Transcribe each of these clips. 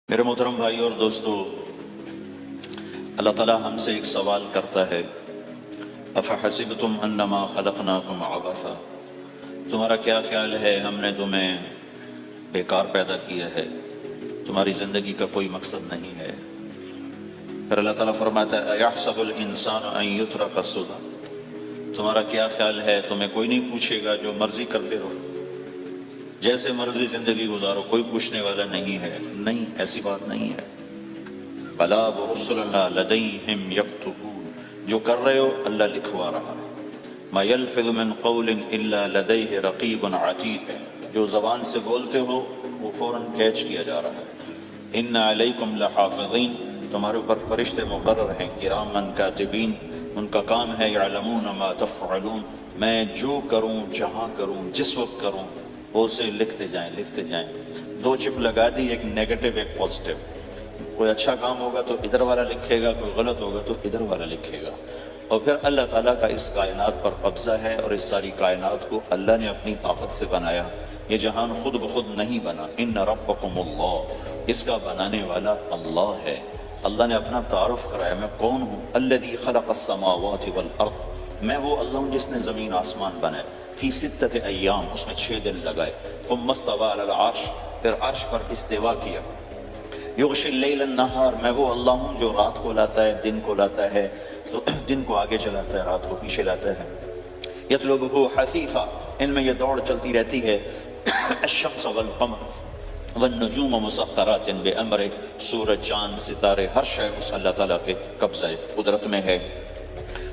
میرے محترم بھائی اور دوستو، اللہ تعالیٰ ہم سے ایک سوال کرتا ہے، افحسبتم انما خلقناکم عبثا، تمہارا کیا خیال ہے ہم نے تمہیں بیکار پیدا کیا ہے، تمہاری زندگی کا کوئی مقصد نہیں ہے؟ پھر اللہ تعالیٰ فرماتا ہے ایحسب الانسان ان یترک سدی، تمہارا کیا خیال ہے تمہیں کوئی نہیں پوچھے گا، جو مرضی کرتے رہو، جیسے مرضی زندگی گزارو، کوئی پوچھنے والا نہیں ہے؟ نہیں، ایسی بات نہیں ہے۔ بلا ورسلنا لدیہم یکتبون، جو کر رہے ہو اللہ لکھوا رہا ہے۔ ما یلفظ من قول الا لدیہ رقیب عتید، جو زبان سے بولتے ہو وہ فوراً کیچ کیا جا رہا ہے۔ ان علیکم لحافظین، تمہارے اوپر فرشتے مقرر ہیں، کرامن کاتبین، ان کا کام ہے یعلمون ما تفعلون، میں جو کروں، جہاں کروں، جس وقت کروں، وہ اسے لکھتے جائیں لکھتے جائیں۔ دو چپ لگا دی، ایک نیگیٹو ایک پازیٹیو۔ کوئی اچھا کام ہوگا تو ادھر والا لکھے گا، کوئی غلط ہوگا تو ادھر والا لکھے گا۔ اور پھر اللہ تعالیٰ کا اس کائنات پر قبضہ ہے، اور اس ساری کائنات کو اللہ نے اپنی طاقت سے بنایا۔ یہ جہان خود بخود نہیں بنا، ان ربکم اللہ، اس کا بنانے والا اللہ ہے۔ اللہ نے اپنا تعارف کرایا، میں کون ہوں؟ الذی خلق السماوات والارض، میں وہ اللہ ہوں جس نے زمین آسمان بنائے، فی ستۃ ایام، اس میں 6 دن لگائے، ثم استوی علی العرش، پھر عرش پر استوا کیا، یغشی اللیل النہار، میں وہ اللہ ہوں جو رات کو لاتا ہے، دن کو لاتا ہے، تو دن کو آگے چلاتا ہے، رات کو پیچھے لاتا ہے، یطلبہ حثیثا، ان میں یہ دوڑ چلتی رہتی ہے، الشمس والقمر والنجوم مسخرات بامرہ، سورج، چاند، ستارے، ہر شے اس اللہ تعالیٰ کے قبضہ قدرت میں ہے۔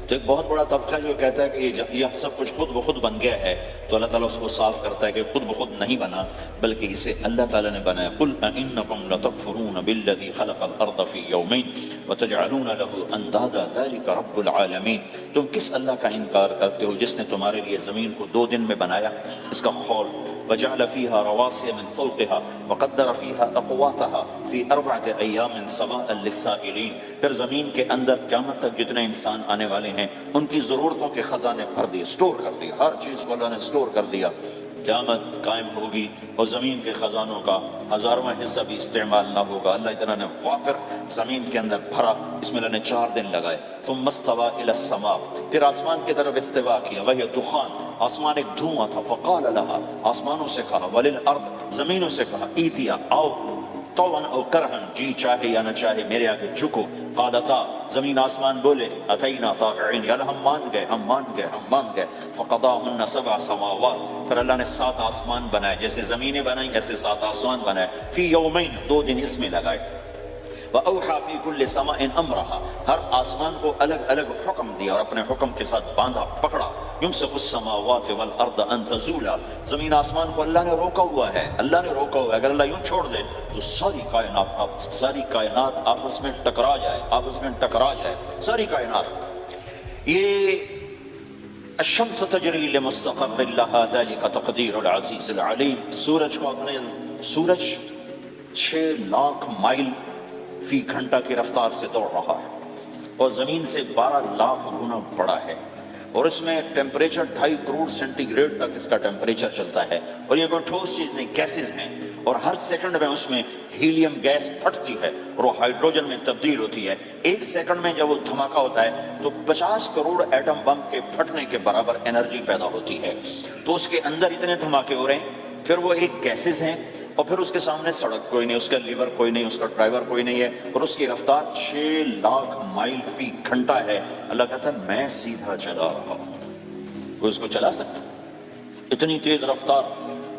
تو ایک بہت بڑا طبقہ جو کہتا ہے کہ یہ سب کچھ خود بخود بن گیا ہے، تو اللہ تعالیٰ اس کو صاف کرتا ہے کہ خود بخود نہیں بنا، بلکہ اسے اللہ تعالیٰ نے بنایا۔ قل اانکم لتکفرون بالذی خلق الارض فی یومین وتجعلون له اندادا ذلک رب العالمین، تم کس اللہ کا انکار کرتے ہو جس نے تمہارے لیے زمین کو 2 دن میں بنایا، اس کا خول، وجعل فيها رواسي من فوقها وقدر فيها أقواتها في 4 أيام سواء للسائلين، پھر زمین کے اندر قیامت تک جتنے انسان آنے والے ہیں ان کی ضرورتوں کے خزانے بھر دیے، سٹور کر دیا، ہر چیز کو اللہ نے سٹور کر دیا۔ قیامت قائم ہوگی اور زمین کے خزانوں کا 1000واں حصہ بھی استعمال نہ ہوگا، اللہ تعالیٰ نے وافر زمین کے اندر بھرا، اس میں اللہ نے 4 دن لگائے۔ ثم استوى الى السماء، پھر آسمان کی طرف استوا کیا، وہی دخان، آسمان ایک دھواں تھا، فقال لها، آسمانوں سے کہا، وللارض، زمینوں سے کہا، ایتیا، آؤ، طوعا او کرہن، جی چاہے یا نہ چاہے میرے آگے جھکو، قالتا، زمین آسمان بولے، اتینا طاغعین، یا اللہ ہم مان گئے ہم مان گئے ہم مان گئے، فقضاہن 7 سماوات، پھر اللہ نے 7 آسمان بنائے، جیسے زمینیں بنائیں ایسے 7 آسمان بنائے، فی یومین، 2 دن اس میں لگائے، وَأَوْحَى فِي كُلِّ سَمَاءٍ أَمْرَهَا، ہر آسمان کو الگ الگ حکم دیا اور اپنے حکم کے ساتھ باندھا، پکڑا، يُمْسِكُ السَّمَاوَاتِ وَالْأَرْضَ أَن تَزُولَا، زمین آسمان کو اللہ نے روکا ہوا ہے، اللہ نے روکا ہوا ہے، اگر اللہ یوں چھوڑ دے تو ساری کائنات آپس میں ٹکرا جائے، آپس میں ٹکرا جائے، ساری کائنات۔ یہ الشمس تجری لمستقر لها ذلك تقدیر العزیز العلیم، سورج کو اپنے، سورج 6 لاکھ مائل فی گھنٹہ کی رفتار سے دوڑ رہا ہے، اور زمین سے 12 لاکھ گنا بڑا ہے، اور اس میں ٹیمپریچر 2.5 کروڑ سینٹی گریڈ تک اس کا ٹیمپریچر چلتا ہے، اور یہ کوئی ٹھوس چیز نہیں، گیسز ہیں، اور ہر سیکنڈ میں اس میں ہیلیم گیس پھٹتی ہے اور وہ ہائیڈروجن میں تبدیل ہوتی ہے۔ 1 سیکنڈ میں جب وہ دھماکہ ہوتا ہے تو 50 کروڑ ایٹم بم کے پھٹنے کے برابر انرجی پیدا ہوتی ہے، تو اس کے اندر اتنے دھماکے ہو رہے ہیں، پھر وہ ایک گیسز ہیں، اور پھر اس کے سامنے سڑک کوئی نہیں، اس کا لیور کوئی نہیں، اس کا ڈرائیور کوئی نہیں ہے، اور اس کی رفتار 6 لاکھ مائل فی گھنٹہ ہے۔ اللہ کہتا ہے میں سیدھا چلا رہا ہوں، کوئی اس کو چلا سکتا؟ اتنی تیز رفتار۔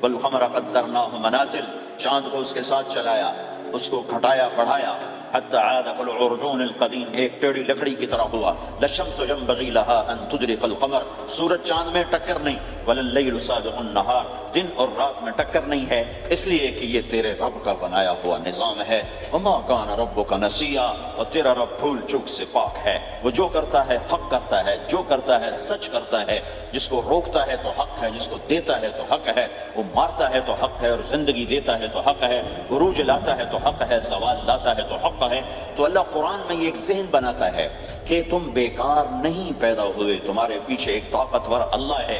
والقمر قدرناہ منازل، چاند کو اس کے ساتھ چلایا، اس کو گھٹایا بڑھایا، حتی عاد کالعرجون القدیم، ایک ٹیڑھی لکڑی کی طرح ہوا۔ للشمس ينبغي لها ان تدرك القمر، سورج چاند میں ٹکر نہیں، ولللیل سابق النہار، دن اور رات میں ٹکر نہیں ہے، اس لیے کہ یہ تیرے رب کا بنایا ہوا نظام ہے۔ وما كان ربك نسيا، اور تیرا رب بھول چوک سے پاک ہے، وہ جو کرتا ہے حق کرتا ہے، جو کرتا ہے سچ کرتا ہے، جس کو روکتا ہے تو حق ہے، جس کو دیتا ہے تو حق ہے، وہ مارتا ہے تو حق ہے، اور زندگی دیتا ہے تو حق ہے، عروج لاتا ہے تو حق ہے، زوال لاتا ہے تو حق ہے۔ تو اللہ قرآن میں یہ ایک ذہن بناتا ہے کہ تم بیکار نہیں پیدا ہوئے، تمہارے پیچھے ایک طاقتور اللہ ہے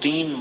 3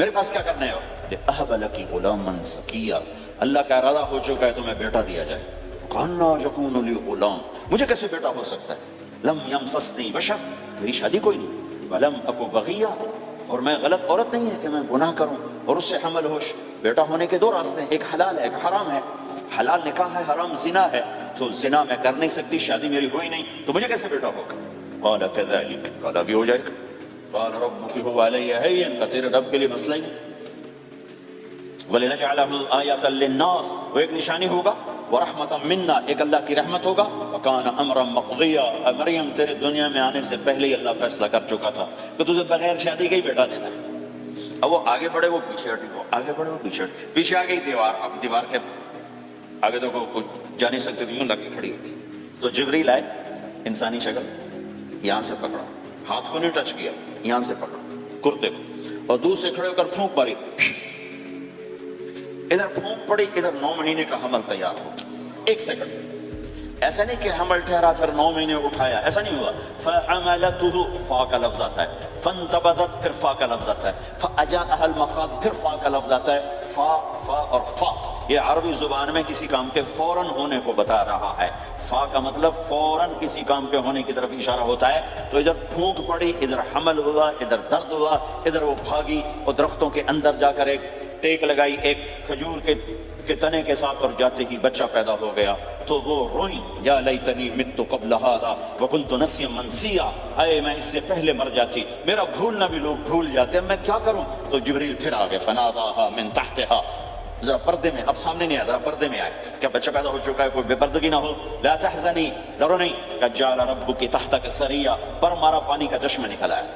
میرے پاس کیا کرنے ہو؟ لِأَهَبَ لَكِ غُلَامًا زَكِيًّا، اللہ کا ارادہ ہو چکا ہے تمہیں بیٹا دیا جائے. کَأَنَّا يَكُونُ لِي غُلَامٌ، مجھے کیسے بیٹا ہو سکتا ہے؟ لَمْ يَمْسَسْنِي بَشَرٌ، میری شادی کوئی نہیں. وَلَمْ أَكُ بَغِيًّا، اور میں غلط عورت نہیں ہے کہ میں گناہ کروں اور اس سے حمل ہوش. بیٹا ہونے کے دو راستے ہیں، ایک حلال ہے ایک حرام ہے. حلال نکاح ہے، حرام زنا ہے. تو زنا میں کر نہیں سکتی، شادی میری ہوئی نہیں، تو مجھے کیسے بیٹا ہوگا؟ قال كذلك، قال ابھی ہو جائے گا. قال ربك هو علي هين، کہ تیرے رب کے لیے مسئلہ ہی نہیں. وَلِنَجْعَلَهُ آيَةً لِلنَّاسِ، وہ ایک نشانی ہوگا. وَرَحْمَةً مِنَّا، ایک اللہ کی رحمت ہوگا. وَكَانَ أَمْرًا مَقْضِيًّا، مریم تیرے دنیا میں آنے سے پہلے ہی اللہ فیصلہ کر چکا تھا کہ تجھے بغیر شادی کے ہی بیٹا دینا ہے. اب وہ آگے بڑھے وہ پیچھے ہٹے، وہ آگے بڑھے وہ پیچھے ہٹے. پیچھے آ گئی دیوار، اب دیوار کے آگے تو کوئی جا نہیں سکتے تھے، یوں لگ کے کھڑی ہوگی. تو جبریل آئے، انسانی شکل، یہاں سے پکڑا، ہاتھ کو نہیں ٹچ کیا، یہاں سے پکڑا کرتے کو، اور دور سے کھڑے ہو کر پھونک ماری. ادھر پھونک پڑی، ادھر 9 مہینے کا حمل تیار ہو. 1 سیکنڈ. ایسا نہیں کہ حمل ٹھہرا پھر 9 مہینے اٹھایا، ایسا نہیں ہوا. فَحَمَلَتُهُ، فا کا لفظ آتا ہے. فَانْتَبَذَتْ، پھر فا کا لفظ آتا ہے. فَأَجَاءَهَا الْمَخَاضُ، پھر فا کا لفظ آتا ہے. فا اور فا یہ عربی زبان میں کسی کام کے فوراً ہونے کو بتا رہا ہے. فا کا مطلب فوراً کسی کام کے ہونے کی طرف اشارہ ہوتا ہے. تو ادھر پھونک پڑی، ادھر حمل ہوا، ادھر درد ہوا، ادھر وہ بھاگی اور درختوں کے اندر جا کر ایک ٹیک لگائی ایک کھجور کے تنے کے ساتھ، اور جاتے ہی بچہ پیدا ہو گیا. تو وہ روئیں، یا لیتنی مت قبل ھذا وکنت نسیا منسیا، اے میں اس سے پہلے مر جاتی، میرا بھولنا بھی لوگ بھول جاتے ہیں، میں کیا کروں؟ تو جبریل پھر آگے، فناداھا من تحتھا، ذرا پردے میں، اب سامنے نہیں آیا، ذرا پردے میں آئے. کیا بچہ پیدا ہو چکا ہے، کوئی بے پردگی نہ ہو. لا تحزنی، ڈرو نہیں. قد جعل ربک تحتک سریا، پر مارا پانی کا چشمہ نکل آیا.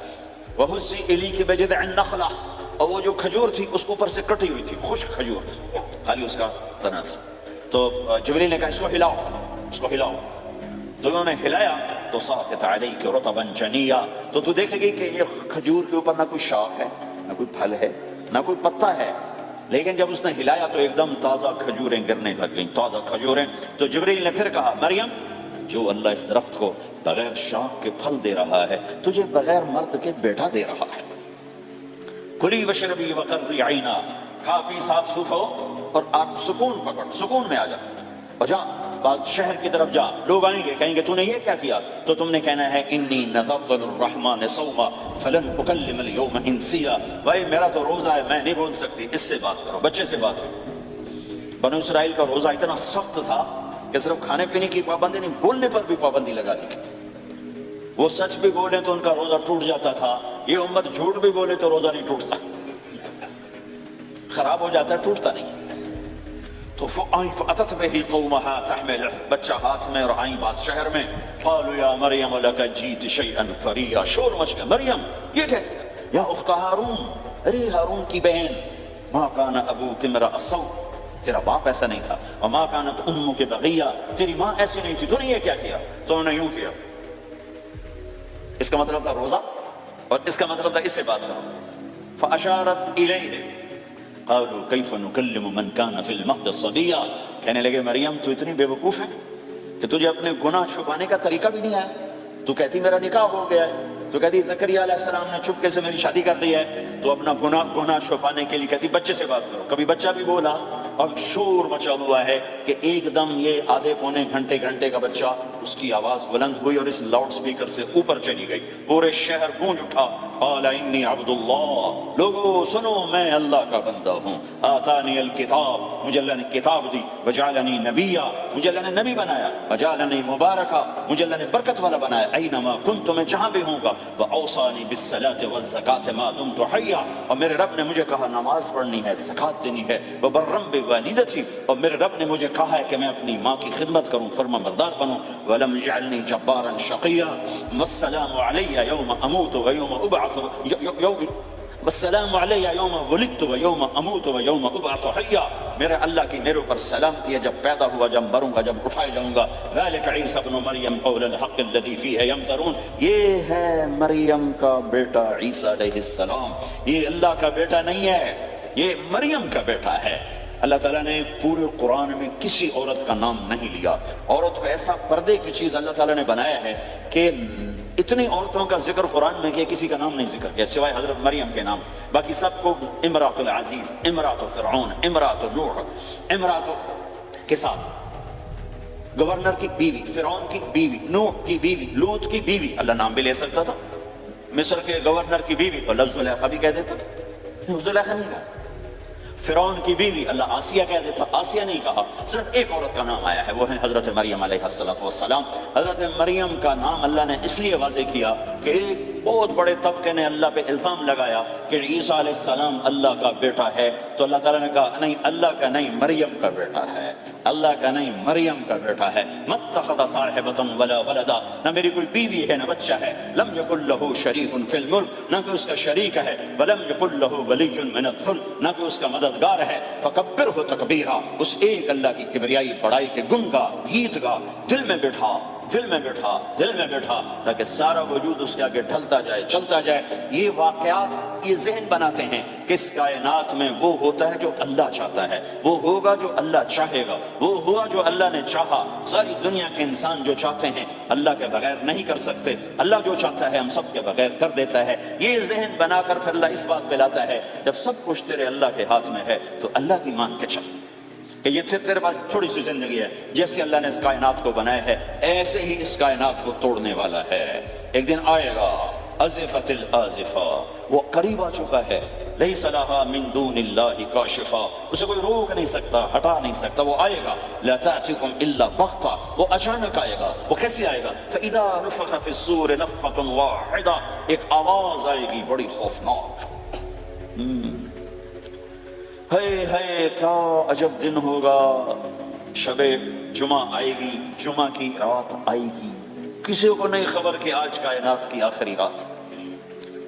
وہزی الیک بجذع النخلہ، اور وہ جو کھجور تھی اس اوپر سے کٹی ہوئی تھی، خشک کھجور تھی، خالی اس کا تنا تھا. تو جبریل نے کہا اس کو ہلاؤ، اس کو ہلاؤ. تو انہوں نے ہلایا تو ساقط علیک رطبا جنیا، تو تو دیکھے گی کہ یہ کھجور کے اوپر نہ کوئی شاخ ہے، نہ کوئی پھل ہے، نہ کوئی پتا ہے، لیکن جب اس نے ہلایا تو ایک دم تازہ کھجوریں گرنے لگ گئیں، تازہ کھجوریں. تو جبریل نے پھر کہا مریم، جو اللہ اس درخت کو بغیر شاخ کے پھل دے رہا ہے تجھے بغیر مرد کے بیٹا دے رہا ہے. کلی وشربی وقرری عینا، کھا پی صاف صوف ہو اور آپ سکون پکڑ، سکون میں آ جا اور جا بعض شہر کی طرف جا. لوگ آئیں گے کہیں گے تو نے یہ کیا کیا؟ تو تم نے کہنا ہے انی نذرت للرحمن صوما فلن اکلم اليوم انسیا، بھائی میرا تو روزہ ہے، میں نہیں بول سکتی، اس سے بات کرو، بچے سے بات کرو. بنو اسرائیل کا روزہ اتنا سخت تھا کہ صرف کھانے پینے کی پابندی نہیں، بولنے پر بھی پابندی لگا دی گئی. وہ سچ بھی بولے تو ان کا روزہ ٹوٹ جاتا تھا، یہ امت جھوٹ بھی بولے تو روزہ نہیں ٹوٹتا، خراب ہو جاتا ہے، ٹوٹتا نہیں. تو فأتت به قومها تحمله، بچہ ہاتھ میں اور آئیں بات شہر میں. قالوا یا مریم لک جیت شیئا فریا، شور مچ گیا، مریم یہ کیا کیا؟ یا اخت ہارون، ارے ہارون کی بہن، ما کان ابوک امرأ سوء، تیرا باپ ایسا نہیں تھا، وما کانت امک بغیہ، تیری ماں ایسی نہیں تھی، تو نے یہ کیا کیا؟ تو انہوں نے یوں کیا. اس کا مطلب تھا روزہ، اور اس کا مطلب تھا اس سے بات کرو. فاشارت الیہ قالوا کیف نکلم من کان فی المہد صبیا، کہنے لگے مریم تو اتنی بے وقوف ہے کہ تجھے اپنے گناہ چھپانے کا طریقہ بھی نہیں آیا. تو کہتی میرا نکاح ہو گیا ہے، تو کہتی زکریا علیہ السلام نے چپکے سے میری شادی کر دی ہے، تو اپنا گناہ چھپانے کے لیے کہتی بچے سے بات کرو. کبھی بچہ بھی بولا، اور شور مچا ہوا ہے کہ ایک دم یہ آدھے پونے گھنٹے کا بچہ، اس کی آواز بلند ہوئی اور اس لاؤڈ سپیکر سے اوپر چلی گئی، پورے شہر گونج اٹھا. قال انی عبد اللہ، لوگو سنو میں اللہ کا بندہ ہوں. آتانی الکتاب، مجھے اللہ نے کتاب دی. وجعلنی نبیا، مجھے اللہ نے نبی بنایا. وجعلنی مبارکا، مجھے اللہ نے برکت والا بنایا. اینما کنت، میں جہاں بھی ہوں گا. واوصانی بالصلاۃ والزکاۃ ما دمت حیا، اور میرے رب نے مجھے کہا نماز پڑھنی ہے، زکات دینی ہے. وبرم بوالدتی، اور میرے رب نے مجھے کہا ہے کہ میں اپنی ماں کی خدمت کروں، فرما بردار بنوں. ولم يجعلنی جبارا شقیا، والسلام علی یوم اموت ویوم ابعث، والسلام علی یوم ولدت ویوم اموت ویوم ابعث حیا، میرے اللہ کی میرے اوپر سلامتی ہے، جب پیدا ہوا، جب مروں گا، جب اٹھائے جاؤں گا. ذلک عیسی ابن مریم قول الحق الذی فیہ یمترون، یہ ہے مریم کا بیٹا عیسیٰ علیہ السلام، یہ اللہ کا بیٹا نہیں ہے، یہ مریم کا بیٹا ہے. اللہ تعالیٰ نے پورے قرآن میں کسی عورت کا نام نہیں لیا. عورت کو ایسا پردے کی چیز اللہ تعالیٰ نے بنایا ہے کہ اتنی عورتوں کا ذکر قرآن میں کیا، کسی کا نام نہیں ذکر کیا سوائے حضرت مریم کے نام، باقی سب کو امرات العزیز، امرات فرعون، امرات نوح، امرات کے ساتھ گورنر کی بیوی، فرعون کی بیوی، نوح کی بیوی، لوط کی بیوی، اللہ نام بھی لے سکتا تھا۔ مصر کے گورنر کی بیوی کو لفظ زلیخا بھی کہہ دیتا، زلیخا نہیں کہا۔ فرعون کی بیوی اللہ آسیہ کہہ دیتا، آسیہ نہیں کہا۔ صرف ایک عورت کا نام آیا ہے، وہ ہے حضرت مریم علیہ السلام۔ حضرت مریم کا نام اللہ نے اس لیے واضح کیا کہ ایک بہت بڑے طبقے نے اللہ پہ الزام لگایا کہ عیسیٰ علیہ السلام اللہ کا بیٹا ہے، تو اللہ تعالیٰ نے کہا نہیں، اللہ کا نہیں، مریم کا بیٹا ہے، اللہ کا نہیں، مریم کا بیٹا ہے۔ مَتَّخَذَ صَاحِبَةً وَلَا وَلَدًا، نہ میری کوئی بیوی ہے نہ بچہ ہے۔ لَمْ يَكُنْ لَهُ شَرِيكٌ فِي الْمُلْكِ، نہ کوئی اس کا شریک ہے۔ وَلَمْ يَكُنْ لَهُ وَلِيٌّ مِّنَ الذُّلِّ، نہ کوئی اس کا مددگار ہے۔ فَكَبِّرْهُ تَكْبِيرًا، اس ایک اللہ کی کبریائی بڑائی کے گن گا، گیت گا، دل میں بٹھا، دل میں بٹھا، دل میں بٹھا، تاکہ سارا وجود اس کے آگے ڈھلتا جائے، چلتا جائے۔ یہ واقعات یہ ذہن بناتے ہیں کہ اس کائنات میں وہ ہوتا ہے جو اللہ چاہتا ہے، وہ ہوگا جو اللہ چاہے گا، وہ ہوا جو اللہ نے چاہا۔ ساری دنیا کے انسان جو چاہتے ہیں اللہ کے بغیر نہیں کر سکتے، اللہ جو چاہتا ہے ہم سب کے بغیر کر دیتا ہے۔ یہ ذہن بنا کر پھر اللہ اس بات پہ لاتا ہے جب سب کچھ تیرے اللہ کے ہاتھ میں ہے تو اللہ کی مان کے چل کہ یہ تیرے پاس تھوڑی سی زندگی ہے، جیسے اللہ نے اس کائنات کو بنایا ہے ایسے ہی اس کائنات کو توڑنے والا ہے۔ ایک دن آئے گا، ازفت الازفہ، وہ قریب آ چکا ہے، لیس لہا من دون اللہ کاشفہ، اسے کوئی روک نہیں سکتا، ہٹا نہیں سکتا، وہ آئے گا۔ لا تأتیکم الا بغتہ، وہ اچانک آئے گا۔ وہ کیسے آئے گا؟ فإذا نفخ فی الصور نفخۃ واحدہ، ایک آواز آئے گی بڑی خوفناک۔ ہے کیا عجب دن ہوگا، شب جمعہ آئے گی، جمعہ کی رات آئے گی، کسی کو نہیں خبر کہ آج کائنات کی آخری رات۔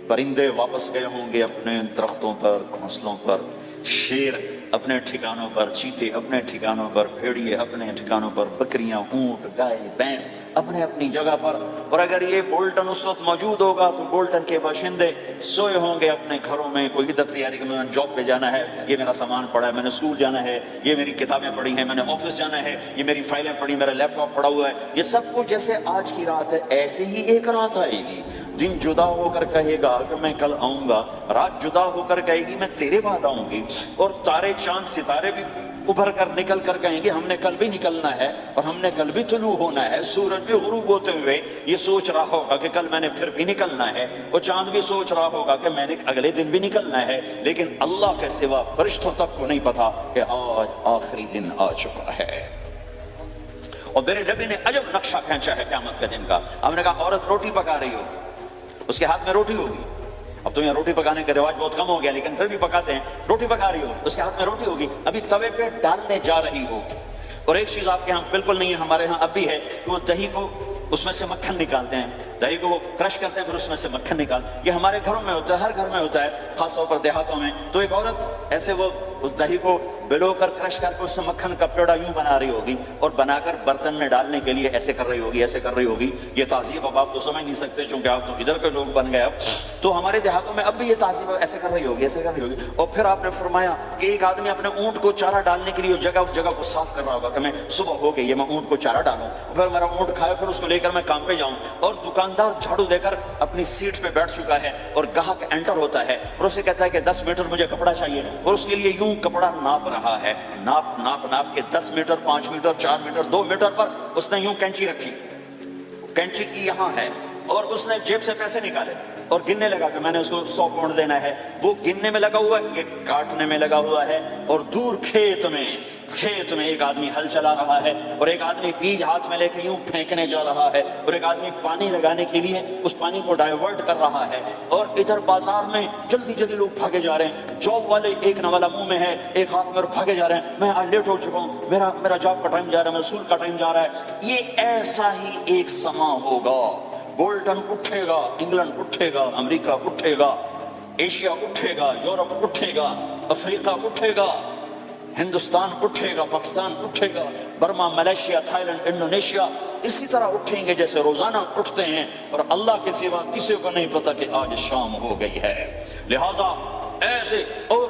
پرندے واپس گئے ہوں گے اپنے درختوں پر، گھونسلوں پر، شیر اپنے ٹھکانوں پر، چیتے اپنے ٹھکانوں پر، بھیڑیے اپنے ٹھکانوں پر، بکریاں، اونٹ، گائے، بھینس اپنے اپنی جگہ پر۔ اور اگر یہ بولٹن اس وقت موجود ہوگا تو بولٹن کے باشندے سوئے ہوں گے اپنے گھروں میں، کوئی ادھر تیاری کہ میں نے جاب پہ جانا ہے، یہ میرا سامان پڑا ہے، میں نے اسکول جانا ہے، یہ میری کتابیں پڑھی ہیں، میں نے آفس جانا ہے، یہ میری فائلیں پڑھی، میرا لیپ ٹاپ پڑا ہوا ہے۔ یہ سب کچھ جیسے آج کی رات ہے ایسے ہی ایک رات آئے گی۔ دن جدا ہو کر کہے گا کہ میں کل آؤں گا، رات جدا ہو کر کہے گی میں تیرے بعد آؤں گی، اور تارے چاند ستارے بھی ابھر کر نکل کر کہیں گے ہم نے کل بھی نکلنا ہے اور ہم نے کل بھی طلوع ہونا ہے۔ سورج بھی غروب ہوتے ہوئے یہ سوچ رہا ہوگا کہ کل میں نے پھر بھی نکلنا ہے، اور چاند بھی سوچ رہا ہوگا کہ میں نے اگلے دن بھی نکلنا ہے۔ لیکن اللہ کے سوا فرشتوں تک کو نہیں پتا کہ آج آخری دن آ چکا ہے۔ اور میرے نبی نے عجب نقشہ کھینچا ہے قیامت کے دن کا۔ ہم نے کہا عورت روٹی پکا رہی ہوگی، اس کے ہاتھ میں روٹی ہوگی۔ اب تو یہاں روٹی پکانے کا رواج بہت کم ہو گیا، لیکن پھر بھی پکاتے ہیں۔ روٹی پکا رہی ہوگی، اس کے ہاتھ میں روٹی ہوگی، ابھی توے پہ ڈالنے جا رہی ہوگی۔ اور ایک چیز آپ کے ہاں بالکل نہیں ہے، ہمارے ہاں اب بھی ہے کہ وہ دہی کو اس میں سے مکھن نکالتے ہیں، دہی کو وہ کرش کرتے ہیں پھر اس میں سے مکھن نکال۔ یہ ہمارے گھروں میں ہوتا ہے، ہر گھر میں ہوتا ہے، خاص طور پر دیہاتوں میں۔ تو ایک عورت ایسے وہ اس دہی کو بلو کر کرش کر کے اس سے مکھن کا پیڑا یوں بنا رہی ہوگی، اور بنا کر برتن میں ڈالنے کے لیے ایسے کر رہی ہوگی، ایسے کر رہی ہوگی۔ یہ تہذیب اب آپ تو سمجھ نہیں سکتے چونکہ آپ تو ادھر کے لوگ بن گئے اب۔ تو ہمارے دیہاتوں میں اب بھی یہ تہذیب ایسے کر رہی ہوگی، ایسے کر رہی ہوگی۔ اور پھر آپ نے فرمایا کہ ایک آدمی اپنے اونٹ کو چارہ ڈالنے کے لیے اس جگہ کو صاف کر رہا ہوگا کہ میں صبح ہو گئی ہے، میں اونٹ کو چارہ ڈالوں، پھر میرا اونٹ کھائے، پھر اس کو لے کر میں کام پہ جاؤں۔ اور دکاندار جھاڑو دے کر اپنی سیٹ پہ بیٹھ چکا ہے، اور گاہک انٹر ہوتا ہے اور اسے کہتا ہے کہ 10 میٹر مجھے کپڑا چاہیے، اور اس کے لیے یوں کپڑا ناپ رہا ہے، ناپ کے 10 میٹر، 5 میٹر، 4 میٹر، 2 میٹر پر اس نے یوں کینچی رکھی، کینچی کی یہاں ہے، اور اس نے جیب سے پیسے نکالے اور گننے لگا کہ میں نے اس کو 100 پاؤنڈ دینا ہے۔ وہ گننے میں لگا ہوا ہے، یہ کاٹنے میں لگا ہوا ہے۔ اور دور کھیت میں ایک آدمی ہل چلا رہا ہے، اور ایک آدمی بیج ہاتھ میں لے کے یوں پھینکنے جا رہا ہے، اور ایک آدمی پانی لگانے کے لیے اس پانی کو ڈائیورٹ کر رہا ہے۔ اور ادھر بازار میں جلدی جلدی لوگ بھاگے جا رہے ہیں، جاب والے ایک نوالا منہ میں ہے، ایک ہاتھ میں، اور بھاگے جا رہے ہیں۔ میں آج لیٹ ہو چکا ہوں، میرا جاب کا ٹائم جا رہا ہے، میرا اسکول کا ٹائم جا رہا ہے۔ یہ ایسا ہی ایک سما ہوگا، بولٹن اٹھے گا، انگلینڈ اٹھے گا، امریکہ اٹھے گا، ایشیا اٹھے گا، یورپ اٹھے گا، افریقہ اٹھے گا، ہندوستان اٹھے گا، پاکستان اٹھے گا، Burma, Malaysia, Thailand, Indonesia اسی طرح اٹھیں گے جیسے روزانہ اٹھتے ہیں، اور اللہ کے سوا کسی کو نہیں پتا کہ آج شام ہو گئی ہے۔ لہذا ایسے اور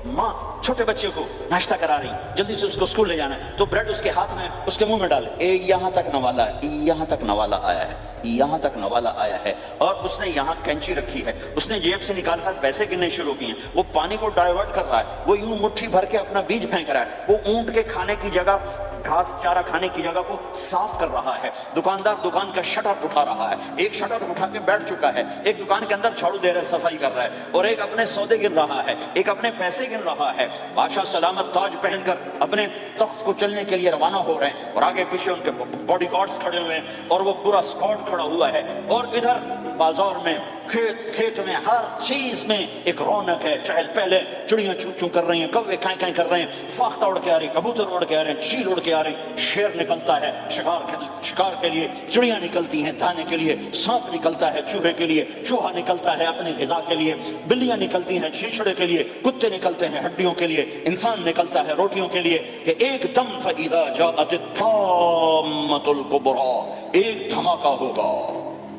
ماں چھوٹے بچے کو ناشتہ کرا رہی، جلدی سے اس کو اسکول لے جانا ہے، تو بریڈ اس کے ہاتھ میں، اس کے منہ میں ڈالے، یہاں تک نوالا ہے، یہاں تک نوالا آیا ہے، یہاں تک نوالا آیا ہے اور اس نے یہاں کینچی رکھی ہے، اس نے جیب سے نکال کر پیسے گننے شروع کیے ہیں، وہ پانی کو ڈائیورٹ کر رہا ہے، وہ یوں مٹھی بھر کے اپنا بیج پھینک رہا ہے، وہ اونٹ کے کھانے کی جگہ، گھاس چارہ کھانے کی جگہ کو صاف کر رہا ہے، دکاندار دکان کا شٹر اٹھا رہا ہے، ایک شٹر اٹھا کے بیٹھ چکا ہے، ایک دکان کے اندر جھاڑو دے رہا ہے، صفائی کر رہا ہے، اور ایک اپنے سودے گن رہا ہے، ایک اپنے پیسے گن رہا ہے۔ بادشاہ سلامت تاج پہن کر اپنے تخت کو چلنے کے لیے روانہ ہو رہے ہیں، اور آگے پیچھے ان کے باڈی گارڈز کھڑے ہوئے ہیں، اور وہ پورا اسکواڈ کھڑا ہوا ہے، اور ادھر بازار میں، کھیت میں، ہر چیز میں ایک رونق ہے، چہل پہلے، چڑیاں چوں چوں کر رہی ہیں، کوے کائیں کائیں کر رہے ہیں، فاختہ اڑ کے آ رہی، کبوتر اڑ کے آ رہے ہیں، چیل اڑ کے آ رہی، شیر نکلتا ہے شکار کے لیے، چڑیاں نکلتی ہیں دانے کے لیے، سانپ نکلتا ہے چوہے کے لیے، چوہا نکلتا ہے اپنی غذا کے لیے، بلیاں نکلتی ہیں چھیچڑے کے لیے، کتے نکلتے ہیں ہڈیوں کے لیے، انسان نکلتا ہے روٹیوں کے لیے، کہ ایک دم فَإِذَا جَاءَتِ الطَّامَّةُ الْكُبْرَىٰ، ایک دھماکہ ہوگا،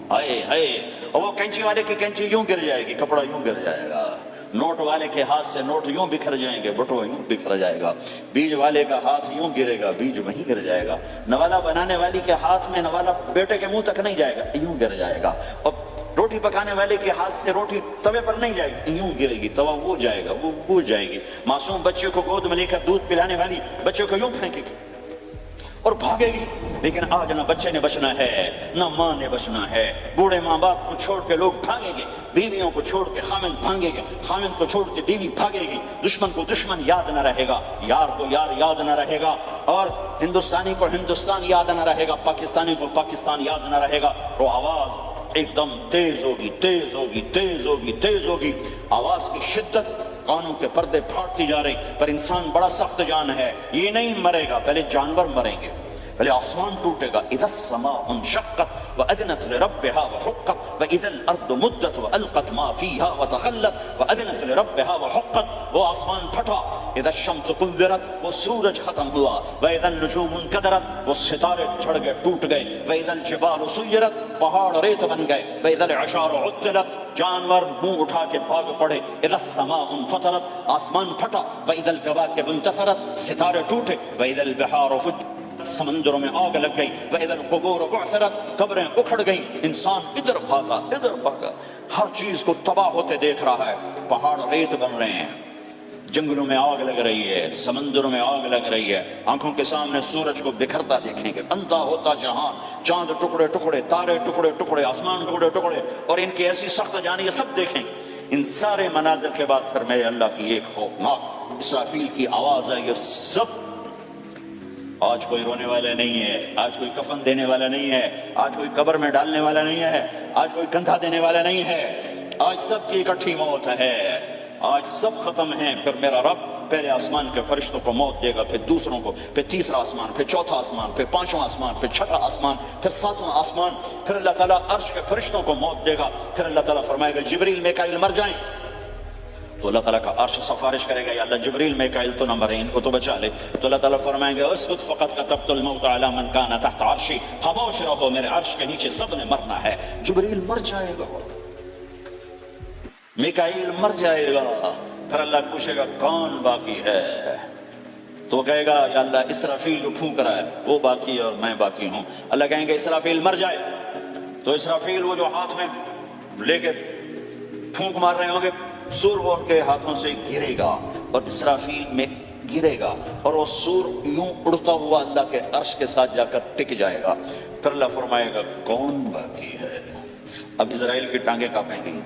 ہائے ہائے، اور وہ کینچی والے کی کینچی یوں گر جائے گی، کپڑا یوں گر جائے گا، نوٹ والے کے ہاتھ سے نوٹ یوں بکھر جائیں گے، بٹوا یوں بکھر جائے گا، بیج والے کا ہاتھ یوں گرے گا، بیج وہیں گر جائے گا، نوالا بنانے والی کے ہاتھ میں نوالا بیٹے کے منہ تک نہیں جائے گا، یوں گر جائے گا، اور روٹی پکانے والے کے ہاتھ سے روٹی توے پر نہیں جائے گی، یوں گرے گی، توا وہ جائے گا، وہ بوجھ جائے گی، معصوم بچے کو گود میں لے کر دودھ پلانے والی بچے کو یوں پھینکے گی اور بھاگے گی، لیکن آج نہ بچے نے بچنا ہے، نہ ماں نے بچنا ہے، بوڑھے ماں باپ کو چھوڑ کے لوگ بھاگیں گے، بیویوں کو چھوڑ کے خامند بھاگیں گے، خامند کو چھوڑ کے بیوی بھاگے گی، دشمن کو دشمن یاد نہ رہے گا، یار کو یار یاد نہ رہے گا، اور ہندوستانی کو ہندوستان یاد نہ رہے گا، پاکستانی کو پاکستان یاد نہ رہے گا، تو آواز ایک دم تیز ہوگی، تیز ہوگی، تیز ہوگی، تیز ہوگی، آواز کی شدت کانوں کے پردے پھاڑتی جا رہی، پر انسان بڑا سخت جان ہے، یہ نہیں مرے گا، پہلے جانور مریں گے، پہلے آسمان ٹوٹے گا، اذا السماء انشقت واذنت لربها وحقت واذا الارض مدت والقت ما فيها وتخلت واذنت لربها وحقت، وہ آسمان پھٹا، اذا الشمس كورت، وہ سورج ختم ہوا، واذا النجوم انكدرت، وہ ستارے جھڑ گئے، ٹوٹ گئے، واذا الجبال سيرت، پہاڑ ریت بن گئے، واذا العشار عطلت، جانور منہ اٹھا کے بھاگ پڑے، اذا السماء انفطرت، آسمان پھٹا، واذا الكواكب انتثرت، ستارے ٹوٹے، واذا البحار فجرت، سمندروں میں آگ لگ گئی، وَإِذَا الْقُبُورُ بُعْثِرَتْ، قبریں اکھڑ گئیں، انسان ادھر بھاگا ادھر بھاگا، ہر چیز کو تباہ ہوتے دیکھ رہا ہے، پہاڑ ریت بن رہے ہیں، جنگلوں میں آگ لگ رہی ہے، سمندروں میں آگ لگ رہی ہے، آنکھوں کے سامنے سورج کو بکھرتا دیکھیں گے، اندھا ہوتا جہان، چاند ٹکڑے ٹکڑے، تارے ٹکڑے ٹکڑے، آسمان ٹکڑے ٹکڑے، اور ان کی ایسی سخت جانی، یہ سب دیکھیں گے۔ ان سارے مناظر کے بعد پھر میرے اللہ کی ایک خوفناک اسرافیل کی آواز ہے، یہ سب، آج کوئی رونے والا نہیں ہے، آج کوئی کفن دینے والا نہیں ہے، آج کوئی قبر میں ڈالنے والا نہیں ہے، آج کوئی کندھا دینے والا نہیں ہے، آج سب کی اکٹھی موت ہے، آج سب ختم ہیں۔ پھر میرا رب پہلے آسمان کے فرشتوں کو موت دے گا، پھر دوسروں کو، پھر تیسرا آسمان، پھر چوتھا آسمان، پھر پانچواں آسمان، پھر چھٹا آسمان، پھر ساتواں آسمان، پھر اللہ تعالیٰ عرش کے فرشتوں کو موت دے گا، پھر اللہ تعالیٰ فرمائے گا جبریل میکائیل مر جائیں، تو اللہ تعالیٰ کا عرش سفارش کرے گا، یا اللہ جبریل میکائیل تو نہ مرے، ان کو تو بچا لے، تو اللہ تعالیٰ فرمائیں گے اسکت فقط کتبت الموت علی من کان تحت عرشی، خاموش رہو، میرے عرش کے نیچے سب نے مرنا ہے۔ جبریل مر جائے گا، میکائیل مر جائے گا، پھر اللہ پوچھے گا کون باقی ہے، تو وہ کہے گا یا اللہ اسرافیل جو پھونک رہا ہے وہ باقی ہے اور میں باقی ہوں۔ اللہ کہیں گے اسرافیل مر جائے، تو اسرافیل وہ جو ہاتھ میں لے کے پھونک مار رہے ہوں گے، سور وہ ان کے ہاتھوں سے گرے گا اور اسرافیل میں گرے گا، اور وہ سور یوں اڑتا ہوا اللہ کے عرش کے ساتھ جا کر ٹک جائے گا۔ پھر اللہ فرمائے گا کون باقی ہے؟ اب اسرائیل کی ٹانگیں کانپیں گی،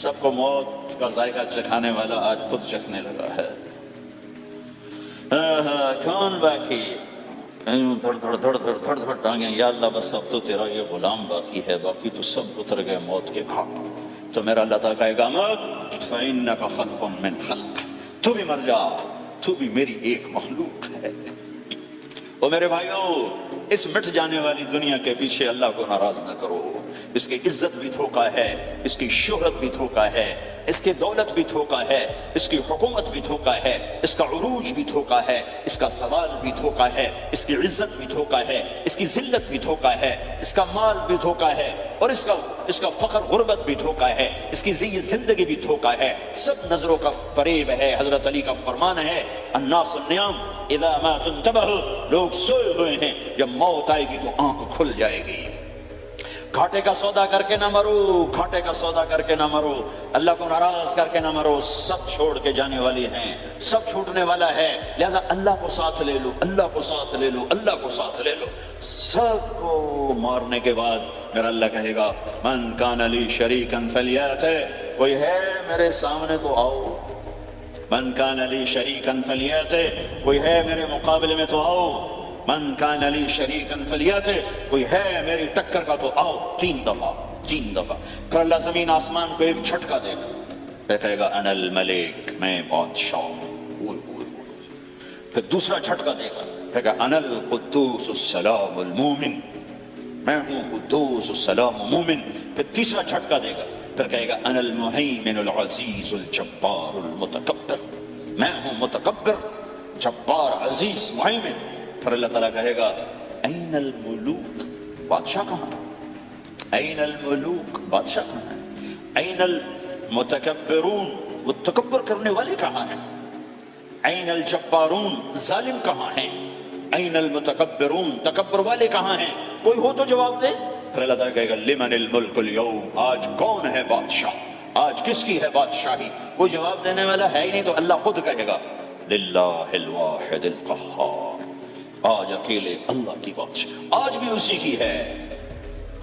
سب کو موت کا ذائقہ چکھانے والا آج خود چکھنے لگا ہے۔ کون باقی؟ دھڑ دھڑ دھڑ دھڑ دھڑ دھڑ ٹانگیں، یا اللہ بس اب تو تیرا یہ غلام باقی ہے، باقی تو سب اتر گئے موت کے گھاٹ۔ تو میرا اللہ تعالیٰ کہے گا مت فَإِنَّكَ خَلْقٌ مِّنْ خَلْقٍ، تو بھی مر جا، تو بھی میری ایک مخلوق ہے۔ اور میرے بھائیوں، اس مٹ جانے والی دنیا کے پیچھے اللہ کو ناراض نہ کرو، اس کی عزت بھی دھوکہ ہے، اس کی شہرت بھی دھوکہ ہے، اس کی دولت بھی دھوکہ ہے، اس کی حکومت بھی دھوکہ ہے، اس کا عروج بھی دھوکہ ہے، اس کا سوال بھی دھوکہ ہے، اس کی عزت بھی دھوکہ ہے، اس کی ذلت بھی دھوکہ ہے، اس کا مال بھی دھوکہ ہے، اور اس کا فخر غربت بھی دھوکہ ہے، اس کی زندگی بھی دھوکہ ہے، سب نظروں کا فریب ہے۔ حضرت علی کا فرمان ہے الناس النیام اذا ما تنتبہ، لوگ سوئے ہوئے ہیں، جب موت آئے گی تو آنکھ کھل جائے گی۔ گھاٹے کا سودا کر کے نہ مرو، گھاٹے کا سودا کر کے نہ مرو، اللہ کو ناراض کر کے نہ مرو، سب چھوڑ کے جانے والی ہیں، سب چھوٹنے والا ہے، لہذا اللہ کو ساتھ لے لو، اللہ کو ساتھ لے لو، اللہ کو ساتھ لے لو۔ سب کو مارنے کے بعد میرا اللہ کہے گا من کان لی شریکا فلیأت، کوئی ہے میرے سامنے تو آؤ، من کان لی شریکا فلیأت، کوئی ہے میرے مقابلے میں تو آؤ، من کان لی شریکا فلیأت، کوئی ہے میری ٹکر کا تو آؤ، 3 دفعہ، 3 دفعہ۔ پھر اللہ زمین آسمان کو ایک جھٹکا دے گا، پھر کہے گا انا الملک، میں بادشاہ ہوں، پھر دوسرا جھٹکا دے گا، پھر کہے گا انا القدوس السلام المومن، میں ہوں قدوس السلام مومن، پھر تیسرا جھٹکا دے گا، پھر کہے گا انا المہیمن العزیز الجبار المتکبر، میں ہوں متکبر، جبار، عزیز، مہیمن۔ پھر اللہ تعالیٰ کہے گا این الملوک، بادشاہ کہاں ہے؟ این الملوک، بادشاہ کہاں ہے؟ این المتکبرون، وہ تکبر کرنے والے کہاں ہیں؟ این الجبارون، ظالم کہاں ہیں؟ این المتکبرون، تکبر والے کہاں ہیں؟ کوئی ہو تو جواب دے۔ پھر اللہ تعالیٰ کہے گا لمن الملک اليوم، آج کون ہے بادشاہ، آج کس کی ہے بادشاہی؟ کوئی جواب دینے والا ہے ہی نہیں، تو اللہ خود کہے گا للہ الواحد القہار، آج اکیلے اللہ کی بادشاہ، آج بھی اسی کی ہے،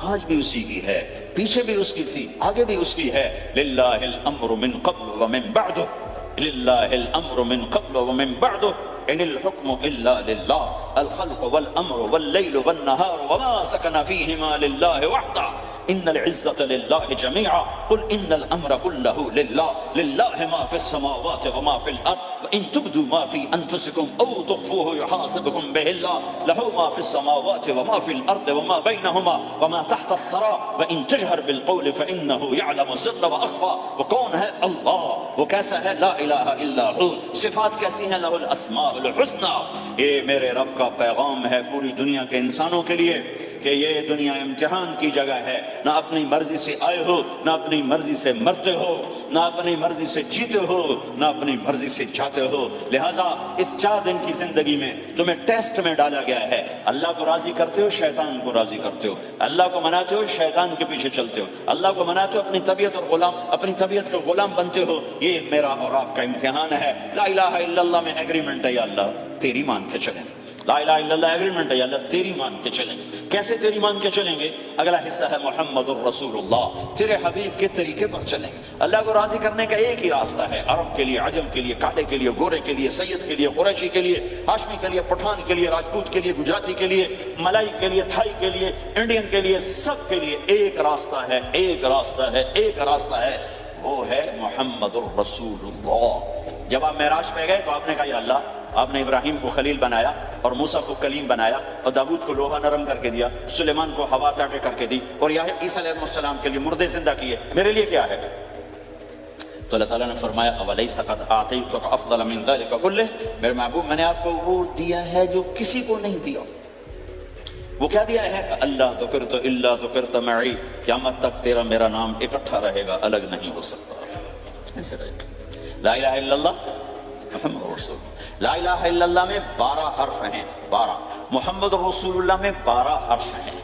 آج بھی اسی کی ہے، پیچھے بھی اس کی تھی، آگے بھی اس کی ہے۔ للہ الامر من قبل ومن بعد، للہ الامر من قبل ومن بعد، ان الحکم الا للہ، الخلق والامر واللیل والنہار وما سکن فیہما للہ وحدہ، ان العزة للہ جميعا، قل ان الامر كله للہ، للہ ما فی السماوات وما فی الارض، وان تبدوا ما فی انفسکم او تخفوه يحاسبكم به اللہ، له ما فی السماوات وما فی الارض وما بینهما وما تحت الثرى، وان تجہر بالقول فانه يعلم السر واخفى۔ وہ کون ہے؟ اللہ۔ وہ کیسا ہے؟ لا الہ الا ہو۔ صفات کیسی ہیں؟ له الاسماء الحسنى۔ یہ میرے رب کا پیغام ہے پوری دنیا کے انسانوں کے لیے کہ یہ دنیا امتحان کی جگہ ہے، نہ اپنی مرضی سے آئے ہو، نہ اپنی مرضی سے مرتے ہو، نہ اپنی مرضی سے جیتے ہو، نہ اپنی مرضی سے جاتے ہو۔ لہٰذا اس 4 دن کی زندگی میں تمہیں ٹیسٹ میں ڈالا گیا ہے، اللہ کو راضی کرتے ہو، شیطان کو راضی کرتے ہو، اللہ کو مناتے ہو، شیطان کے پیچھے چلتے ہو، اللہ کو مناتے ہو، اپنی طبیعت اور غلام، اپنی طبیعت کا غلام بنتے ہو۔ یہ میرا اور آپ کا امتحان ہے۔ لا الہ الا اللہ میں ایگریمنٹ ہے، یا اللہ تیری مان کے چلیں، لا الہ الا اللہ ایگریمنٹ ہے، یا اللہ تیری مان کے چلیں۔ کیسے تیری مان کے چلیں گے؟ اگلا حصہ ہے محمد الرسول اللہ، تیرے حبیب کے طریقے پر چلیں گے۔ اللہ کو راضی کرنے کا ایک ہی راستہ ہے، عرب کے لیے، عجم کے لیے، کالے کے لیے، گورے کے لیے، سید کے لیے، قریشی کے لیے، ہاشمی کے لیے، پٹھان کے لیے، راجپوت کے لیے، گجراتی کے لیے، ملائی کے لیے، تھائی کے لیے، انڈین کے لیے، سب کے لیے ایک راستہ ہے، ایک راستہ ہے، ایک راستہ ہے، وہ ہے محمد الرسول اللہ۔ جب آپ معراج پہ گئے تو آپ نے کہا یا اللہ، آپ نے ابراہیم کو خلیل بنایا اور موسیٰ کو کلیم بنایا اور داؤد کو لوہا نرم کر کے دیا، سلیمان کو ہوا طاقت کر کے دی، اور عیسیٰ علیہ السلام کے لیے مردے زندہ کیے، میرے لیے کیا ہے؟ تو اللہ تعالیٰ نے فرمایا اولیس قد اعطیتک افضل من ذلک کلہ، میرے محبوب میں نے آپ کو وہ دیا ہے جو کسی کو نہیں دیا۔ وہ کیا دیا ہے؟ اللہ ذکرت الا ذکرت معی، قیامت تک تیرا میرا نام اکٹھا رہے گا، الگ نہیں ہو سکتا، ایسے رہے گا۔ لا الہ الا اللہ محمد رسول اللہ، لا الہ الا اللہ میں 12 حرف ہیں، 12، محمد رسول اللہ میں 12 حرف ہیں۔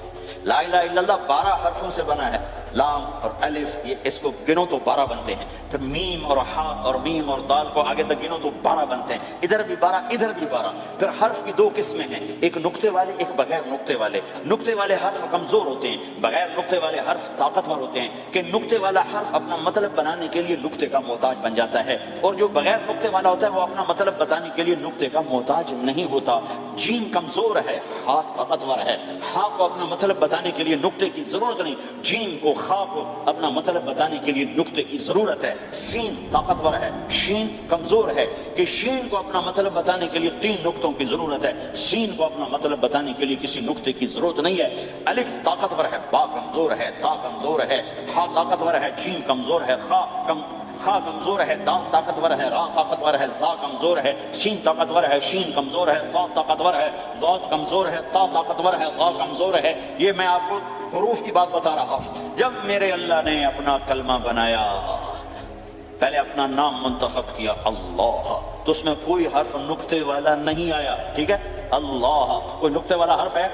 لا الہ الا اللہ 12 حرفوں سے بنا ہے، لام اور الف، یہ اس کو گنو تو 12 بنتے ہیں، پھر میم اور ہا اور میم اور دال کو آگے تک گنو تو 12 بنتے ہیں، ادھر بھی 12 ادھر بھی 12۔ پھر حرف کی 2 قسمیں ہیں، ایک نقطے والے، ایک بغیر نقطے والے۔ نقطے والے حرف کمزور ہوتے ہیں، بغیر نقطے والے حرف طاقتور ہوتے ہیں، کہ نقطے والا حرف اپنا مطلب بنانے کے لیے نقطے کا محتاج بن جاتا ہے، اور جو بغیر نقطے والا ہوتا ہے وہ اپنا مطلب بتانے کے لیے نقطے کا محتاج نہیں ہوتا۔ جیم کمزور ہے، ہا طاقتور ہے، ہا کو اپنا مطلب بتانے کے لیے نقطے کی ضرورت نہیں، جیم کو، خا کو اپنا مطلب بتانے کے لیے نقطے کی ضرورت ہے۔ سین طاقتور ہے، شین کمزور ہے، کہ شین کو اپنا مطلب بتانے کے لیے 3 نقطوں کی ضرورت ہے، سین کو اپنا مطلب بتانے کے لیے کسی نقطے کی ضرورت نہیں ہے۔ الف طاقتور ہے، با کمزور ہے، تا کمزور ہے، ہا طاقتور ہے، جیم کمزور ہے، خا کمزور ہے، دال طاقتور ہے، را طاقتور ہے، زا کمزور ہے، شین طاقتور ہے، شین کمزور ہے، صاد طاقتور ہے، ضاد کمزور ہے، تا طاقتور ہے، غا کمزور ہے۔ یہ میں آپ کو حروف کی بات بتا رہا ہوں۔ جب میرے اللہ نے اپنا کلمہ بنایا، پہلے اپنا نام منتخب کیا اللہ، تو اس میں کوئی حرف نقطے والا نہیں آیا، ٹھیک ہے؟ اللہ کوئی نقطے والا حرف ہے؟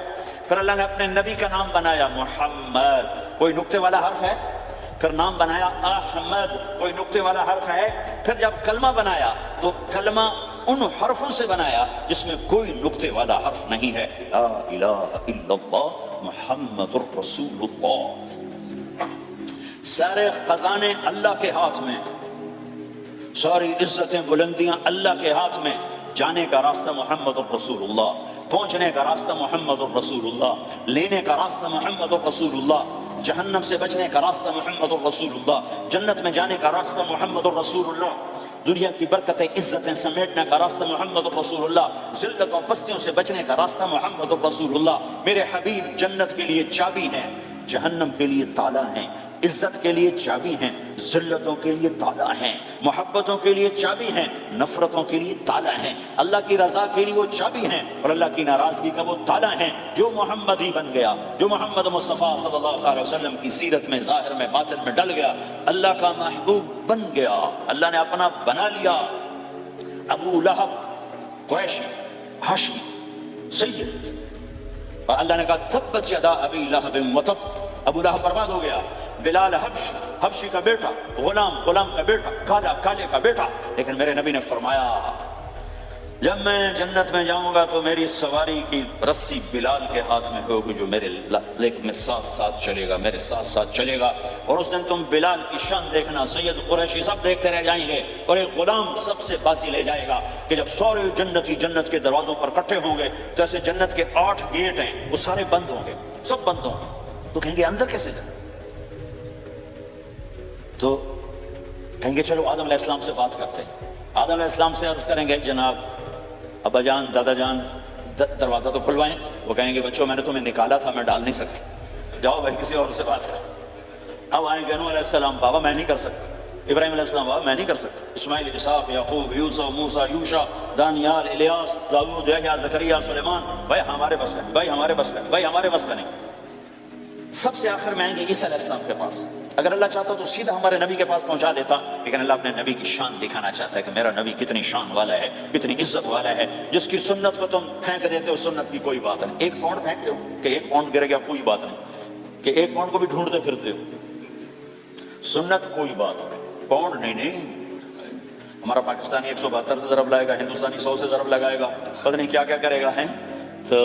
پھر اللہ نے اپنے نبی کا نام بنایا محمد، کوئی نقطے والا حرف ہے، پھر نام بنایا احمد، کوئی نقطے والا حرف ہے، پھر جب کلمہ بنایا تو کلمہ ان حرفوں سے بنایا جس میں کوئی نقطے والا حرف نہیں ہے، لا الہ الا اللہ محمد الرسول اللہ۔ سارے خزانے اللہ کے ہاتھ میں، ساری عزتیں بلندیاں اللہ کے ہاتھ میں، جانے کا راستہ محمد الرسول اللہ، پہنچنے کا راستہ محمد الرسول اللہ، لینے کا راستہ محمد الرسول اللہ، جہنم سے بچنے کا راستہ محمد الرسول اللہ، جنت میں جانے کا راستہ محمد الرسول اللہ، دنیا کی برکتیں عزتیں سمیٹنے کا راستہ محمد الرسول اللہ، ذلتوں پستیوں سے بچنے کا راستہ محمد الرسول اللہ۔ میرے حبیب جنت کے لیے چابی ہیں، جہنم کے لیے تالا ہیں، عزت کے لیے چابی ہیں، ذلتوں کے لیے تالا ہیں، محبتوں کے لیے چابی ہیں، نفرتوں کے لیے تالا ہیں، اللہ کی رضا کے لیے وہ چابی ہیں اور اللہ کی ناراضگی کا وہ تالا ہیں۔ جو محمد ہی بن گیا، جو محمد مصطفیٰ صلی اللہ علیہ وسلم کی سیرت میں، ظاہر میں، باطن میں ڈل گیا، اللہ کا محبوب بن گیا، اللہ نے اپنا بنا لیا۔ ابو لہب قریشی ہاشمی سید، اور اللہ نے کہا تبت یدا ابی لہب وتب، ابو لہب برباد ہو گیا۔ بلال حبشی کا بیٹا، غلام کا بیٹا، کالے کا بیٹا، لیکن میرے نبی نے فرمایا جب میں جنت میں جاؤں گا تو میری سواری کی رسی بلال کے ہاتھ میں ہوگی، جو میرے میں ساتھ چلے گا، میرے ساتھ چلے گا، اور اس دن تم بلال کی شان دیکھنا، سید قریشی سب دیکھتے رہ جائیں گے، اور ایک غلام سب سے بازی لے جائے گا کہ جب سارے جنتی جنت کے دروازوں پر اکٹھے ہوں گے تو ایسے جنت کے 8 گیٹ ہیں، وہ سارے بند ہوں گے، سب بند ہوں گے، تو کہیں گے اندر کیسے جائیں؟ تو کہیں گے چلو آدم علیہ السلام سے بات کرتے ہیں، آدم علیہ السلام سے عرض کریں گے جناب ابا جان، دادا جان، دروازہ تو کھلوائیں۔ وہ کہیں گے بچوں میں نے تمہیں نکالا تھا، میں ڈال نہیں سکتی، جاؤ بھائی کسی اور سے بات کر۔ اب آئیں گے نوح علیہ السلام، بابا میں نہیں کر سکتا، ابراہیم علیہ السلام، بابا میں نہیں کر سکتا، اسماعیل، اسحاق، یعقوب، یوسف، موسیٰ، یوشع، دانیال، الیاس، داؤد، یحییٰ، زکریا، سلیمان، بھائی ہمارے بس کا، بھائی ہمارے بس کا، بھائی ہمارے بس کا نہیں۔ سب سے آخر میں آئیں گے عیسیٰ علیہ السلام کے پاس۔ اگر اللہ چاہتا تو سیدھا ہمارے نبی کے پاس پہنچا دیتا، لیکن اللہ اپنے نبی کی شان دکھانا چاہتا ہے کہ میرا نبی کتنی شان والا ہے، کتنی عزت والا ہے، جس کی سنت کو تم پھینک دیتے ہو، سنت کی کوئی بات نہیں۔ 1 پاؤنڈ پھینکتے ہو کہ 1 پاؤنڈ گر گیا، کوئی بات نہیں، کہ 1 پاؤنڈ کو بھی ڈھونڈتے پھرتے ہو، سنت کوئی بات نہیں، پاؤنڈ نہیں۔ ہمارا پاکستانی 172 سے ضرب لائے گا، ہندوستانی 100 سے ضرب لگائے گا، پتہ نہیں کیا کیا کرے گا، ہیں تو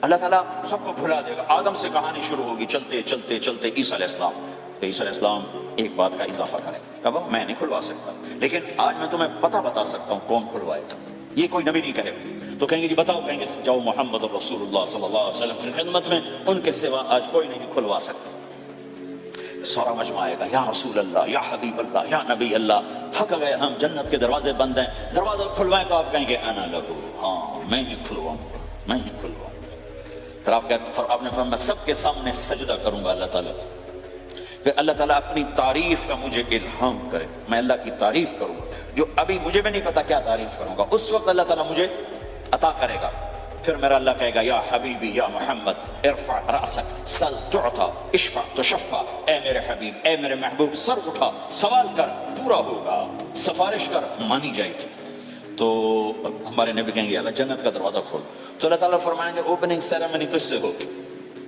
اللہ تعالیٰ سب کو بھلا دے گا۔ آدم سے کہانی شروع ہوگی، چلتے چلتے چلتے عیسیٰ علیہ السلام، تو عیسیٰ علیہ السلام ایک بات کا اضافہ کریں، کہا میں نہیں کھلوا سکتا، لیکن آج میں تمہیں پتہ بتا سکتا ہوں کون کھلوائے گا، یہ کوئی نبی نہیں کہے گا۔ تو کہیں گے جی بتاؤ، کہیں گے جاؤ محمد رسول اللہ صلی اللہ علیہ وسلم کی خدمت میں، ان کے سوا آج کوئی نہیں کھلوا سکتا۔ سارا مجمع آئے گا، یا رسول اللہ، یا حبیب اللہ، یا نبی اللہ، تھک گئے ہم، جنت کے دروازے بند ہیں، دروازہ کھلوائیں، تو آپ کہیں گے انا لہو، ہاں میں ہی کھلواؤں گا، میں ہی کھلواؤں گا۔ پھر آپ نے فرمایا سب کے سامنے سجدہ کروں گا اللہ تعالیٰ، پھر اللہ تعالیٰ اپنی تعریف کا مجھے الہام کرے، میں اللہ کی تعریف کروں گا، جو ابھی مجھے بھی نہیں پتا کیا تعریف کروں گا، اس وقت اللہ تعالیٰ مجھے عطا کرے گا۔ پھر میرا اللہ کہے گا یا حبیبی یا محمد ارفع رأسک سل تعطا اشفع تشفع، اے میرے حبیب، اے میرے محبوب، سر اٹھا، سوال کر، پورا ہوگا، سفارش کر، مانی جائے گی۔ تو ہمارے نبی کہیں گے اللہ جنت کا دروازہ کھول، تو اللہ تعالیٰ فرمائیں گے اوپننگ سیریمنی تجھ سے ہوگی،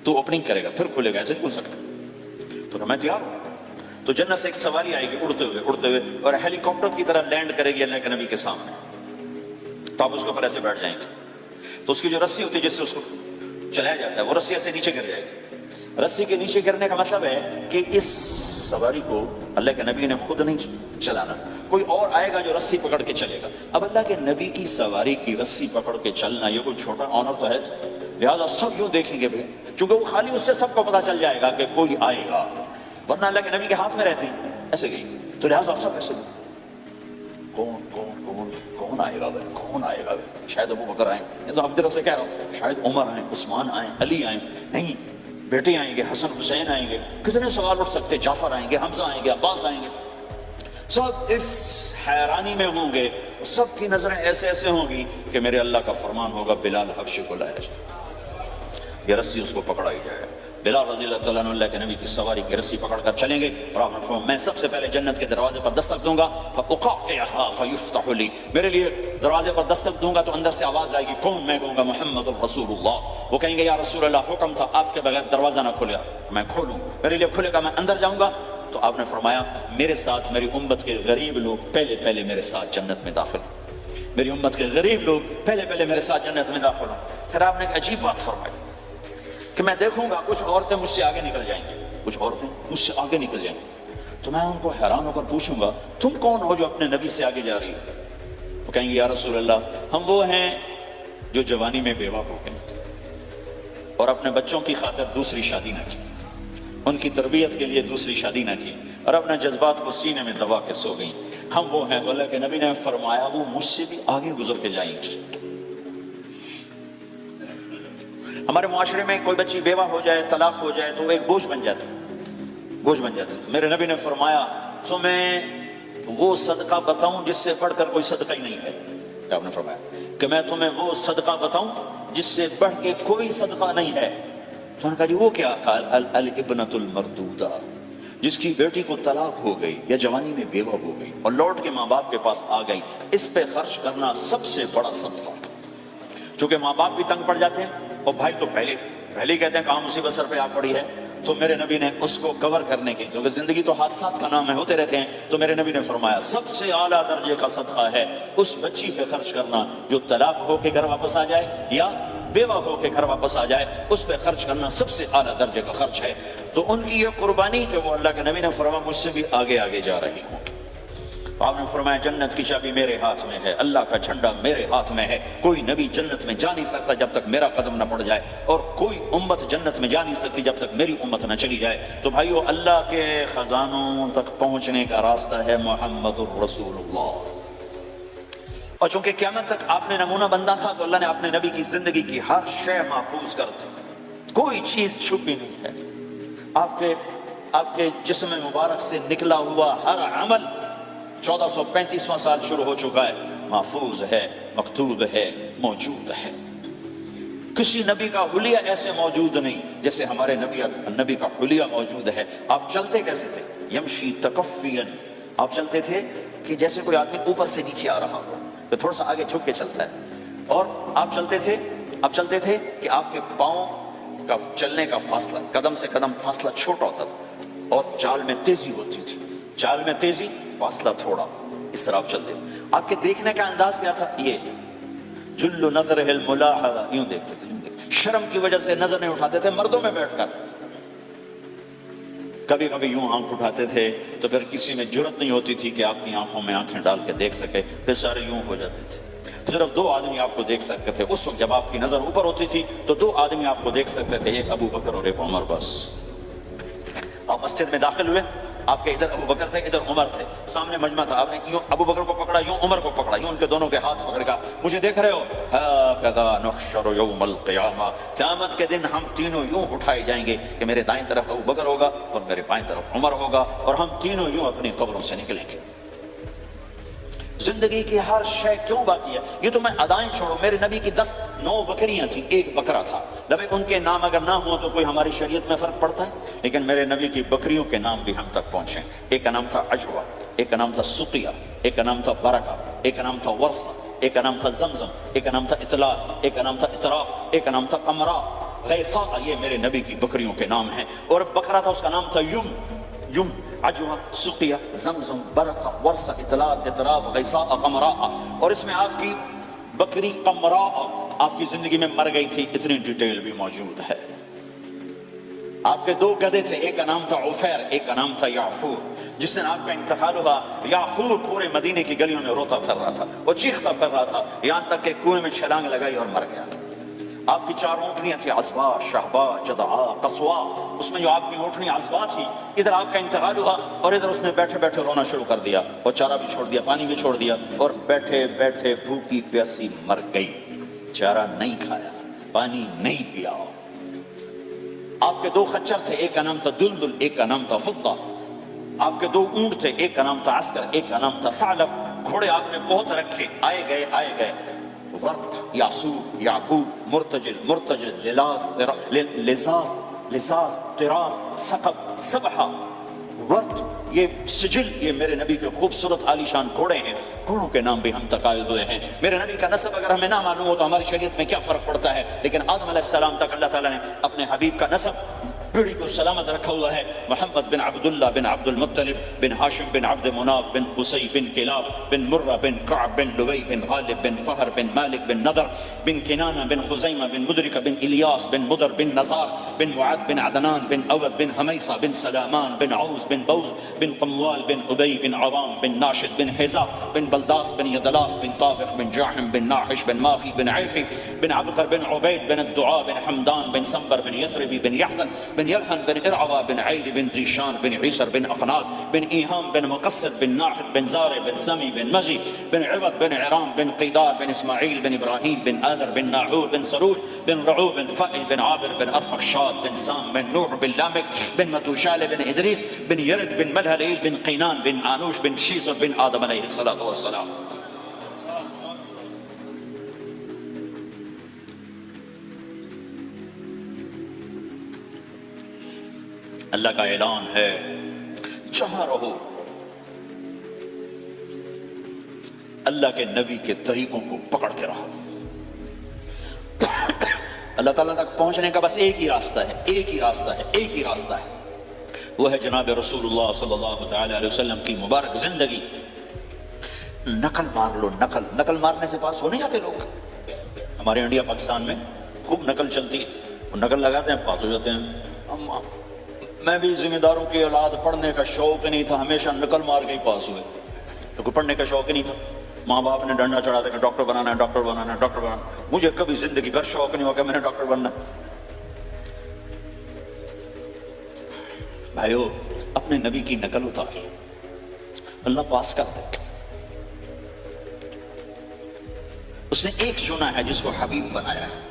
تو اوپننگ کرے گا، پھر کھلے گا، ایسے نہیں کھل سکتا۔ تو میں تیار ہوں۔ تو جنت سے ایک سواری آئے گی اڑتے ہوئے اور ہیلی کاپٹر کی طرح لینڈ کرے گی اللہ کے نبی کے سامنے، تو آپ اس کے اوپر ایسے بیٹھ جائیں گے، تو اس کی جو رسی ہوتی ہے جس سے اس کو چلایا جاتا ہے، وہ رسی ایسے نیچے گر جائے گی۔ رسی کے نیچے گرنے کا مطلب ہے کہ اس سواری کو اللہ کے نبی نے خود نہیں چلانا، کوئی اور آئے گا جو رسی پکڑ کے چلے گا۔ اب اللہ کے نبی کی سواری کی رسی پکڑ کے چلنا یہ کوئی چھوٹا آنر تو ہے، لہٰذا سب یوں دیکھیں گے بھی، چونکہ وہ خالی اس سے سب کو پتا چل جائے گا کہ کوئی آئے گا، ورنہ اللہ کے نبی کے ہاتھ میں رہتی ایسے گئی، تو لہٰذا سب ایسے کون کون کون کون آئے گا بھائی، کون آئے گا بھائی، شاید ابو بکر آئیں، یہ تو اب طرف سے کہہ رہا ہوں، شاید عمر آئیں، عثمان آئیں، علی آئیں، نہیں بیٹے آئیں گے، حسن حسین آئیں گے، کتنے سوال اٹھ سکتے، جعفر آئیں گے، حمزہ آئیں گے، عباس آئیں گے، سب اس حیرانی میں ہوں گے، سب کی نظریں ایسے ایسے ہوں گی کہ میرے اللہ کا فرمان ہوگا بلال حبشی کو لایا جائے، یہ رسی اس کو پکڑائی جائے۔ بلال رضی اللہ تعالیٰ عنہ اللہ کے نبی کی سواری کی رسی پکڑ کر چلیں گے، اور آپ نے فرمایا میں سب سے پہلے جنت کے دروازے پر دستک دوں گا، فَأُقَعْقِعَهَا فَيُفْتَحُ لِي، میرے لیے دروازے پر دستک دوں گا تو اندر سے آواز آئے گی، کون؟ میں کہوں گا محمد الرسول اللہ، وہ کہیں گے یا رسول اللہ حکم تھا آپ کے بغیر دروازہ نہ کھلے، میں کھولوں، میرے لیے کھلے گا، میں اندر جاؤں گا۔ تو آپ نے فرمایا میرے ساتھ میری امت کے غریب لوگ پہلے میرے ساتھ جنت میں داخل ہوں، میری امت کے غریب لوگ پہلے میرے ساتھ جنت میں داخل ہوں۔ پھر آپ نے ایک عجیب بات فرمائی کہ میں دیکھوں گا کچھ عورتیں مجھ سے آگے نکل جائیں گی، کچھ عورتیں مجھ سے آگے نکل جائیں گی، تو میں ان کو حیران ہو کر پوچھوں گا تم کون ہو جو اپنے نبی سے آگے جا رہی ہو؟ وہ کہیں گے یا رسول اللہ ہم وہ ہیں جو جوانی میں بیوہ ہو گئے اور اپنے بچوں کی خاطر دوسری شادی نہ کی، ان کی تربیت کے لیے دوسری شادی نہ کی اور اپنے جذبات کو سینے میں دبا کے سو گئیں، ہم وہ ہیں۔ تو اللہ کے نبی نے فرمایا وہ مجھ سے بھی آگے گزر کے جائیں گی۔ ہمارے معاشرے میں کوئی بچی بیوہ ہو جائے، طلاق ہو جائے تو وہ ایک بوجھ بن جاتی، بوجھ بن جاتی۔ میرے نبی نے فرمایا تمہیں وہ صدقہ بتاؤں جس سے بڑھ کر کوئی صدقہ ہی نہیں ہے، کیا آپ نے فرمایا کہ میں تمہیں وہ صدقہ بتاؤں جس سے بڑھ کے کوئی صدقہ نہیں ہے؟ تو انہوں نے کہا جی وہ کیا؟ الابنۃ المردودہ، جس کی بیٹی کو طلاق ہو گئی یا جوانی میں بیوہ ہو گئی اور لوٹ کے ماں باپ کے پاس آ گئی، اس پہ خرچ کرنا سب سے بڑا صدقہ۔ چونکہ ماں باپ بھی تنگ پڑ جاتے ہیں اور بھائی تو پہلے ہی کہتے ہیں کہاں مصیبت سر پہ آ پڑی ہے، تو میرے نبی نے اس کو کور کرنے کی، کیونکہ زندگی تو حادثات کا نام ہے، ہوتے رہتے ہیں، تو میرے نبی نے فرمایا سب سے اعلیٰ درجے کا صدقہ ہے اس بچی پہ خرچ کرنا جو طلاق ہو کے گھر واپس آ جائے یا بیوہ ہو کے گھر واپس آ جائے، اس پہ خرچ کرنا سب سے اعلیٰ درجے کا خرچ ہے۔ تو ان کی یہ قربانی کہ وہ اللہ کے نبی نے فرمایا مجھ سے بھی آگے جا رہی ہوں۔ آپ نے فرمایا جنت کی چابی میرے ہاتھ میں ہے، اللہ کا جھنڈا میرے ہاتھ میں ہے، کوئی نبی جنت میں جا نہیں سکتا جب تک میرا قدم نہ پڑ جائے، اور کوئی امت جنت میں جا نہیں سکتی جب تک میری امت نہ چلی جائے۔ تو بھائیو اللہ کے خزانوں تک پہنچنے کا راستہ ہے محمد الرسول اللہ، اور چونکہ قیامت تک آپ نے نمونہ بندہ تھا تو اللہ نے اپنے نبی کی زندگی کی ہر شے محفوظ کر دی، کوئی چیز چھپی نہیں ہے۔ آپ کے جسم مبارک سے نکلا ہوا ہر عمل 1435واں سال شروع ہو چکا ہے، محفوظ ہے، مکتوب ہے، موجود ہے۔ کسی نبی کا حلیہ ایسے موجود نہیں جیسے ہمارے نبی کا حلیہ موجود ہے۔ آپ چلتے کیسے تھے؟ یمشی تکفیاً، آپ چلتے تھے کہ جیسے کوئی آدمی اوپر سے نیچے آ رہا ہو تو تھوڑا سا آگے جھک کے چلتا ہے، اور آپ چلتے تھے کہ آپ کے پاؤں کا چلنے کا فاصلہ، قدم سے قدم فاصلہ چھوٹا ہوتا تھا، اور چال میں تیزی ہوتی تھی، چال میں تیزی، فاصلہ تھوڑا، اس طرح آپ چلتے۔ آپ کے دیکھنے کا انداز کیا تھا؟ یہ جل نظرہ الملاحظہ، یوں دیکھتے تھے، شرم کی وجہ سے نظر نہیں اٹھاتے تھے مردوں میں بیٹھ کر، کبھی کبھی یوں آنکھ اٹھاتے تھے تو پھر کسی میں جرت نہیں ہوتی تھی کہ آپ کی آنکھوں میں آنکھیں ڈال کے دیکھ سکے، پھر سارے یوں ہو جاتے تھے، صرف 2 آدمی آپ کو دیکھ سکتے تھے اس وقت جب آپ کی نظر اوپر ہوتی تھی، تو 2 آدمی آپ کو دیکھ سکتے تھے، ایک ابو بکر اور ایک عمر، بس۔ آپ مسجد میں داخل ہوئے، آپ کے ادھر ابو بکر تھے، ادھر عمر تھے، سامنے مجمع تھا، آپ نے یوں ابو بکر کو پکڑا، یوں عمر کو پکڑا، یوں ان کے دونوں کے ہاتھ پکڑ کر مجھے دیکھ رہے ہو؟ ہاکذا نحشر یوم القیامہ، قیامت کے دن ہم تینوں یوں اٹھائے جائیں گے کہ میرے دائیں طرف ابو بکر ہوگا اور میرے بائیں طرف عمر ہوگا، اور ہم تینوں یوں اپنی قبروں سے نکلیں گے۔ زندگی کی ہر شے کیوں باقی ہے؟ یہ تو میں ادائیں چھوڑو، میرے نبی کی 9 بکریاں تھیں، 1 بکرا تھا، نبی ان کے نام اگر نہ ہوں تو کوئی ہماری شریعت میں فرق پڑتا ہے؟ لیکن میرے نبی کی بکریوں کے نام بھی ہم تک پہنچے، ایک کا نام تھا عجوہ، ایک کا نام تھا سقیہ، ایک کا نام تھا برکہ، ایک کا نام تھا ورثہ، ایک کا نام تھا زمزم، ایک کا نام تھا اطلاع، ایک کا نام تھا اطراف، ایک کا نام تھا قمرا، غیثا، یہ میرے نبی کی بکریوں کے نام ہیں۔ اور بکرا تھا، اس کا نام تھا یم، عجوہ، سقیہ، زمزم، برکہ، ورثہ، اطلاع، اطراف، غیثا، قمرا، اور اس میں آپ کی بکری قمرا آپ کی زندگی میں مر گئی تھی، اتنی ڈیٹیل بھی موجود ہے۔ آپ کے 2 گدھے تھے، ایک کا نام تھا عفیر، ایک کا نام تھا یعفور۔ جس دن آپ کا انتقال ہوا، یعفور پورے مدینے کی گلیوں میں روتا پھر رہا تھا، وہ چیختا پھر رہا تھا، یہاں تک کہ کنویں میں چھلانگ لگائی اور مر گیا۔ آپ کی 4 اونٹنیاں تھیں، عصبہ، شہبہ، جدعا، قصوا، اس میں جو آپ کی اونٹنی عصبہ تھی، ادھر آپ کا انتقال ہوا اور ادھر اس نے بیٹھے بیٹھے رونا شروع کر دیا، اور چارہ بھی چھوڑ دیا، پانی بھی چھوڑ دیا، اور بیٹھے بیٹھے بھوکی پیاسی مر گئی، چارہ نہیں کھایا، پانی نہیں پیا۔ آپ کے 2 خچر تھے، ایک کا نام تھا دلدل، ایک کا نام تھا فضہ۔ آپ کے 2 اونٹ تھے، ایک کا نام تھا عسکر، ایک کا نام تھا ثعلب۔ گھوڑے آپ نے بہت رکھے، آئے گئے، ورد، یاسوب، یعقوب، مرتجل، لزاز، طراز، سقب، سبحہ، ورد، یہ سجل یہ میرے نبی کے خوبصورت عالیشان گھوڑے ہیں، گھوڑوں کے نام بھی ہم تک آئے ہوئے ہیں۔ میرے نبی کا نسب اگر ہمیں نہ معلوم ہو تو ہماری شریعت میں کیا فرق پڑتا ہے، لیکن آدم علیہ السلام تک اللہ تعالیٰ نے اپنے حبیب کا نسب پیڑھی کو سلامت رکھا ہوا ہے۔ محمد بن عبداللہ بن عبد المطلب بن ہاشم بن عبد مناف بن قصی بن کلاب بن مرہ بن کعب بن لوی بن غالب بن فہر بن مالک بن نضر بن کنانہ بن خزیمہ بن مدرکہ بن الیاس بن مدر بن نزار بن معد بن عدنان بن اود بن حمیصہ بن سلامان بن عوز بن بوز بن قموال بن ابی بن عوام بن ناشد بن حزا بن بلداس بن یدلاف بن طابق بن جاحم بن ناحش بن ماخی بن عیفی بن عبقر بن عبید بن الدعاء بن حمدان بن سنبر بن یثربی بن یحسن بن یلحن بن ارعوى بن عیل بن ذیشان بن عیسر بن اقناد بن ایہام بن مقصد بن ناحد بن زارع بن سمی بن مزی بن عوض بن عرام بن قیدار بن اسماعیل بن ابراہیم بن آذر بن ناحور بن سروج بن رعو بن فائل بن عابر بن ارفخشاد بن سام بن نوح بن لامک بن متوشال بن ادریس بن یرد بن ملہلیل بن قینان بن آنوش بن شیزر بن آدم علیہ السلام۔ اللہ کا اعلان ہے جہاں رہو اللہ کے نبی کے طریقوں کو پکڑتے رہو۔ اللہ تعالیٰ تک پہنچنے کا بس ایک ہی راستہ ہے، ایک ہی راستہ ہے، ایک ہی راستہ ہے، وہ ہے جناب رسول اللہ صلی اللہ تعالی علیہ وسلم کی مبارک زندگی۔ نقل مار لو، نقل مارنے سے پاس ہو نہیں جاتے لوگ۔ ہمارے انڈیا پاکستان میں خوب نقل چلتی ہے، وہ نقل لگاتے ہیں پاس ہو جاتے ہیں۔ میں بھی ذمہ داروں کی اولاد، پڑھنے کا شوق ہی نہیں تھا، ہمیشہ نقل مار کے ہی پاس ہوئے، کیونکہ پڑھنے کا شوق ہی نہیں تھا۔ ماں باپ نے ڈنڈا چڑھا دیا کہ ڈاکٹر بنانا ہے، ڈاکٹر بنانا ہے، ڈاکٹر بنانا۔ مجھے کبھی زندگی بھر شوق نہیں ہوا کہ میں نے ڈاکٹر بننا۔ بھائیو اپنے نبی کی نقل اتار، اللہ پاس کر دے۔ اس نے ایک چنا ہے جس کو حبیب بنایا ہے،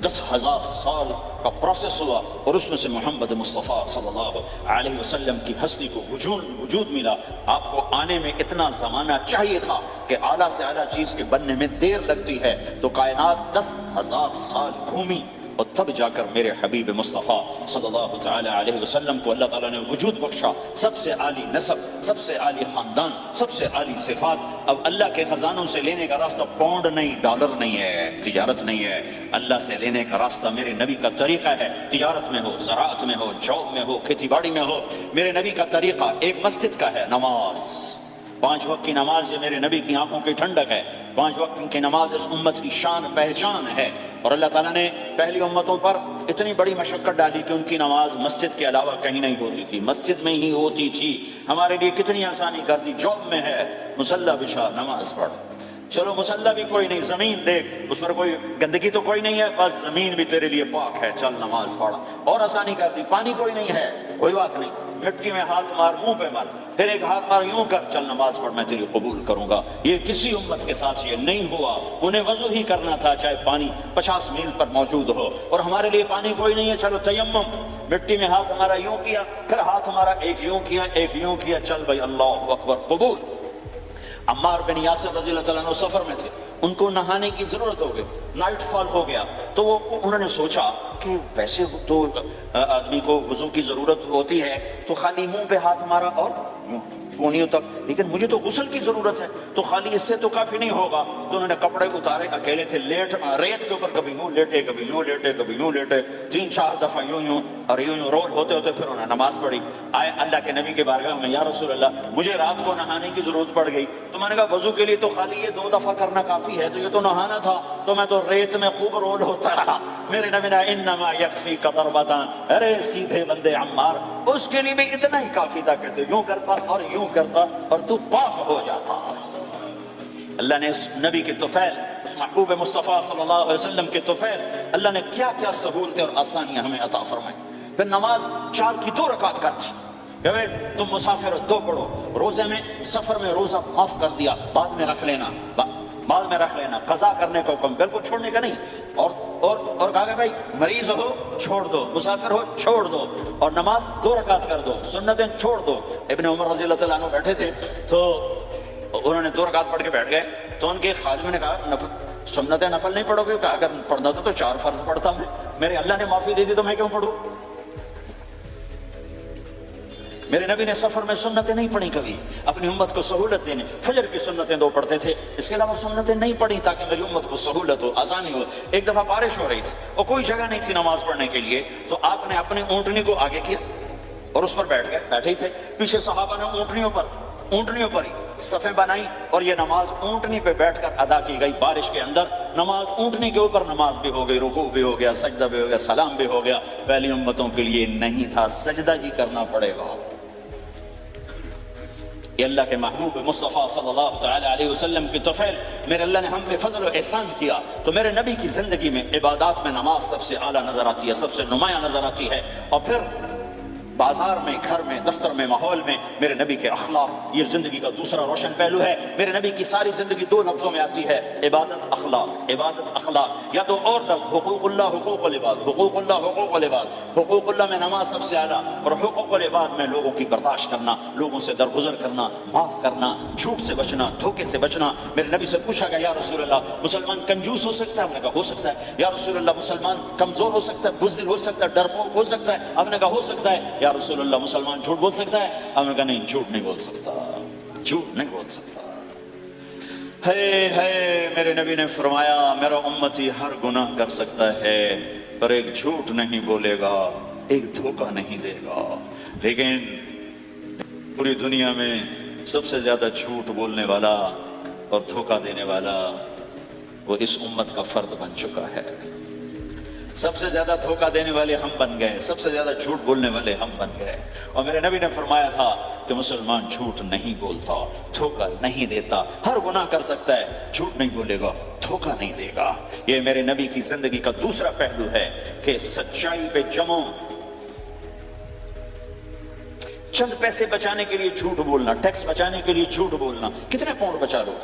10,000 سال کا پروسیس ہوا اور اس میں سے محمد مصطفیٰ صلی اللہ علیہ وسلم کی ہستی کو وجود ملا۔ آپ کو آنے میں اتنا زمانہ چاہیے تھا کہ اعلیٰ سے اعلیٰ چیز کے بننے میں دیر لگتی ہے، تو کائنات 10,000 سال گھومی اور تب جا کر میرے حبیب مصطفیٰ صلی اللہ تعالی علیہ وسلم کو اللہ تعالیٰ نے وجود بخشا۔ سب سے عالی نسب، سب سے عالی خاندان، سب سے عالی صفات۔ اب اللہ کے خزانوں سے لینے کا راستہ پاؤنڈ نہیں، ڈالر نہیں ہے، تجارت نہیں ہے، اللہ سے لینے کا راستہ میرے نبی کا طریقہ ہے۔ تجارت میں ہو، زراعت میں ہو، جاب میں ہو، کھیتی باڑی میں ہو، میرے نبی کا طریقہ ایک مسجد کا ہے، نماز۔ 5 وقت کی نماز یہ میرے نبی کی آنکھوں کی ٹھنڈک ہے۔ 5 وقت کی نماز اس امت کی شان پہچان ہے، اور اللہ تعالیٰ نے پہلی امتوں پر اتنی بڑی مشقت ڈالی کہ ان کی نماز مسجد کے علاوہ کہیں نہیں ہوتی تھی، مسجد میں ہی ہوتی تھی۔ ہمارے لیے کتنی آسانی کر دی، جاب میں ہے مصلی بچھا نماز پڑھ، چلو مصلی بھی کوئی نہیں، زمین دیکھ اس پر کوئی گندگی تو کوئی نہیں ہے، بس زمین بھی تیرے لیے پاک ہے، چل نماز پڑھ۔ اور آسانی کر دی، پانی کوئی نہیں ہے، کوئی بات نہیں، مٹی میں ہاتھ مار، منہ پہ مار، پھر ایک ہاتھ مار، یوں کر، چل نماز پڑھ، میں تیری قبول کروں گا۔ یہ کسی امت کے ساتھ یہ نہیں ہوا، انہیں وضو ہی کرنا تھا چاہے پانی 50 میل پر موجود ہو، اور ہمارے لیے پانی کوئی نہیں ہے، چلو تیمم، مٹی میں ہاتھ ہمارا یوں کیا، پھر ہاتھ ہمارا ایک یوں کیا، ایک یوں کیا، چل بھائی اللہ اکبر قبول۔ عمار بن یاسر رضی اللہ تعالیٰ عنہ سفر میں تھے، ان کو نہانے کی ضرورت ہو گئی، نائٹ فال ہو گیا، تو انہوں نے سوچا کہ ویسے تو آدمی کو وضو کی ضرورت ہوتی ہے تو خالی منہ پہ ہاتھ مارا اور کونیوں تک، لیکن مجھے تو غسل کی ضرورت ہے، تو خالی اس سے تو کافی نہیں ہوگا، تو انہوں نے کپڑے اتارے، اکیلے تھے، ریت کے اوپر کبھی یوں لیٹے، کبھی یوں لیٹے، کبھی یوں لیٹے، 3-4 دفعہ یوں اور یوں رول ہوتے ہوتے پھر انہوں نے نماز پڑھی۔ آئے اللہ کے نبی کے بارگاہ میں، یا رسول اللہ مجھے رات کو نہانے کی ضرورت پڑ گئی، تو میں نے کہا وضو کے لیے تو خالی یہ 2 دفعہ کرنا کافی ہے، تو یہ تو نہانا تھا، تو میں تو ریت میں خوب رول ہوتا رہا۔ میرے نبی نے انما یکفیک ضربتان، ارے سیدھے بندے عمار، اس کے لیے بھی اتنا ہی کافی تھا کہ تو یوں کرتا اور یوں کرتا اور تو پاک ہو جاتا۔ اللہ نے اس نبی کے طفیل، اس محبوب مصطفیٰ صلی اللہ علیہ وسلم کے طفیل، اللہ نے کیا کیا سہولتیں اور آسانیاں ہمیں عطا فرمائیں۔ پھر نماز 4 کی 2 رکعت کر دی، کہ تم مسافر ہو 2 پڑھو، روزے میں سفر میں روزہ معاف کر دیا، بعد میں رکھ لینا، بعد میں رکھ لینا، قضا کرنے کو حکم، بالکل چھوڑنے کا نہیں، اور کہا کہ بھائی مریض ہو چھوڑ دو، مسافر ہو چھوڑ دو، اور نماز 2 رکعت کر دو، سنتیں چھوڑ دو۔ ابن عمر رضی اللہ تعالیٰ عنہ بیٹھے تھے تو انہوں نے 2 رکعت پڑھ کے بیٹھ گئے، تو ان کے خادم نے کہا سنتیں نفل نہیں پڑھو گے؟ کہا اگر پڑھنا تو 4 فرض پڑھتا میں، میرے اللہ نے معافی دے دی تو میں کیوں پڑھوں؟ میرے نبی نے سفر میں سنتیں نہیں پڑھی کبھی، اپنی امت کو سہولت دینے، فجر کی سنتیں 2 پڑھتے تھے، اس کے علاوہ سنتیں نہیں پڑھی تاکہ میری امت کو سہولت ہو، آسانی ہو۔ ایک دفعہ بارش ہو رہی تھی اور کوئی جگہ نہیں تھی نماز پڑھنے کے لیے، تو آپ نے اپنے اونٹنی کو آگے کیا اور اس پر بیٹھ گئے، بیٹھے ہی تھے، پیچھے صحابہ نے اونٹنیوں پر ہی صفیں بنائی اور یہ نماز اونٹنی پہ بیٹھ کر ادا کی گئی۔ بارش کے اندر نماز اونٹنی کے اوپر نماز بھی ہو گئی، رکوع بھی ہو گیا، سجدہ بھی ہو گیا، سلام بھی ہو گیا۔ پہلی امتوں کے لیے نہیں تھا، سجدہ ہی کرنا پڑے گا۔ یہ اللہ کے محبوب مصطفیٰ صلی اللہ تعالی علیہ وسلم کی توفیل، میرے اللہ نے ہم پہ فضل و احسان کیا، تو میرے نبی کی زندگی میں عبادات میں نماز سب سے اعلیٰ نظر آتی ہے، سب سے نمایاں نظر آتی ہے۔ اور پھر بازار میں، گھر میں، دفتر میں، ماحول میں میرے نبی کے اخلاق، یہ زندگی کا دوسرا روشن پہلو ہے۔ میرے نبی کی ساری زندگی 2 لفظوں میں آتی ہے، عبادت اخلاق، عبادت اخلاق، یا تو اور لفظ حقوق اللہ حقوق العباد، حقوق اللہ حقوق العباد۔ حقوق اللہ میں نماز سب سے اعلیٰ، اور حقوق العباد میں لوگوں کی برداشت کرنا، لوگوں سے درگزر کرنا، معاف کرنا، جھوٹ سے بچنا، دھوکے سے بچنا۔ میرے نبی سے پوچھا گیا یا رسول اللہ مسلمان کنجوس ہو سکتا ہے؟ آپ نے کہا ہو سکتا ہے۔ یا رسول اللہ مسلمان کمزور ہو سکتا ہے، بزدل ہو سکتا ہے، ڈرپوک ہو سکتا ہے؟ آپ نے کہا ہو سکتا ہے۔ یا رسول اللہ مسلمان جھوٹ بول سکتا ہے؟ آپ نے کہا نہیں، جھوٹ نہیں بول سکتا، جھوٹ نہیں بول سکتا۔ ہے میرے نبی نے فرمایا میرا امتی ہر گناہ کر سکتا ہے پر ایک جھوٹ نہیں بولے گا، ایک دھوکہ نہیں دے گا۔ لیکن پوری دنیا میں سب سے زیادہ جھوٹ بولنے والا اور دھوکہ دینے والا وہ اس امت کا فرد بن چکا ہے۔ سب سے زیادہ دھوکہ دینے والے ہم بن گئے، سب سے زیادہ جھوٹ بولنے والے ہم بن گئے۔ اور میرے نبی نے فرمایا تھا کہ مسلمان جھوٹ نہیں بولتا، دھوکہ نہیں دیتا، ہر گناہ کر سکتا ہے، جھوٹ نہیں بولے گا، دھوکہ نہیں دے گا۔ یہ میرے نبی کی زندگی کا دوسرا پہلو ہے کہ سچائی پہ جمو، چند پیسے بچانے کے لیے جھوٹ بولنا، ٹیکس بچانے کے لیے جھوٹ بولنا، کتنے پاؤنڈ بچا لو؟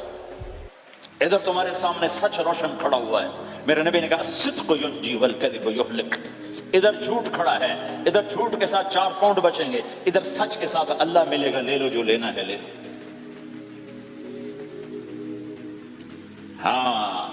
ادھر تمہارے سامنے سچ روشن کھڑا ہوا ہے، میرے نبی نے کہا صدق ینجی والکذب یہلک۔ ادھر جھوٹ کھڑا ہے، ادھر جھوٹ کے ساتھ 4 پاؤنڈ بچیں گے، ادھر سچ کے ساتھ اللہ ملے گا، لے لو جو لینا ہے لے لو۔ ہاں،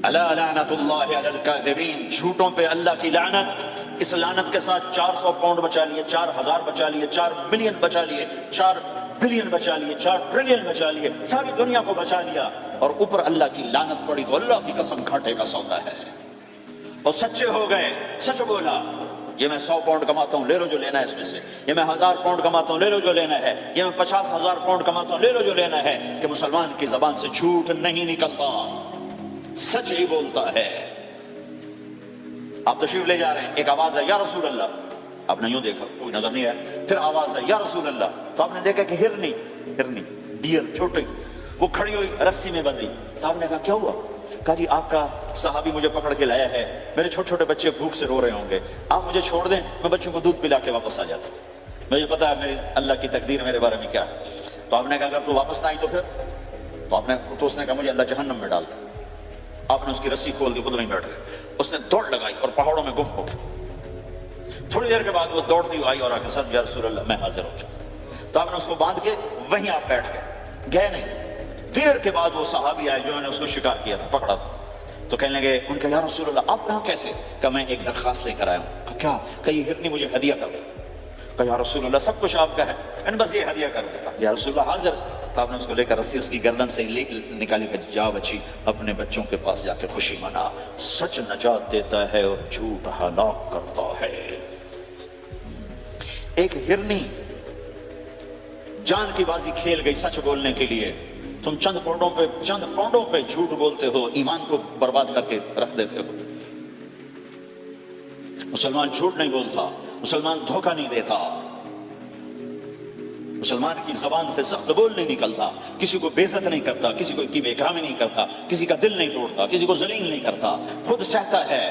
الا لعنت اللہ علی الکاذبین، جھوٹوں پہ اللہ کی لعنت۔ اس لعنت کے ساتھ 400 پاؤنڈ بچا لیے، 4000 بچا لیے، 4 ملین بچا لیے، 4 بلین بچا لیے، 4 ٹریلین بچا لیے، ساری دنیا کو بچا لیا، اور اوپر اللہ کی لعنت پڑی تو اللہ کی قسم گھاٹے کا سودا ہے۔ اور سچے ہو گئے، سچ بولا، یہ میں 100 پاؤنڈ کماتا ہوں، لے لو جو لینا ہے اس میں سے، یہ میں 1000 پاؤنڈ کماتا ہوں، لے لو جو لینا ہے، یہ میں 50,000 پاؤنڈ کماتا ہوں، لے لو جو لینا ہے۔ کہ مسلمان کی زبان سے جھوٹ نہیں نکلتا، سچ ہی بولتا ہے۔ آپ تشریف لے جا رہے ہیں، ایک آواز ہے یا رسول اللہ، آپ نے یوں دیکھا، کوئی نظر نہیں آیا، پھر آواز ہے یا رسول اللہ، تو آپ نے دیکھا کہ ہرنی ڈیئر چھوٹی وہ کھڑی ہوئی رسی میں بندھی، تو آپ نے کہا کیا ہوا؟ کہا جی آپ کا صحابی مجھے پکڑ کے لایا ہے، میرے چھوٹے چھوٹے بچے بھوک سے رو رہے ہوں گے، آپ مجھے چھوڑ دیں، میں بچوں کو دودھ پلا کے واپس آ جاتا، مجھے پتا ہے میری اللہ کی تقدیر میرے بارے میں کیا ہے۔ تو آپ نے کہا اگر تو واپس نہ آئی تو پھر؟ تو اس نے کہا مجھے اللہ جہنم میں ڈالتا۔ آپ نے اس کی رسی کھول دی، خود وہیں بیٹھ گئے، اس نے دوڑ لگائی اور پہاڑوں میں گم ہو گئی۔ تھوڑی دیر کے بعد وہ دوڑتی آئی اور آ کے سر یا رسول اللہ میں حاضر ہو گیا۔ تو آپ نے اس کو باندھ کے وہیں آپ بیٹھ گئے نہیں۔ دیر کے بعد وہ صحابی آئے جنہوں نے اس کو شکار کیا تھا، پکڑا تھا، تو کہنے لگے، ان کا یا رسول اللہ آپ یہاں کیسے؟ کہ میں ایک درخواست لے کر آیا ہوں۔ کہ کیا؟ کہ یہ ہرنی مجھے ہدیہ کر دے۔ کہ یا رسول اللہ سب کچھ آپ کا ہے، میں بس یہ ہدیہ کر دیتا۔ یا رسول اللہ حاضر۔ تو آپ نے اس کو لے کر رسی اس کی گردن سے نکالی کہ جا بچی اپنے بچوں کے پاس جا کے خوشی منا۔ سچ نجات دیتا ہے اور جھوٹ ہلاک کرتا ہے۔ ایک ہرنی جان کی بازی کھیل گئی سچ بولنے کے لیے، تم چند پاؤنڈوں پہ جھوٹ بولتے ہو، ایمان کو برباد کر کے رکھ دیتے ہو۔ مسلمان جھوٹ نہیں بولتا، مسلمان دھوکہ نہیں دیتا، مسلمان کی زبان سے سخت بول نہیں نکلتا، کسی کو بے عزت نہیں کرتا، کسی کو کی بے اکرامی نہیں کرتا، کسی کا دل نہیں توڑتا، کسی کو ذلیل نہیں کرتا، خود سہتا ہے،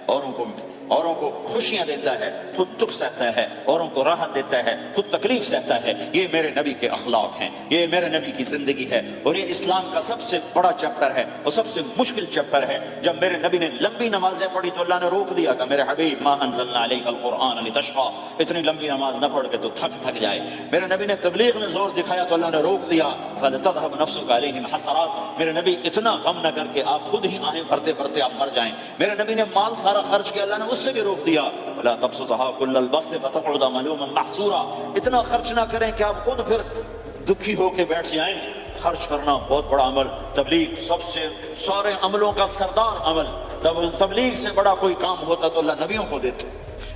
اوروں کو خوشیاں دیتا ہے، خود دکھ سہتا ہے، اوروں کو راحت دیتا ہے، خود تکلیف سہتا ہے۔ یہ میرے نبی کے اخلاق ہیں، یہ میرے نبی کی زندگی ہے، اور یہ اسلام کا سب سے بڑا چیپٹر ہے اور سب سے مشکل چیپٹر ہے۔ جب میرے نبی نے لمبی نمازیں پڑھی تو اللہ نے روک دیا کہ میرے حبیب ما انزلنا علیک القرآن لتشقى، اتنی لمبی نماز نہ پڑھ کے تو تھک جائے۔ میرے نبی نے تبلیغ میں زور دکھایا تو اللہ نے روک دیا، فلتذهب نفسك علیہم حسرات، میرے نبی اتنا غم نہ کر کے آپ خود ہی آہیں بھرتے بھرتے آپ مر جائیں۔ میرے نبی نے مال سارا خرچ کیا، اللہ نے اس سے بھی روک دیا، ولا تبسطها كل البسط فتقعد ملوما محسورا. اتنا خرچ نہ کریں کہ آپ خود پھر دکھی ہو کے بیٹھ جائیں. خرچ کرنا بہت بڑا عمل. تبلیغ سب سے سارے عملوں کا سردار عمل. تبلیغ سے بڑا کوئی کام ہوتا تو اللہ نبیوں کو دیتے.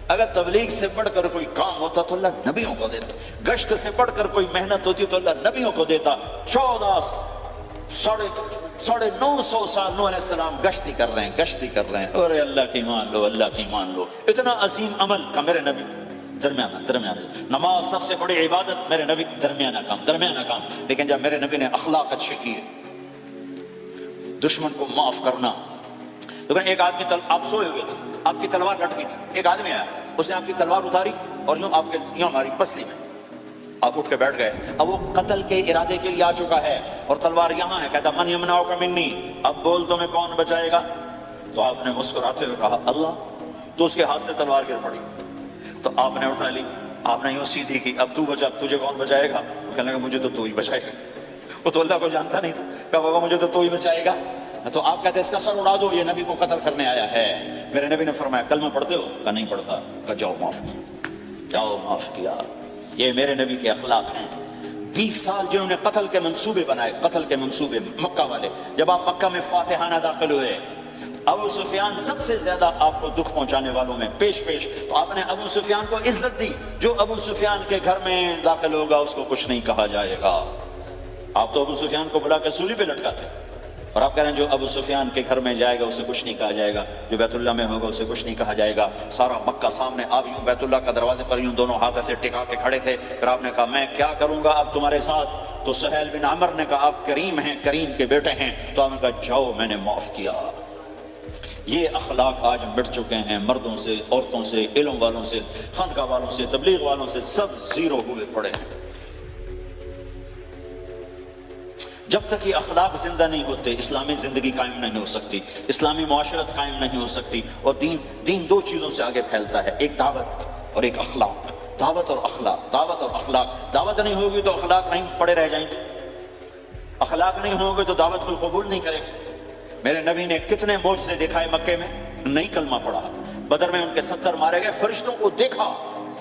اگر تبلیغ سے بڑھ کر کوئی کام ہوتا تو اللہ نبیوں کو دیتا. گشت سے بڑھ کر کوئی محنت ہوتی تو اللہ نبیوں کو دیتا. 950 سال نوح علیہ السلام گشتی کر رہے ہیں. اور اللہ کی مان لو, اللہ کی مان لو. اتنا عظیم عمل کا میرے نبی درمیانہ. نماز سب سے بڑی عبادت, میرے نبی درمیانہ کام. لیکن جب میرے نبی نے اخلاق اچھے کیے, دشمن کو معاف کرنا. لیکن ایک آدمی آپ سوئے ہوئے تھے, آپ کی تلوار لٹکی تھی, ایک آدمی آیا, اس نے آپ کی تلوار اتاری اور یوں ماری پسلی میں. آپ اٹھ کے بیٹھ گئے. اب وہ قتل کے ارادے کے لیے آ چکا ہے اور تلوار یہاں ہے. کہتا من یمنعک منی, اب بول تمہیں کون بچائے گا؟ تو آپ نے مسکراتے ہوئے کہا اللہ. تو اس کے ہاتھ سے تلوار گر پڑی. تو آپ نے اٹھا لی, آپ نے یوں سیدھی کی, اب تو بچا, تجھے کون بچائے گا؟ کہنے لگا مجھے تو ہی بچائے گا. وہ تو اللہ کو جانتا نہیں تھا. کہا بابا مجھے تو ہی بچائے گا. تو آپ کہتے ہیں اس کا سر اڑا دو, یہ نبی کو قتل کرنے آیا ہے. میرے نبی نے فرمایا کلمہ پڑھتے ہو؟ کہا نہیں پڑھتا. کہا جاؤ معاف کیا. یہ میرے نبی کے اخلاق ہیں. 20 سال جنہوں نے قتل کے منصوبے بنائے, قتل کے منصوبے, مکہ والے. جب آپ مکہ میں فاتحانہ داخل ہوئے, ابو سفیان سب سے زیادہ آپ کو دکھ پہنچانے والوں میں پیش. تو آپ نے ابو سفیان کو عزت دی. جو ابو سفیان کے گھر میں داخل ہوگا اس کو کچھ نہیں کہا جائے گا. آپ تو ابو سفیان کو بلا کے سولی پہ لٹکاتے, اور آپ کہہ رہے ہیں جو ابو سفیان کے گھر میں جائے گا اسے کچھ نہیں کہا جائے گا, جو بیت اللہ میں ہوگا اسے کچھ نہیں کہا جائے گا. سارا مکہ سامنے, آپ یوں بیت اللہ کا دروازے پر یوں دونوں ہاتھ ایسے ٹکا کے کھڑے تھے. پھر آپ نے کہا میں کیا کروں گا اب تمہارے ساتھ؟ تو سہیل بن عمر نے کہا آپ کریم ہیں, کریم کے بیٹے ہیں. تو آپ نے کہا جاؤ میں نے معاف کیا. یہ اخلاق آج مٹ چکے ہیں. مردوں سے, عورتوں سے, علم والوں سے, خانقاہ والوں سے, تبلیغ والوں سے, سب زیرو ہوئے پڑے ہیں. جب تک یہ اخلاق زندہ نہیں ہوتے اسلامی زندگی قائم نہیں ہو سکتی, اسلامی معاشرت قائم نہیں ہو سکتی. اور دین 2 چیزوں سے آگے پھیلتا ہے, ایک دعوت اور ایک اخلاق. دعوت اور اخلاق. دعوت نہیں ہوگی تو اخلاق نہیں, پڑے رہ جائیں گے. اخلاق نہیں ہوگے تو دعوت کوئی قبول نہیں کرے گا. میرے نبی نے کتنے معجزے دکھائے مکے میں, نہیں کلمہ پڑھا. بدر میں ان کے 70 مارے گئے, فرشتوں کو دیکھا,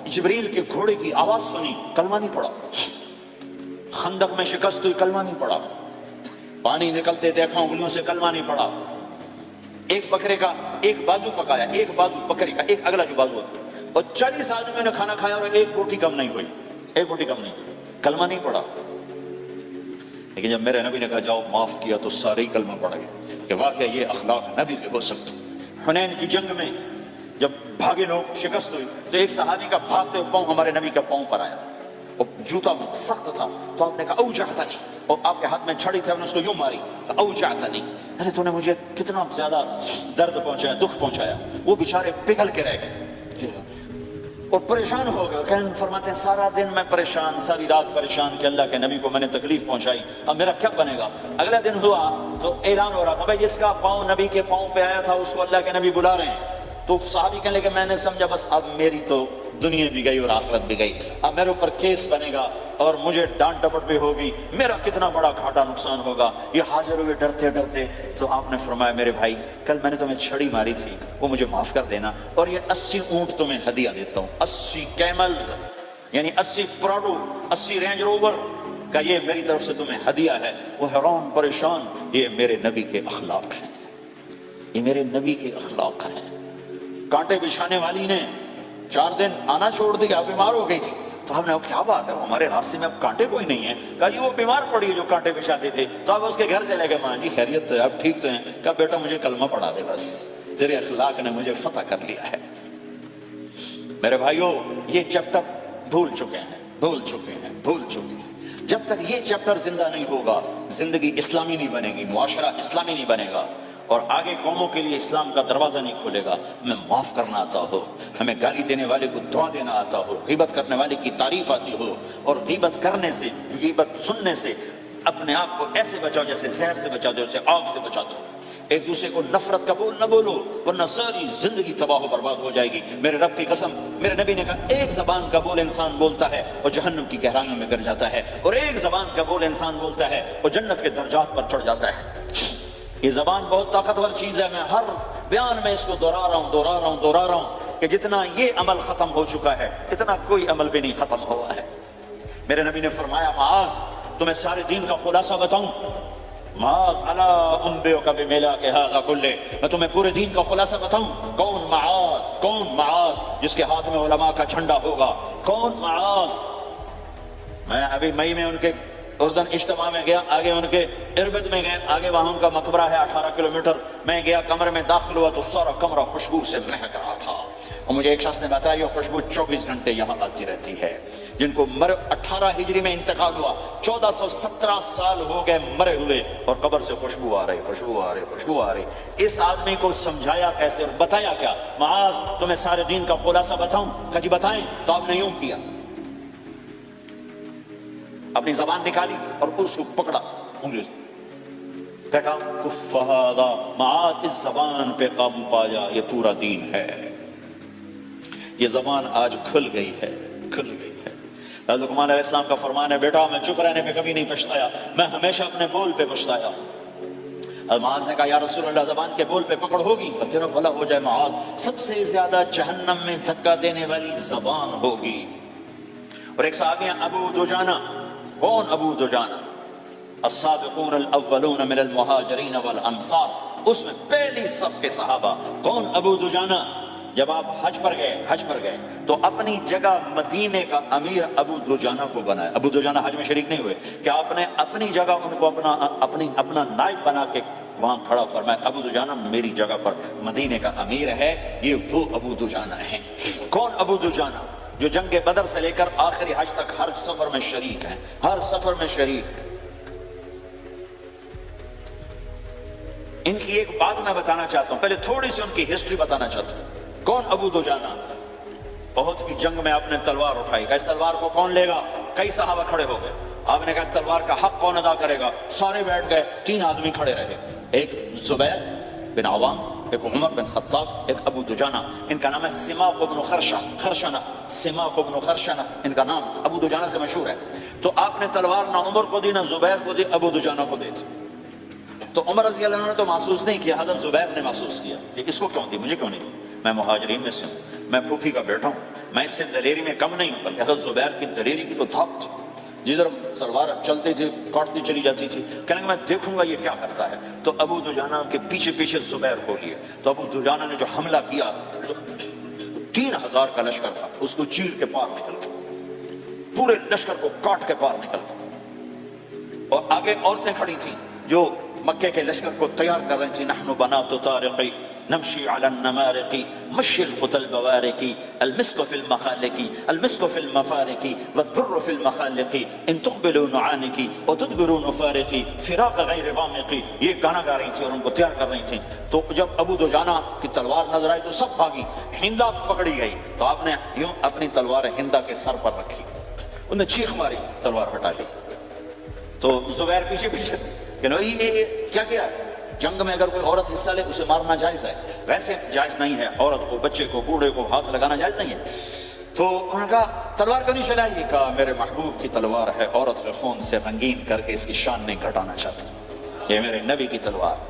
جبریل کے گھوڑے کی آواز سنی, کلمہ نہیں پڑھا. خندق میں شکست ہوئی, کلمہ نہیں پڑھا. پانی نکلتے دیکھا, انگلیوں سے, کلمہ نہیں پڑھا. ایک بکرے کا ایک بازو پکایا, ایک بازو بکرے کا, ایک اگلا جو بازو ہوتا, اور 40 آدمیوں نے کھانا کھایا اور ایک بوٹی کم نہیں ہوئی, کلمہ نہیں پڑھا. لیکن جب میرے نبی نے کہا جاؤ معاف کیا تو سارے ہی کلمہ پڑھ گئے کہ واقعہ یہ اخلاق نبی کے ہو سکتے. حنین کی جنگ میں جب بھاگے لوگ, شکست ہوئی, تو ایک صحابی کا بھاگتے ہوئے پاؤں ہمارے نبی کا پاؤں پر آیا, اور جوتا سخت تھا. تو آپ نے کہا اوجعتنی, اور آپ کے ہاتھ میں چھڑی تھی, آپ نے اس کو یوں ماری, اوجعتنی, ارے تو نے مجھے کتنا زیادہ درد پہنچایا, دکھ پہنچایا. وہ بیچارے پگھل کے رہ گئے اور پریشان ہو گئے. کہنے فرماتے ہیں سارا دن میں پریشان, ساری رات پریشان کہ اللہ کے نبی کو میں نے تکلیف پہنچائی, اب میرا کیا بنے گا. اگلا دن ہوا تو اعلان ہو رہا تھا بھائی جس کا پاؤں نبی کے پاؤں پہ آیا تھا اس کو اللہ کے نبی بلا رہے ہیں. تو صحابی کہنے لگے میں نے سمجھا بس اب میری تو دنیا بھی گئی اور آخرت بھی گئی, اب میرے اوپر کیس بنے گا اور مجھے ڈانٹ ڈپٹ بھی ہوگی, میرا کتنا بڑا گھاٹا نقصان ہوگا. یہ حاضر ہوئے ڈرتے ڈرتے. تو آپ نے فرمایا میرے بھائی کل میں نے تمہیں چھڑی ماری تھی, وہ مجھے معاف کر دینا, اور یہ 80 اونٹ تمہیں ہدیہ دیتا ہوں, 80 کیملز یعنی 80 پراڈو, 80 رینج روور کا یہ میری طرف سے تمہیں ہدیہ ہے. وہ حیران پریشان, یہ میرے نبی کے اخلاق ہیں, یہ میرے نبی کے اخلاق ہیں. کانٹے بچھانے والی نے 4 دن آنا چھوڑ دیا, بیمار ہو گئی تھی. تو ہم نے کیا بات ہے, ہمارے راستے میں اب کانٹے کوئی نہیں ہے. کہا جی وہ بیمار پڑی ہے جو کانٹے بچھاتے تھے. تو آپ اس کے گھر چلے گئے, ماں جی خیریت تو ہے, آپ ٹھیک تو ہیں؟ کہا بیٹا مجھے کلمہ پڑھا دے, بس تیرے اخلاق نے مجھے فتح کر لیا ہے. میرے بھائیوں یہ چیپٹر بھول چکے ہیں. جب تک یہ چیپٹر زندہ نہیں ہوگا زندگی اسلامی نہیں بنے گی, معاشرہ اسلامی نہیں بنے گا, اور آگے قوموں کے لیے اسلام کا دروازہ نہیں کھولے گا. ہمیں معاف کرنا آتا ہو, ہمیں گالی دینے والے کو دعا دینا آتا ہو, غیبت کرنے والے کی تعریف آتی ہو, اور غیبت کرنے سے, غیبت سننے سے اپنے آپ کو ایسے بچاؤ جیسے زہر سے بچا دو, جیسے آگ سے بچا دو. ایک دوسرے کو نفرت کا بول نہ بولو ورنہ ساری زندگی تباہ و برباد ہو جائے گی. میرے رب کی قسم, میرے نبی نے کہا ایک زبان کا بول انسان بولتا ہے اور جہنم کی گہرائیوں میں گر جاتا ہے, اور ایک زبان کا بول انسان بولتا ہے اور جنت کے درجات پر چڑھ جاتا ہے. یہ زبان بہت طاقتور چیز ہے. میں ہر بیان میں اس کو دہرا رہا ہوں. کہ جتنا یہ عمل ختم ہو چکا ہے اتنا کوئی عمل بھی نہیں ختم ہوا ہے۔ میرے نبی نے فرمایا معاذ تمہیں سارے دین کا خلاصہ بتاؤں؟ معاذ الا انبئک بملاک ھذا کلہ، میں تمہیں پورے دین کا خلاصہ بتاؤں؟ کون معاذ جس کے ہاتھ میں علماء کا جھنڈا ہوگا؟ کون معاذ؟ میں ابھی مئی میں ان کے اردن اجتماع میں گیا، آگے ان کے اربد میں گئے، آگے وہاں ان کا مقبرہ ہے 18 کلومیٹر، میں گیا کمرے میں داخل ہوا تو سارا کمرہ خوشبو سے مہک رہا تھا، اور مجھے ایک شخص نے بتایا یہ خوشبو 24 گھنٹے یہاں آتی رہتی ہے۔ جن کو 18 ہجری میں انتقال ہوا، 1417 سال ہو گئے مرے ہوئے، اور قبر سے خوشبو آ رہی۔ اس آدمی کو سمجھایا کیسے اور بتایا کیا؟ معاذ تمہیں سارے دین کا خلاصہ بتاؤں؟ کہا جی بتائیں۔ تو آپ نے یوں کیا، اپنی زبان نکالی اور اس کو پکڑا انگلی سے، کہا کف ھذا، معاذ اس زبان پہ قابو پا جا، یہ پورا دین ہے۔ یہ زبان آج کھل گئی ہے۔ حضرت لقمان علیہ السلام کا فرمان ہے، بیٹا میں چپ رہنے پہ کبھی نہیں پچھتایا، میں ہمیشہ اپنے بول پہ پچھتایا۔ معاذ نے کہا یا رسول اللہ زبان کے بول پہ پکڑ ہوگی تو تیرا بھلا ہو جائے معاذ، سب سے زیادہ جہنم میں دھکا دینے والی زبان ہوگی۔ اور ایک صحابی ہیں ابو دجانہ۔ کون ابو دجانہ؟ السابقون الاولون من المہاجرین والانصار، اس میں پہلی صف کے صحابہ۔ کون ابو دجانہ؟ جب آپ حج پر گئے تو اپنی جگہ مدینے کا امیر ابو دجانہ کو بنایا۔ ابو دجانہ حج میں شریک نہیں ہوئے کہ آپ نے اپنی جگہ ان کو اپنا نائب بنا کے وہاں کھڑا فرمایا ابو دجانہ میری جگہ پر مدینے کا امیر ہے، یہ وہ ابو دجانہ ہیں۔ کون ابو دجانہ؟ جو جنگ بدر سے لے کر آخری حج تک ہر سفر میں شریک ہیں، ہر سفر میں شریک ہیں۔ ان کی ایک بات میں بتانا چاہتا ہوں، پہلے تھوڑی سی ان کی ہسٹری بتانا چاہتا ہوں۔ کون ابو دجانہ؟ احد کی جنگ میں آپ نے تلوار اٹھائی، کہ اس تلوار کو کون لے گا؟ کئی صحابہ کھڑے ہو گئے، آپ نے کہا اس تلوار کا حق کون ادا کرے گا؟ سارے بیٹھ گئے، 3 آدمی کھڑے رہے، ایک زبیر بن عوام، ایک عمر بن خطاب، ایک ابو دجانہ۔ ان کا نام ہے سماق بن سماق بن خرشنہ، ان کا نام ابو دجانہ سے مشہور ہے۔ تو آپ نے تلوار نہ عمر کو دی نہ زبیر کو دی، ابو دجانہ کو دی تھی۔ تو عمر رضی اللہ عنہ نے تو محسوس نہیں کیا، حضرت زبیر نے محسوس کیا کہ اس کو کیوں دی، مجھے کیوں نہیں دی؟ میں مہاجرین میں سے ہوں، میں پھوپھی کا بیٹا ہوں، میں اس سے دلیری میں کم نہیں ہوں۔ بلکہ حضرت زبیر کی دلیری کی تو دھاک تھی، جدھر سلوار چلتی تھی کاٹتی چلی جاتی تھی، کہنے میں دیکھوں گا یہ کیا کرتا ہے۔ تو ابو دجانہ کے پیچھے زبیر کو لیے، تو ابو دجانہ نے جو حملہ کیا تو 3000 کا لشکر تھا، اس کو چیر کے پار نکل گیا، پورے لشکر کو کاٹ کے پار نکل گیا۔ اور آگے عورتیں کھڑی تھیں جو مکے کے لشکر کو تیار کر رہی تھی، نحن بنات طارق نمشی علی النمارق مشی القتل البوارق المسک فی المخالق المسک فی المفارق والضر فی المخالق ان تقبلوا نعانق وتدبروا نفارق فراق غیر وامق، یہ گانا گا رہی تھی اور ان کو تیار کر رہی تھیں۔ تو جب ابو دجانہ کی تلوار نظر آئی تو سب بھاگی، ہندا پکڑی گئی، تو آپ نے یوں اپنی تلوار ہندا کے سر پر رکھی، انہوں نے چیخ ماری، تلوار ہٹا لی۔ تو زبیر پیچھے کہ یہ کیا کیا؟ جنگ میں اگر کوئی عورت حصہ لے اسے مارنا جائز ہے، ویسے جائز نہیں ہے، عورت کو، بچے کو، بوڑھے کو ہاتھ لگانا جائز نہیں ہے۔ تو انہوں نے کہا تلوار کیوں نہیں چلائی؟ کہا میرے محبوب کی تلوار ہے، عورت کے خون سے رنگین کر کے اس کی شان نہیں گھٹانا چاہتا، یہ میرے نبی کی تلوار۔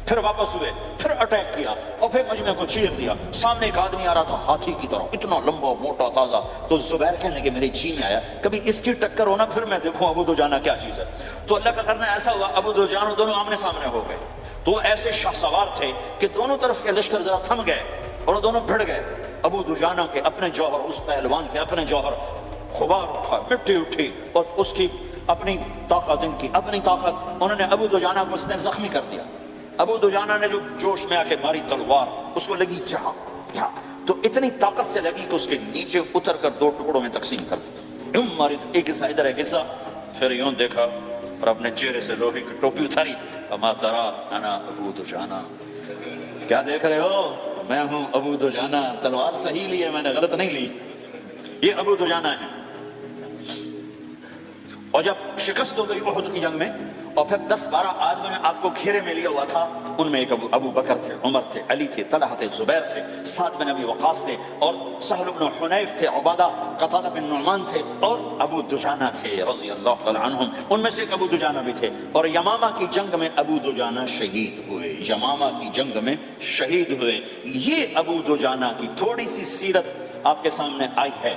پھر واپس ہوئے، پھر اٹیک کیا اور پھر مجمع کو چیر دیا۔ سامنے ایک آدمی آ رہا تھا ہاتھی کی طرح، اتنا لمبا موٹا تازہ۔ تو زبیر کہنے لگے میرے جی میں آیا کبھی اس کی ٹکر ہونا، پھر میں دیکھوں ابو دجانہ کیا چیز ہے۔ تو اللہ کا کرنا ایسا ہوا، ابو دجانہ دونوں آمنے سامنے ہو گئے۔ تو ایسے شاہ سوار تھے کہ دونوں طرف کے لشکر ذرا تھم گئے اور دونوں بھڑ گئے۔ ابو دجانہ کے اپنے جوہر، اس پہلوان کے اپنے جوہر، غبار اٹھا، مٹی اٹھی، اور اس کی اپنی طاقت، ان کی اپنی طاقت، انہوں نے ابو دجانہ کو اس نے زخمی کر دیا۔ ابو دجانہ نے جو جوش میں آ کے ماری تلوار، اس کو لگی یہاں، تو اتنی طاقت سے لگی کہ اس کے نیچے اتر کر 2 ٹکڑوں میں تقسیم کر دی، یوں ماری، ایک حصہ ادھر ایک حصہ۔ پھر یوں دیکھا اور اپنے چہرے سے لوہے کی ٹوپی اتاری، اما ترى انا ابو دجانہ، کیا دیکھ رہے ہو؟ میں ہوں ابو دجانہ، تلوار صحیح لی ہے میں نے، غلط نہیں لی۔ یہ ابو دجانہ ہے۔ اور جب شکست ہو گئی احد کی جنگ میں اور پھر 10-12 آدمی نے آپ کو گھیرے میں لیا ہوا تھا. ان میں ایک ابو بکر تھے، عمر تھے، علی تھے، طلحہ تھے، زبیر تھے، سعد بن ابی وقاص تھے، اور سہل بن حنیف تھے، عبادہ قتادہ بن نعمان تھے، اور ابو دجانہ تھے رضی اللہ تعالی عنہم. ان میں سے ایک ابو دجانہ بھی تھے. اور یمامہ کی جنگ میں ابو دجانہ شہید ہوئے. یمامہ کی جنگ میں شہید ہوئے. یہ ابو دجانہ کی تھوڑی سی سیرت آپ کے سامنے آئی ہے.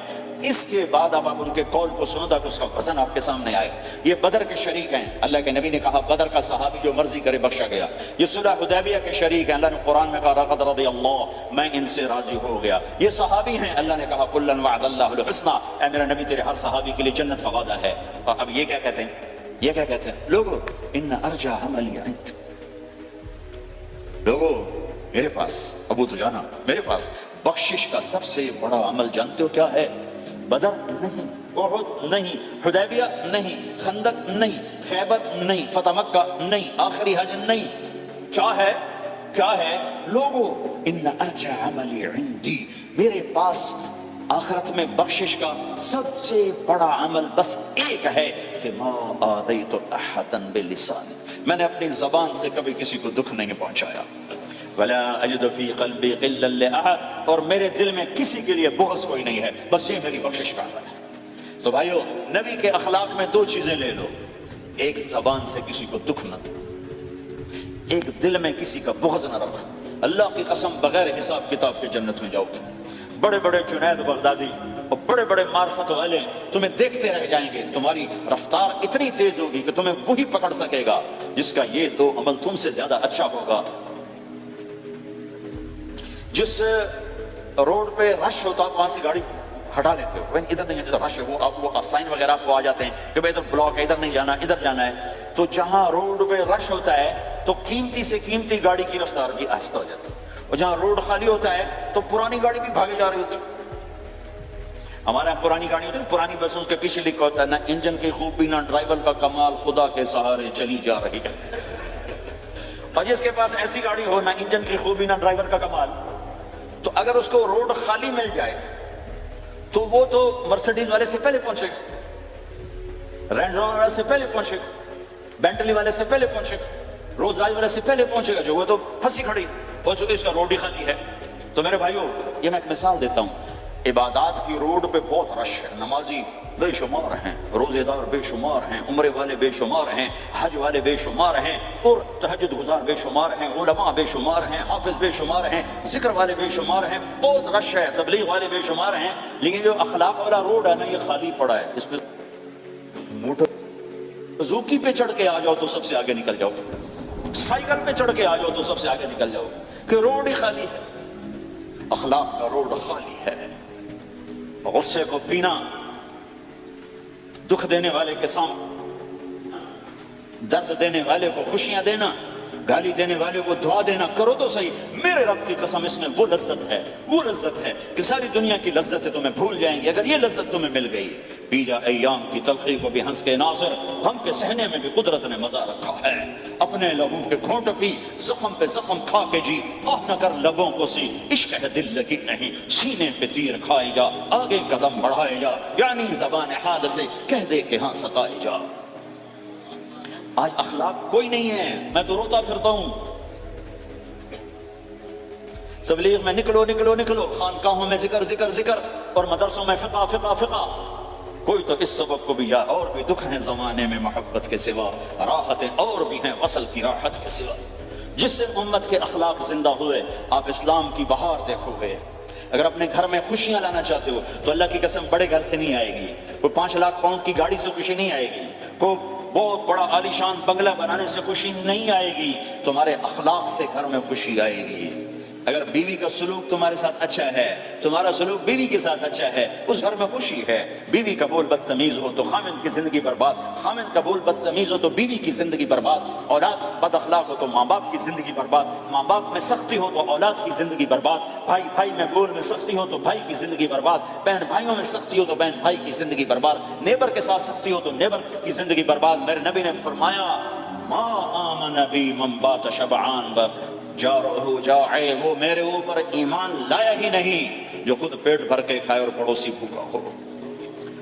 اس کے بعد اب آپ ان کے قول کو سنو تاکہ اس کا وزن آپ کے سامنے آئے. یہ بدر کے شریک ہیں. اللہ کے نبی نے کہا بدر کا صحابی جو مرضی کرے بخشا گیا. یہ صلح حدیبیہ کے شریک ہیں. اللہ نے قرآن میں کہا لقد رضی اللہ، میں ان سے راضی ہو گیا. یہ صحابی ہیں. اللہ نے کہا کلا وعد اللہ الحسنی، اے میرا نبی تیرے ہر صحابی کے لیے جنت کا وعدہ ہے. اور اب یہ کیا کہتے ہیں؟ یہ کیا کہتے ہیں لوگوں؟ ان ارجع عملی عند، لوگوں میرے پاس، ابو دجانہ میرے پاس بخشش کا سب سے بڑا عمل جانتے ہو کیا ہے؟ بدر نہیں، احد نہیں، حدیبیہ نہیں، خندق نہیں، خیبر نہیں، فتح مکہ نہیں، آخری حج نہیں. کیا ہے؟ کیا ہے لوگوں؟ ان ارجع عملی عندی، میرے پاس آخرت میں بخشش کا سب سے بڑا عمل بس ایک ہے کہ ما آذیت احدا بلسانی، میں نے اپنی زبان سے کبھی کسی کو دکھ نہیں پہنچایا. ولا اجد فی قلبی غلا لاحد، اور میرے دل میں کسی کے لیے بغض کوئی نہیں ہے. بس یہ میری بخشش کا عمل ہے. تو بھائیو، نبی کے اخلاق میں دو چیزیں لے لو. ایک زبان سے کسی کو دکھ نہ دو، ایک دل میں کسی کا بغض نہ رکھو. اللہ کی قسم بغیر حساب کتاب کے جنت میں جاؤ گے. بڑے بڑے جنید بغدادی اور بڑے بڑے معرفت والے تمہیں دیکھتے رہ جائیں گے. تمہاری رفتار اتنی تیز ہوگی کہ تمہیں وہی پکڑ سکے گا جس کا یہ دو عمل تم سے زیادہ اچھا ہوگا. جس روڈ پہ رش ہوتا ہے وہاں سے گاڑی ہٹا لیتے ہو. ادھر نہیں، ادھر رش ہے، وہ سائن وغیرہ آپ کو آ جاتے ہیں کہ بھائی ادھر بلاک ہے، ادھر نہیں جانا، ادھر جانا ہے. تو جہاں روڈ پہ رش ہوتا ہے تو قیمتی سے قیمتی گاڑی کی رفتار بھی آہستہ ہو جاتی ہے، اور جہاں روڈ خالی ہوتا ہے تو پرانی گاڑی بھی بھاگے جا رہی ہوتی. ہمارے یہاں پرانی گاڑی ہوتی ہے، پرانی بسوں اس کے پیچھے لکھا ہوتا ہے نہ انجن کی خوبی نہ ڈرائیور کا کمال، خدا کے سہارے چلی جا رہی ہے. اور جس کے پاس ایسی گاڑی ہو، نہ انجن کی خوبی نہ ڈرائیور کا کمال، تو اگر اس کو روڈ خالی مل جائے تو وہ تو مرسیڈیز والے سے پہلے پہنچے گا، رینج روور والے سے پہلے پہنچے گا، بینٹلی والے سے پہلے پہنچے گا، روز رائج والے سے پہلے پہنچے گا، جو وہ تو پھنسی کھڑی ہو چکی، اس کا روڈ ہی خالی ہے. تو میرے بھائیو، یہ میں ایک مثال دیتا ہوں. عبادات کی روڈ پہ بہت رش ہے. نمازی بے شمار ہیں، روزے دار بے شمار ہیں، عمرے والے بے شمار ہیں، حج والے بے شمار ہیں، اور تہجد گزار بے شمار ہیں، علماء بے شمار ہیں، حافظ بے شمار ہیں، ذکر والے بے شمار ہیں. بہت رش ہے، تبلیغ والے بے شمار ہیں. لیکن جو اخلاق والا روڈ ہے نا، یہ خالی پڑا ہے. اس پہ موٹر زوکی پہ چڑھ کے آ جاؤ تو سب سے آگے نکل جاؤ، سائیکل پہ چڑھ کے آ جاؤ تو سب سے آگے نکل جاؤ، کہ روڈ ہی خالی ہے. اخلاق کا روڈ خالی ہے. غصے کو پینا، دکھ دینے والے کے سامنے، درد دینے والے کو خوشیاں دینا، گالی دینے والے کو دعا دینا، کرو تو صحیح. میرے رب کی قسم اس میں وہ لذت ہے کہ ساری دنیا کی لذتیں تمہیں بھول جائیں گی اگر یہ لذت تمہیں مل گئی. پی جا ایام کی تلخی کو بھی ہنس کے ناصر، غم کے سہنے میں بھی قدرت نے مزہ رکھا ہے. اپنے لبوں کے گھونٹ پی، زخم پہ زخم کھا کے جی، آہ نہ کر لبوں کو سی، عشق ہے دل لگی نہیں، سینے پہ تیر کھائے جا، آگے قدم بڑھائے جا، یعنی زبان حال سے کہہ دے کہ ہاں سکائے جا. آج اخلاق کوئی نہیں ہے. میں تو روتا پھرتا ہوں. تبلیغ میں نکلو نکلو نکلو، خانقاہوں میں ذکر ذکر ذکر، اور مدرسوں میں فقہ فقہ فقہ. کوئی تو اس سبب کو بھی، یا اور بھی دکھ ہیں زمانے میں محبت کے سوا، راحتیں اور بھی ہیں وصل کی راحت کے سوا. جس دن امت کے اخلاق زندہ ہوئے آپ اسلام کی بہار دیکھو گے. اگر اپنے گھر میں خوشیاں لانا چاہتے ہو تو اللہ کی قسم بڑے گھر سے نہیں آئے گی. کوئی 5 لاکھ پاؤنڈ کی گاڑی سے خوشی نہیں آئے گی، کوئی بہت بڑا عالیشان بنگلہ بنانے سے خوشی نہیں آئے گی. تمہارے اخلاق سے گھر میں خوشی آئے گی. اگر بیوی کا سلوک تمہارے ساتھ اچھا ہے، تمہارا سلوک بیوی کے ساتھ اچھا ہے، اس گھر میں خوشی ہے. بیوی کا بول بدتمیز ہو تو خامند کی زندگی برباد، خامند کا بول بدتمیز ہو تو بیوی کی زندگی برباد، اولاد بد اخلاق ہو تو ماں باپ کی زندگی برباد، ماں باپ میں سختی ہو تو اولاد کی زندگی برباد، بھائی بھائی میں بول میں سختی ہو تو بھائی کی زندگی برباد، بہن بھائیوں میں سختی ہو تو بہن بھائی کی زندگی برباد، نیبر کے ساتھ سختی ہو تو نیبر کی زندگی برباد. میرے نبی نے فرمایا ما آمن بی من بات شبعان جارہ جاعے، وہ میرے اوپر ایمان لایا ہی نہیں جو خود پیٹ بھر کے کھائے اور پڑوسی بھوکا ہو.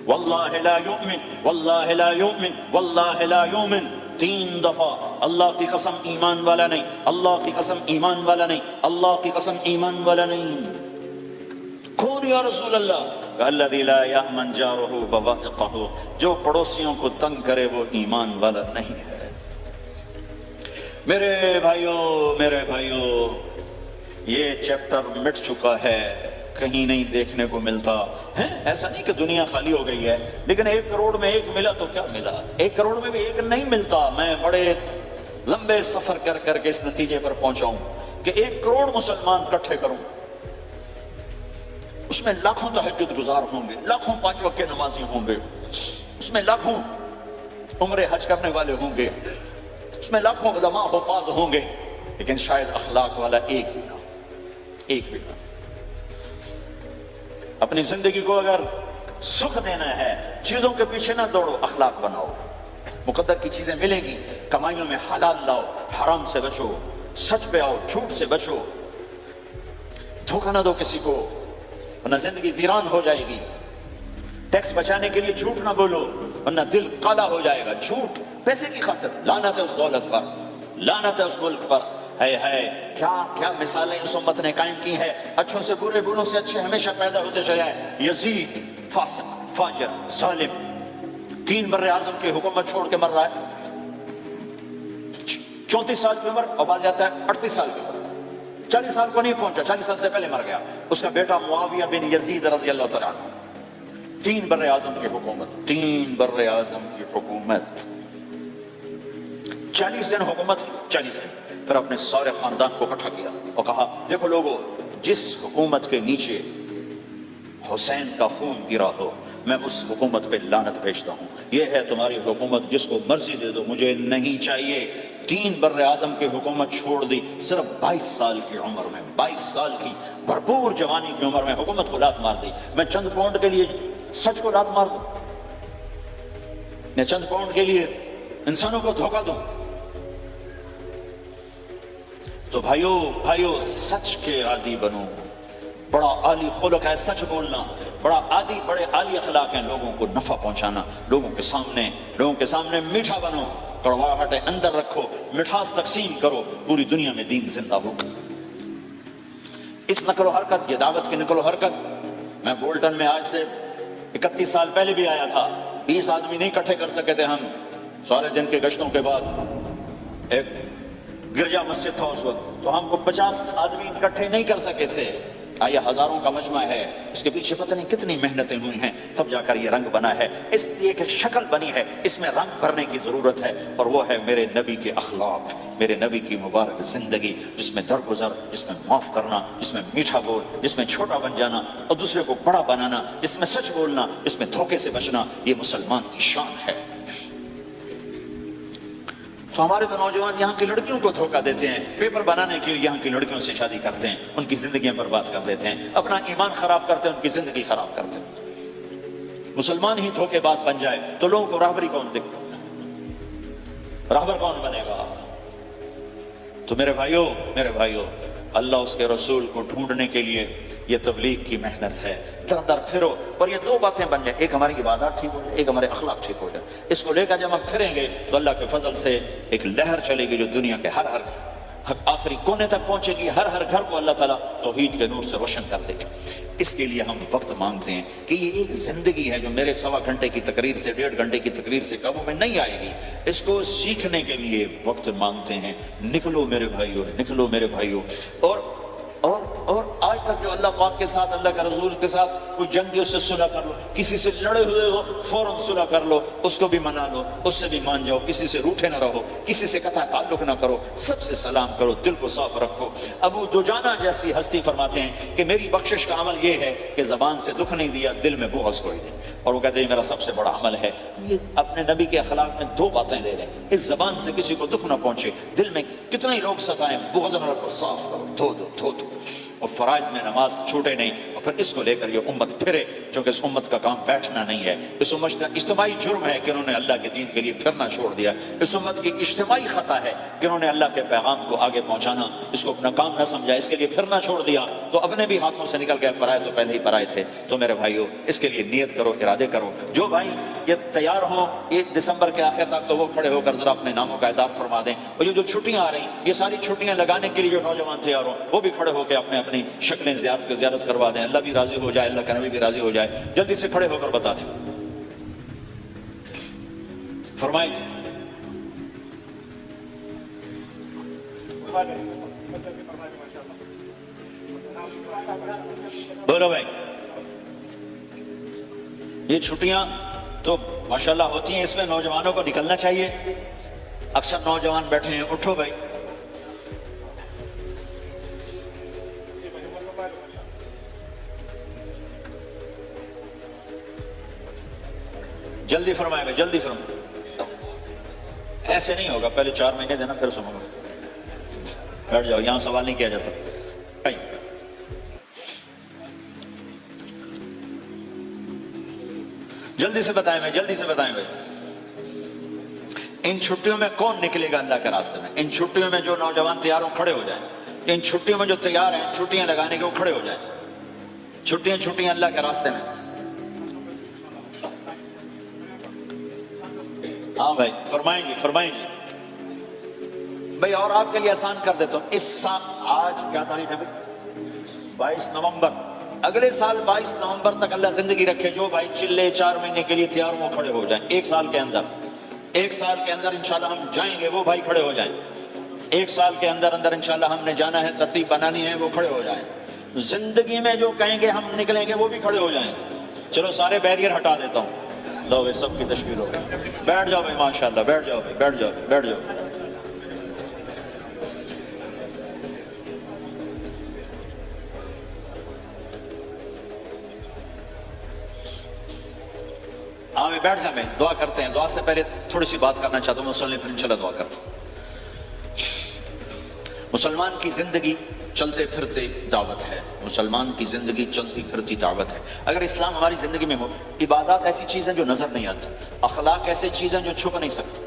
واللہ لا یؤمن واللہ لا یؤمن واللہ لا یؤمن. 3 دفعہ اللہ کی قسم ایمان والا نہیں، اللہ کی قسم ایمان والا نہیں، اللہ کی قسم ایمان والا نہیں۔ کون یا رسول اللہ؟ الذی لا یأمن جارہ بوائقہ، جو پڑوسیوں کو تنگ کرے وہ ایمان والا نہیں ہے۔ میرے بھائیوں یہ چیپٹر مٹ چکا ہے، کہیں نہیں دیکھنے کو ملتا ہے۔ ایسا نہیں کہ دنیا خالی ہو گئی ہے، لیکن 1 کروڑ میں 1 ملا تو کیا ملا، 1 کروڑ میں بھی 1 نہیں ملتا۔ میں بڑے لمبے سفر کر کے اس نتیجے پر پہنچا ہوں کہ 1 کروڑ مسلمان اکٹھے کروں، اس میں لاکھوں تہجد گزار ہوں گے، لاکھوں 5 وقت کے نمازی ہوں گے، اس میں لاکھوں عمرے حج کرنے والے ہوں گے، اس میں لاکھوں علماء حفاظ ہوں گے، لیکن شاید اخلاق والا ایک بھی نہ۔ اپنی زندگی کو اگر سکھ دینا ہے، چیزوں کے پیچھے نہ دوڑو، اخلاق بناؤ۔ مقدر کی چیزیں ملیں گی، کمائیوں میں حلال لاؤ، حرام سے بچو، سچ پہ آؤ، جھوٹ سے بچو، دھوکہ نہ دو کسی کو، ورنہ زندگی ویران ہو جائے گی۔ ٹیکس بچانے کے لیے جھوٹ نہ بولو، ورنہ دل کالا ہو جائے گا۔ جھوٹ پیسے کی خاطر، لعنت ہے اس دولت پر، لعنت ہے اس ملک پر۔ ہے کیا مثالیں اس امت نے قائم کی ہیں، اچھوں سے برے، بروں سے اچھے ہمیشہ پیدا ہوتے چلے آئے۔ یزید فاسق، فاجر، ظالم، 3 بر اعظم کی حکومت چھوڑ کے مر رہا ہے، 34 سال کی عمر، اور بعض آتا ہے 38 سال کی عمر، 40 سال کو نہیں پہنچا، 40 سال سے پہلے مر گیا۔ اس کا بیٹا معاویہ بن یزید رضی اللہ تعالیٰ عنہ، 3 بر اعظم کی حکومت، 3 بر اعظم کی حکومت، 40 دن حکومت، 40 دن۔ پھر اپنے سارے خاندان کو اکٹھا کیا اور کہا دیکھو لوگو، جس حکومت کے نیچے حسین کا خون گرا ہو، میں اس حکومت پہ لعنت بھیجتا ہوں۔ یہ ہے تمہاری حکومت، جس کو مرضی دے دو، مجھے نہیں چاہیے۔ 3 بر اعظم کی حکومت چھوڑ دی، صرف 22 سال کی عمر میں، 22 سال کی بھرپور جوانی کی عمر میں حکومت کو لات مار دی۔ میں چند پاؤنڈ کے لیے سچ کو لات مار دوں، میں چند پاؤنڈ کے لیے انسانوں کو دھوکہ دوں؟ تو بھائیو سچ کے عادی بنو۔ بڑا عالی خلق ہے سچ بولنا، بڑے عالی اخلاق ہیں لوگوں کو نفع پہنچانا، لوگوں کے سامنے میٹھا بنو، کڑواہٹ اندر رکھو، مٹھاس تقسیم کرو، پوری دنیا میں دین زندہ ہوگا۔ اس نقل و حرکت، یہ دعوت کی نقل و حرکت، میں بولٹن میں آج سے 31 سال پہلے بھی آیا تھا، 20 آدمی نہیں اکٹھے کر سکے تھے ہم، سارے دن کے گشتوں کے بعد۔ ایک گرجا مسجد تھا اس وقت، تو ہم کو 50 آدمی اکٹھے نہیں کر سکے تھے۔ آئیے ہزاروں کا مجمع ہے، اس کے پیچھے پتہ نہیں کتنی محنتیں ہوئی ہیں، تب جا کر یہ رنگ بنا ہے، اس لیے کہ شکل بنی ہے، اس میں رنگ بھرنے کی ضرورت ہے، اور وہ ہے میرے نبی کے اخلاق، میرے نبی کی مبارک زندگی، جس میں درگزر، جس میں معاف کرنا، جس میں میٹھا بول، جس میں چھوٹا بن جانا اور دوسرے کو بڑا بنانا، جس میں سچ بولنا، جس میں دھوکے سے بچنا۔ یہ مسلمان کی شان ہے۔ تو ہمارے تو نوجوان یہاں کی لڑکیوں کو دھوکہ دیتے ہیں، پیپر بنانے کے لیے یہاں کی لڑکیوں سے شادی کرتے ہیں، ان کی زندگیاں برباد کر دیتے ہیں، اپنا ایمان خراب کرتے ہیں، ان کی زندگی خراب کرتے ہیں۔ مسلمان ہی دھوکے باز بن جائے تو لوگوں کو راہبری کون دے گا؟ راہبر کون بنے گا؟ تو میرے بھائیو، اللہ اس کے رسول کو ڈھونڈنے کے لیے یہ تبلیغ کی محنت ہے۔ در در پھرو، اور یہ 2 باتیں بن جائیں، ایک ہماری عبادات ٹھیک ہو جائے، ایک ہمارے اخلاق ٹھیک ہو جائے۔ اس کو لے کر جب ہم پھریں گے تو اللہ کے فضل سے ایک لہر چلے گی جو دنیا کے ہر آخری کونے تک پہنچے گی، ہر گھر کو اللہ تعالیٰ توحید کے نور سے روشن کر دے گا۔ اس کے لیے ہم وقت مانگتے ہیں کہ یہ ایک زندگی ہے جو میرے 1.25 گھنٹے کی تقریر سے 1.5 گھنٹے کی تقریر سے قابو میں نہیں آئے گی۔ اس کو سیکھنے کے لیے وقت مانگتے ہیں۔ نکلو میرے بھائیو، اور آج تک جو اللہ پاک کے ساتھ، اللہ کے رسول کے ساتھ کوئی جنگی، اس سے صلح کر لو، کسی سے لڑے ہوئے ہو فوراً صلح کر لو، اس کو بھی منا لو، اس سے بھی مان جاؤ، کسی سے روٹھے نہ رہو، کسی سے قطع تعلق نہ کرو، سب سے سلام کرو، دل کو صاف رکھو۔ ابو دجانہ جیسی ہستی فرماتے ہیں کہ میری بخشش کا عمل یہ ہے کہ زبان سے دکھ نہیں دیا، دل میں بغض کوئی نہیں۔ اور وہ کہتے ہیں میرا سب سے بڑا عمل ہے یہ اپنے نبی کے اخلاق میں 2 باتیں لے لیں، اس زبان سے کسی کو دکھ نہ پہنچے، دل میں کتنے لوگ ستائیں، بغض نہ رکھو، صاف کرو، دھو دو، اور فرائض میں نماز چھوٹے نہیں، اور پھر اس کو لے کر یہ امت پھرے، چونکہ اس امت کا کام بیٹھنا نہیں ہے۔ اس امت کا اجتماعی جرم ہے کہ انہوں نے اللہ کے دین کے لیے پھرنا چھوڑ دیا۔ اس امت کی اجتماعی خطا ہے کہ انہوں نے اللہ کے پیغام کو آگے پہنچانا اس کو اپنا کام نہ سمجھا، اس کے لیے پھرنا چھوڑ دیا تو اپنے بھی ہاتھوں سے نکل گئے، پرائے تو پہلے ہی پرائے تھے۔ تو میرے بھائیو اس کے لیے نیت کرو، ارادے کرو۔ جو بھائی یہ تیار ہوں 1 دسمبر کے آخر تک تو وہ کھڑے ہو کر ذرا اپنے ناموں کا اظہار فرما دیں، اور جو چھٹیاں آ رہی یہ ساری چھٹیاں لگانے کے لیے جو نوجوان تیار ہوں وہ بھی کھڑے ہو کے اپنی شکلیں زیارت کروا دیں، اللہ بھی راضی ہو جائے، اللہ کا نبی بھی راضی ہو جائے۔ جلدی سے کھڑے ہو کر بتا دیں، فرمائیں جی۔ بولو بھائی، یہ چھٹیاں تو ماشاءاللہ ہوتی ہیں، اس میں نوجوانوں کو نکلنا چاہیے۔ اکثر نوجوان بیٹھے ہیں، اٹھو بھائی، جلدی فرمائے بھائی، جلدی فرمائے۔ ایسے نہیں ہوگا، پہلے 4 مہینے دینا پھر سنو گا۔ بیٹھ جاؤ، یہاں سوال نہیں کیا جاتا۔ جلدی سے بتائیں بھائی، جلدی سے بتائیں بھائی، ان چھٹیوں میں کون نکلے گا اللہ کے راستے میں؟ ان چھٹیوں میں جو نوجوان تیار ہوں کھڑے ہو جائیں، ان چھٹیوں میں جو تیار ہیں چھٹیاں لگانے کے وہ کھڑے ہو جائیں۔ چھٹیاں اللہ کے راستے میں۔ ہاں بھائی فرمائیں جی، فرمائیں جی بھائی۔ اور آپ کے لیے آسان کر دیتا ہوں، اس سال آج کیا تاریخ ہے بھائی؟ 22 نومبر۔ اگلے سال 22 نومبر تک اللہ زندگی رکھے، جو بھائی چلے 4 مہینے کے لیے تیار ہوں کھڑے ہو جائیں۔ 1 سال کے اندر انشاءاللہ ہم جائیں گے، وہ بھائی کھڑے ہو جائیں۔ 1 سال کے اندر انشاءاللہ ہم نے جانا ہے، ترتیب بنانی ہے، وہ کھڑے ہو جائیں۔ زندگی میں جو کہیں گے ہم نکلیں گے وہ بھی کھڑے ہو جائیں۔ چلو سارے بیریئر ہٹا دیتا ہوں، لو بھائی سب کی تشکیل ہو گئی۔ بیٹھ جاؤ بھائی، ماشاءاللہ بیٹھ جاؤ بھائی، بیٹھ جاؤ، بیٹھ جاؤ۔ ہاں میں بیٹھ جائیں، میں دعا کرتے ہیں۔ دعا سے پہلے تھوڑی سی بات کرنا چاہتا ہوں، مسلم پھر انشاءاللہ دعا کرتے ہیں۔ مسلمان کی زندگی چلتے پھرتے دعوت ہے، مسلمان کی زندگی چلتی پھرتی دعوت ہے۔ اگر اسلام ہماری زندگی میں ہو، عبادات ایسی چیزیں جو نظر نہیں آتی، اخلاق ایسی چیزیں جو چھپ نہیں سکتی۔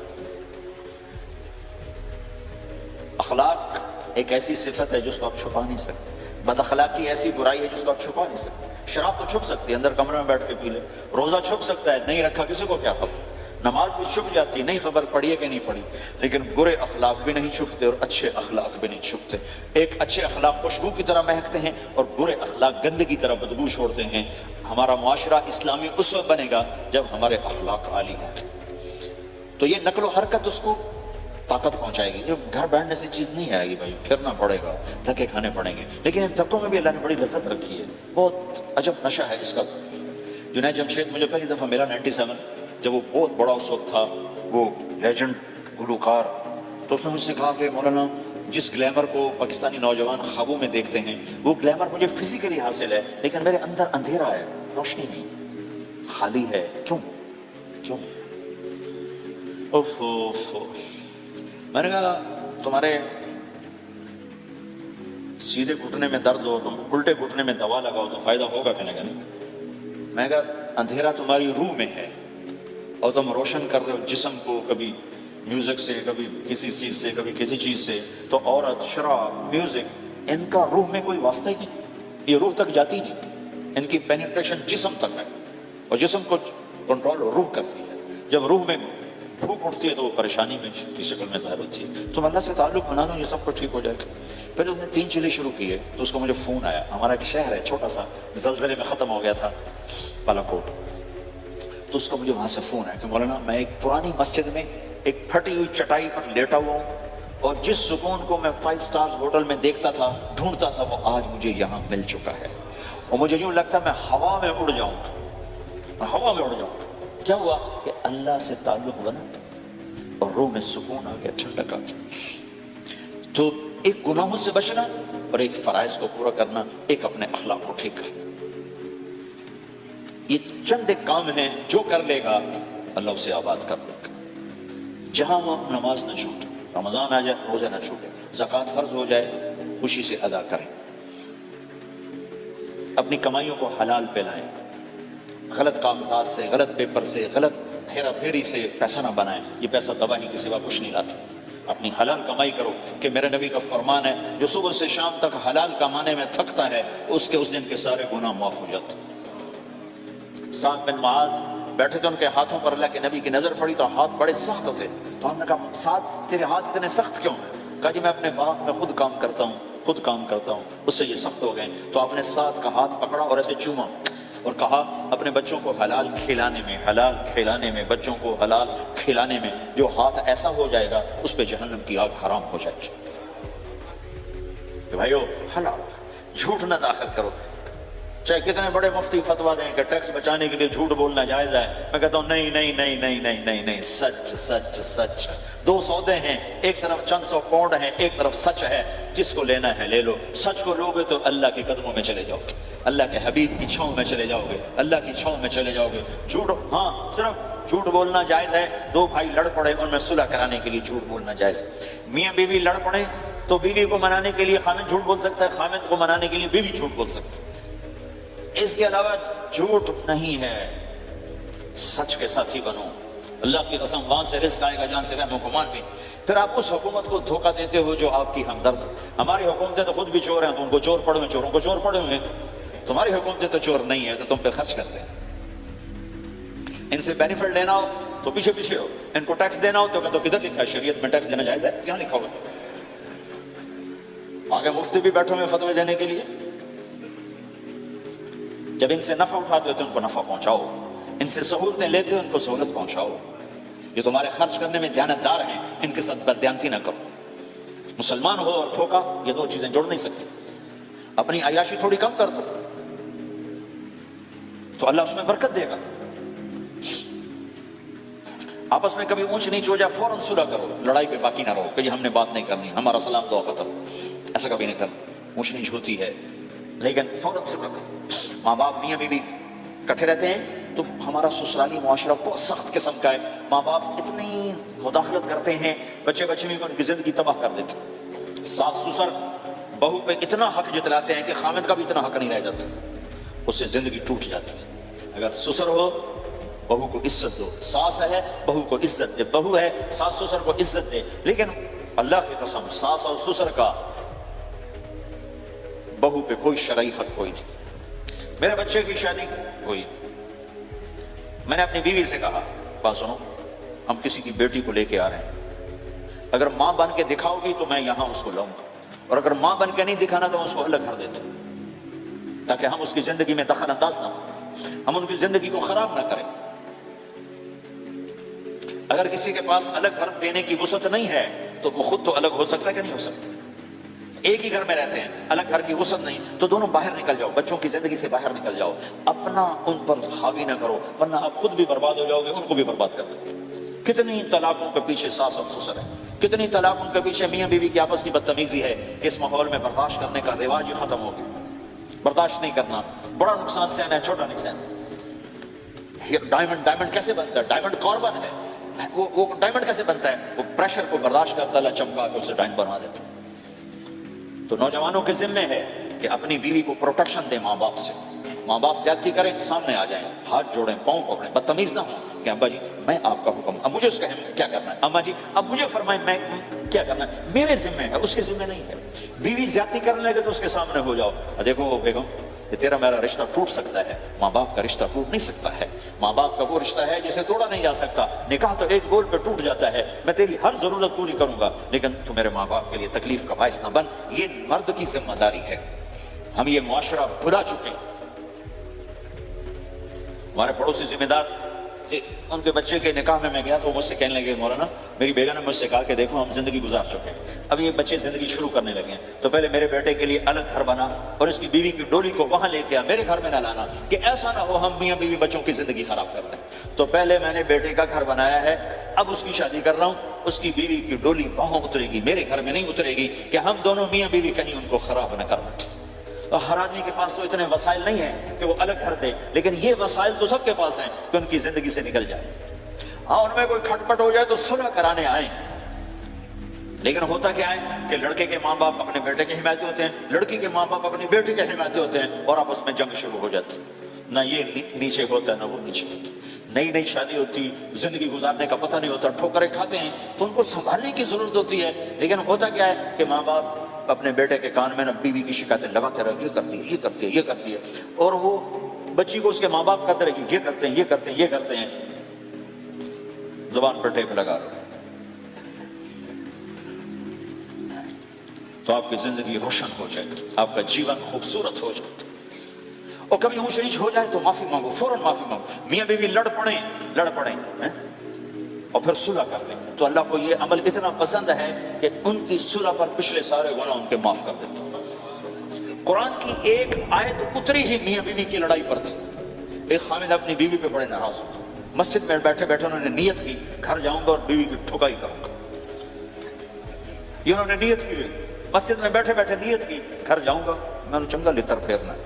اخلاق ایک ایسی صفت ہے جس کو آپ چھپا نہیں سکتے، بد اخلاقی ایسی برائی ہے جس کو آپ چھپا نہیں سکتے۔ شراب تو چھپ سکتی ہے، اندر کمرے میں بیٹھ کے پی لے۔ روزہ چھپ سکتا ہے، نہیں رکھا کسی کو کیا خبر۔ نماز بھی چھپ جاتی، نہیں خبر پڑھی ہے کہ نہیں پڑھی۔ لیکن برے اخلاق بھی نہیں چھپتے اور اچھے اخلاق بھی نہیں چھپتے۔ ایک اچھے اخلاق خوشبو کی طرح مہکتے ہیں اور برے اخلاق گندگی کی طرح بدبو چھوڑتے ہیں۔ ہمارا معاشرہ اسلامی اس وقت بنے گا جب ہمارے اخلاق عالی ہوں گے، تو یہ نقل و حرکت اس کو طاقت پہنچائے گی۔ یہ گھر بیٹھنے سے چیز نہیں آئے گی بھائی، پھرنا پڑے گا، دھکے کھانے پڑیں گے۔ لیکن ان دھکوں میں بھی اللہ نے بڑی لذت رکھی ہے، بہت عجب نشہ ہے اس کا۔ جنید جمشید مجھے پہلی دفعہ ملا 97، جب وہ بہت بڑا اس وقت تھا، وہ لیجنڈ گلوکار، تو اس نے مجھ سے کہا کہ مولانا جس گلیمر کو پاکستانی نوجوان خوابوں میں دیکھتے ہیں وہ گلیمر مجھے فزیکلی حاصل ہے، لیکن میرے اندر اندھیرا ہے، روشنی نہیں، خالی ہے۔ کیوں؟ میں نے کہا تمہارے سیدھے گھٹنے میں درد ہو، تم الٹے گھٹنے میں دوا لگاؤ تو فائدہ ہوگا کہ نہیں؟ میں کہا اندھیرا تمہاری روح میں ہے اور تم روشن کر رہے ہو جسم کو، کبھی میوزک سے، کبھی کسی چیز سے، کبھی کسی چیز سے۔ تو عورت، شراب، میوزک، ان کا روح میں کوئی واسطہ ہی نہیں، یہ روح تک جاتی نہیں، ان کی پینیٹریشن جسم تک ہے اور جسم کو کنٹرول روح کرتی ہے۔ جب روح میں بھوک اٹھتی ہے تو وہ پریشانی میں کی شکل میں ظاہر ہوتی ہے۔ تم اللہ سے تعلق بنا لو، یہ سب کچھ ٹھیک ہو جائے گا۔ پھر اس نے 3 چیزیں شروع کی ہے تو اس کو مجھے فون آیا، ہمارا ایک شہر ہے چھوٹا سا، زلزلے میں ختم ہو گیا تھا بالاکوٹ، تو اس کو مجھے وہاں سے فون آیا کہ مولانا میں ایک پرانی مسجد میں ایک پھٹی ہوئی چٹائی پر لیٹا ہوا ہوں اور جس سکون کو میں 5 سٹارز ہوٹل میں دیکھتا تھا، ڈھونڈتا تھا، وہ آج مجھے یہاں مل چکا ہے اور مجھے یوں لگتا ہے میں ہوا میں اڑ جاؤں گا، ہوا میں اڑ جاؤں گا۔ کیا ہوا کہ اللہ سے تعلق بنا اور روح میں سکون آ گیا، ٹھنڈک آ گیا۔ تو ایک گناہوں سے بچنا اور ایک فرائض کو پورا کرنا، ایک اپنے اخلاق کو ٹھیک کرنا، یہ چند ایک کام ہیں جو کر لے گا اللہ اسے آباد کر دے گا۔ جہاں ہو نماز نہ چھوٹے، رمضان آ جائے روزے نہ چھوٹے، زکوٰۃ فرض ہو جائے خوشی سے ادا کریں۔ اپنی کمائیوں کو حلال پہ لائیں، غلط کاغذات سے، غلط پیپر سے، غلط ہیرا پھیری سے پیسہ نہ بنائیں، یہ پیسہ تباہی کے سوا کچھ نہیں لاتا۔ اپنی حلال کمائی کرو، کہ میرے نبی کا فرمان ہے جو صبح سے شام تک حلال کمانے میں تھکتا ہے اس دن کے سارے گناہ معاف ہو جاتے۔ سعد بن معاذ بیٹھے تھے، ان کے ہاتھوں پر اللہ کے نبی کی نظر پڑی تو ہاتھ بڑے سخت تھے، تو ہم نے کہا سعد تیرے ہاتھ اتنے سخت کیوں؟ کہا جی میں اپنے باغ میں خود کام کرتا ہوں، اس سے یہ سخت ہو گئے۔ تو آپ نے سعد کا ہاتھ پکڑا اور ایسے چوما اور کہا اپنے بچوں کو حلال کھلانے میں بچوں کو حلال کھلانے میں جو ہاتھ ایسا ہو جائے گا اس پہ جہنم کی آگ حرام ہو جائے گی۔ تو بھائیو حلال، جھوٹ نہ داخل کرو، چاہے کتنے بڑے مفتی فتویٰ دیں کہ ٹیکس بچانے کے لیے جھوٹ بولنا جائز ہے، میں کہتا ہوں نہیں، سچ۔ دو سودے ہیں، ایک طرف چند سو پاؤنڈ ہیں، ایک طرف سچ ہے، جس کو لینا ہے لے لو۔ سچ کو لوگے تو اللہ کے قدموں میں چلے جاؤ گے، اللہ کے حبیب کی چھاؤں میں چلے جاؤ گے، اللہ کی چھاؤں میں چلے جاؤ گے۔ جھوٹ، ہاں صرف جھوٹ بولنا جائز ہے، دو بھائی لڑ پڑے ان میں صلح کرانے کے لیے جھوٹ بولنا جائز ہے۔ میاں بیوی لڑ پڑے تو بیوی کو منانے کے لیے خامد جھوٹ بول سکتا ہے، خامد کو منانے کے لیے بیوی جھوٹ بول سکتی ہے۔ اس کے علاوہ جھوٹ نہیں ہے، سچ کے ساتھی بنو۔ اللہ کی قسم وہاں سے رزق آئے گا جہاں سے غم و گمان بھی۔ پھر آپ اس حکومت کو دھوکہ دیتے ہو جو آپ کی ہمدرد۔ ہماری حکومتیں تو خود بھی چور ہیں، تو ان کو چور پڑے ہوئے، چوروں کو چور پڑے ہوئے۔ تمہاری حکومتیں تو چور نہیں ہے تو تم پہ خرچ کرتے ہیں۔ ان سے بینیفٹ لینا ہو تو پیچھے ہو، ان کو ٹیکس دینا ہو تو کہتے ہو کدھر لکھا ہے شریعت میں ٹیکس دینا جائز ہے؟ کہاں لکھا ہوا؟ آگے مفتی بھی بیٹھے ہوئے فتوے دینے کے لیے۔ جب ان سے نفع اٹھاتے ہو تو ان کو نفع پہنچاؤ، ان سے سہولتیں لیتے ہو ان کو سہولت پہنچاؤ۔ یہ تمہارے خرچ کرنے میں دیانتدار ہیں، ان کے ساتھ بددیانتی نہ کرو۔ مسلمان ہو اور دھوکہ، یہ دو چیزیں جوڑ نہیں سکتی۔ اپنی عیاشی تھوڑی کم کر دو تو اللہ اس میں برکت دے گا۔ آپس میں کبھی اونچ نیچ ہو جائے فوراً صلح کرو، لڑائی پہ باقی نہ رہو کہ ہم نے بات نہیں کرنی، ہمارا سلام دعا ختم، ایسا کبھی نہیں کرنا۔ اونچ نیچ ہوتی ہے لیکن فوراً صلح کرو۔ ماں باپ میاں بیوی کٹھے رہتے ہیں تو ہمارا سسرالی معاشرہ بہت سخت قسم کا ہے، ماں باپ اتنی مداخلت کرتے ہیں، بچے میں ان کی زندگی تباہ کر دیتے ہیں۔ ساس سسر بہو پہ اتنا حق جتلاتے ہیں کہ خامد کا بھی اتنا حق نہیں رہ جاتا، اس سے زندگی ٹوٹ جاتی ہے۔ اگر سسر ہو بہو کو عزت دو، ساس ہے بہو کو عزت دے، بہو ہے ساس سسر کو عزت دے، لیکن اللہ کی قسم ساس اور سسر کا بہو پہ کوئی شرعی حق کوئی نہیں۔ میرے بچے کی شادی ہوئی، میں نے اپنی بیوی سے کہا بات سنو، ہم کسی کی بیٹی کو لے کے آ رہے ہیں، اگر ماں بن کے دکھاؤ گی تو میں یہاں اس کو لاؤں گا، اور اگر ماں بن کے نہیں دکھانا تو میں اس کو الگ گھر دیتا ہوں، تاکہ ہم اس کی زندگی میں دخل انداز نہ ہوں، ہم ان کی زندگی کو خراب نہ کریں۔ اگر کسی کے پاس الگ گھر دینے کی وسعت نہیں ہے تو وہ خود تو الگ ہو سکتا ہے کہ نہیں ہو سکتا؟ ایک ہی گھر میں رہتے ہیں، الگ گھر کی وسعت نہیں تو دونوں باہر نکل جاؤ، بچوں کی زندگی سے باہر نکل جاؤ، اپنا ان پر حاوی نہ کرو ورنہ آپ خود بھی برباد ہو جاؤ گے، ان کو بھی برباد کر دو گے۔ کتنی طلاقوں کے پیچھے ساس اور سسر ہے، کتنی طلاقوں کے پیچھے میاں بیوی کی آپس کی بدتمیزی ہے کہ اس ماحول میں برداشت کرنے کا رواج ہی ختم ہو گیا۔ برداشت نہیں کرنا، بڑا نقصان سہنا ہے، چھوٹا نہیں سہنا۔ ڈائمنڈ کیسے بنتا ہے؟ ڈائمنڈ کاربن ہے، وہ ڈائمنڈ کیسے بنتا ہے؟ وہ پریشر کو برداشت کرتا ہے، چمکا کے اسے ڈائمنڈ بنا دیتا ہے۔ تو نوجوانوں کے ذمہ ہے کہ اپنی بیوی کو پروٹیکشن دیں ماں باپ سے، ماں باپ زیادتی کریں سامنے آ جائیں، ہاتھ جوڑیں، پاؤں پکڑیں، بدتمیز نہ ہوں کہ ابا جی میں آپ کا حکم، اب مجھے اس کا کیا کرنا ہے، اماں جی اب مجھے فرمائیں میں کیا کرنا ہے، میرے ذمہ ہے، اس کے ذمہ نہیں ہے۔ بیوی زیادتی کرنے لگے تو اس کے سامنے ہو جاؤ، دیکھو بیگم یہ تیرا میرا رشتہ ٹوٹ سکتا ہے، ماں باپ کا رشتہ ٹوٹ نہیں سکتا ہے، ماں باپ کا وہ رشتہ ہے جسے توڑا نہیں جا سکتا، نکاح تو ایک بول پہ ٹوٹ جاتا ہے، میں تیری ہر ضرورت پوری کروں گا لیکن تو میرے ماں باپ کے لیے تکلیف کا باعث نہ بن۔ یہ مرد کی ذمہ داری ہے، ہم یہ معاشرہ بھلا چکے ہیں۔ ہمارے پڑوسی ذمہ دار تھے، ان کے بچے کے نکاح میں گیا تو مجھ سے کہنے لگے مولانا میری بیگم نے مجھ سے کہا کہ دیکھو ہم زندگی گزار چکے ہیں، اب یہ بچے زندگی شروع کرنے لگے ہیں، تو پہلے میرے بیٹے کے لیے الگ گھر بنا اور اس کی بیوی کی ڈولی کو وہاں لے کے آ، میرے گھر میں نہ لانا کہ ایسا نہ ہو ہم میاں بیوی بچوں کی زندگی خراب کر دیں۔ تو پہلے میں نے بیٹے کا گھر بنایا ہے، اب اس کی شادی کر رہا ہوں، اس کی بیوی کی ڈولی وہاں اترے گی، میرے گھر میں نہیں اترے گی کہ ہم دونوں میاں بیوی کہیں ان کو خراب نہ کر بیٹھے۔ تو ہر آدمی کے پاس تو اتنے وسائل نہیں ہیں کہ وہ الگ گھر دے، لیکن یہ وسائل تو سب کے پاس ہیں کہ ان کی زندگی سے نکل جائے۔ ہاں ان میں کوئی کھٹ پٹ ہو جائے تو صلح کرانے آئیں، لیکن ہوتا کیا ہے کہ لڑکے کے ماں باپ اپنے بیٹے کے حمایتی ہوتے ہیں، لڑکی کے ماں باپ اپنی بیٹی کے حمایتی ہوتے ہیں، اور آپس میں جنگ شروع ہو جاتی، نہ یہ نیچے ہوتا ہے نہ وہ نیچے ہوتا ہے۔ نئی نئی شادی ہوتی، زندگی گزارنے کا پتہ نہیں ہوتا، ٹھوکریں کھاتے ہیں تو ان کو سنبھالنے کی ضرورت ہوتی ہے۔ لیکن ہوتا کیا ہے کہ ماں باپ اپنے بیٹے کے کان میں نہ بیوی کی شکایتیں لگاتے رہے، یہ کرتی ہے، یہ کرتی ہے، یہ کرتی ہے، اور وہ بچی کو اس کے ماں باپ کہتے رہے کہ یہ کرتے ہیں، یہ کرتے ہیں، یہ کرتے ہیں، زبان پر ٹیپ لگا رہے، تو آپ کی زندگی روشن ہو جائے گی، آپ کا جیون خوبصورت ہو جائے گا۔ اور کبھی اونچ نیچ ہو جائے تو معافی مانگو، فوراً معافی مانگو۔ میاں بیوی لڑ پڑیں اور پھر صلح کر لیں تو اللہ کو یہ عمل اتنا پسند ہے کہ ان کی صلح پر پچھلے سارے گناہ ان کے معاف کر دیتے۔ قرآن کی ایک آیت اتری ہی میاں بیوی کی لڑائی پر تھی۔ ایک خامد اپنی بیوی پہ بڑے ناراض ہو، مسجد میں بیٹھے بیٹھے انہوں نے نیت کی گھر جاؤں گا اور بیوی کی ٹھکائی کروں گا۔ یہ انہوں نے نیت کی، مسجد میں بیٹھے بیٹھے نیت کی گھر جاؤں گا، میں نے چنگا لتر پھیرنا ہے۔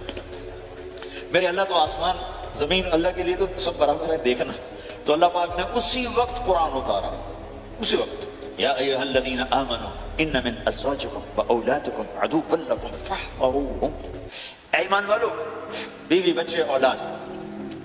میرے اللہ تو آسمان زمین اللہ کے لیے تو سب برابر ہے، دیکھنا۔ تو اللہ پاک نے اسی وقت قرآن اتارا، اسی وقت، یا ایھا الذین آمنوا ان من ازواجکم واولادکم عدوا لکم فاحذروہم۔ اے ایمان والو، بیوی بچے اولاد،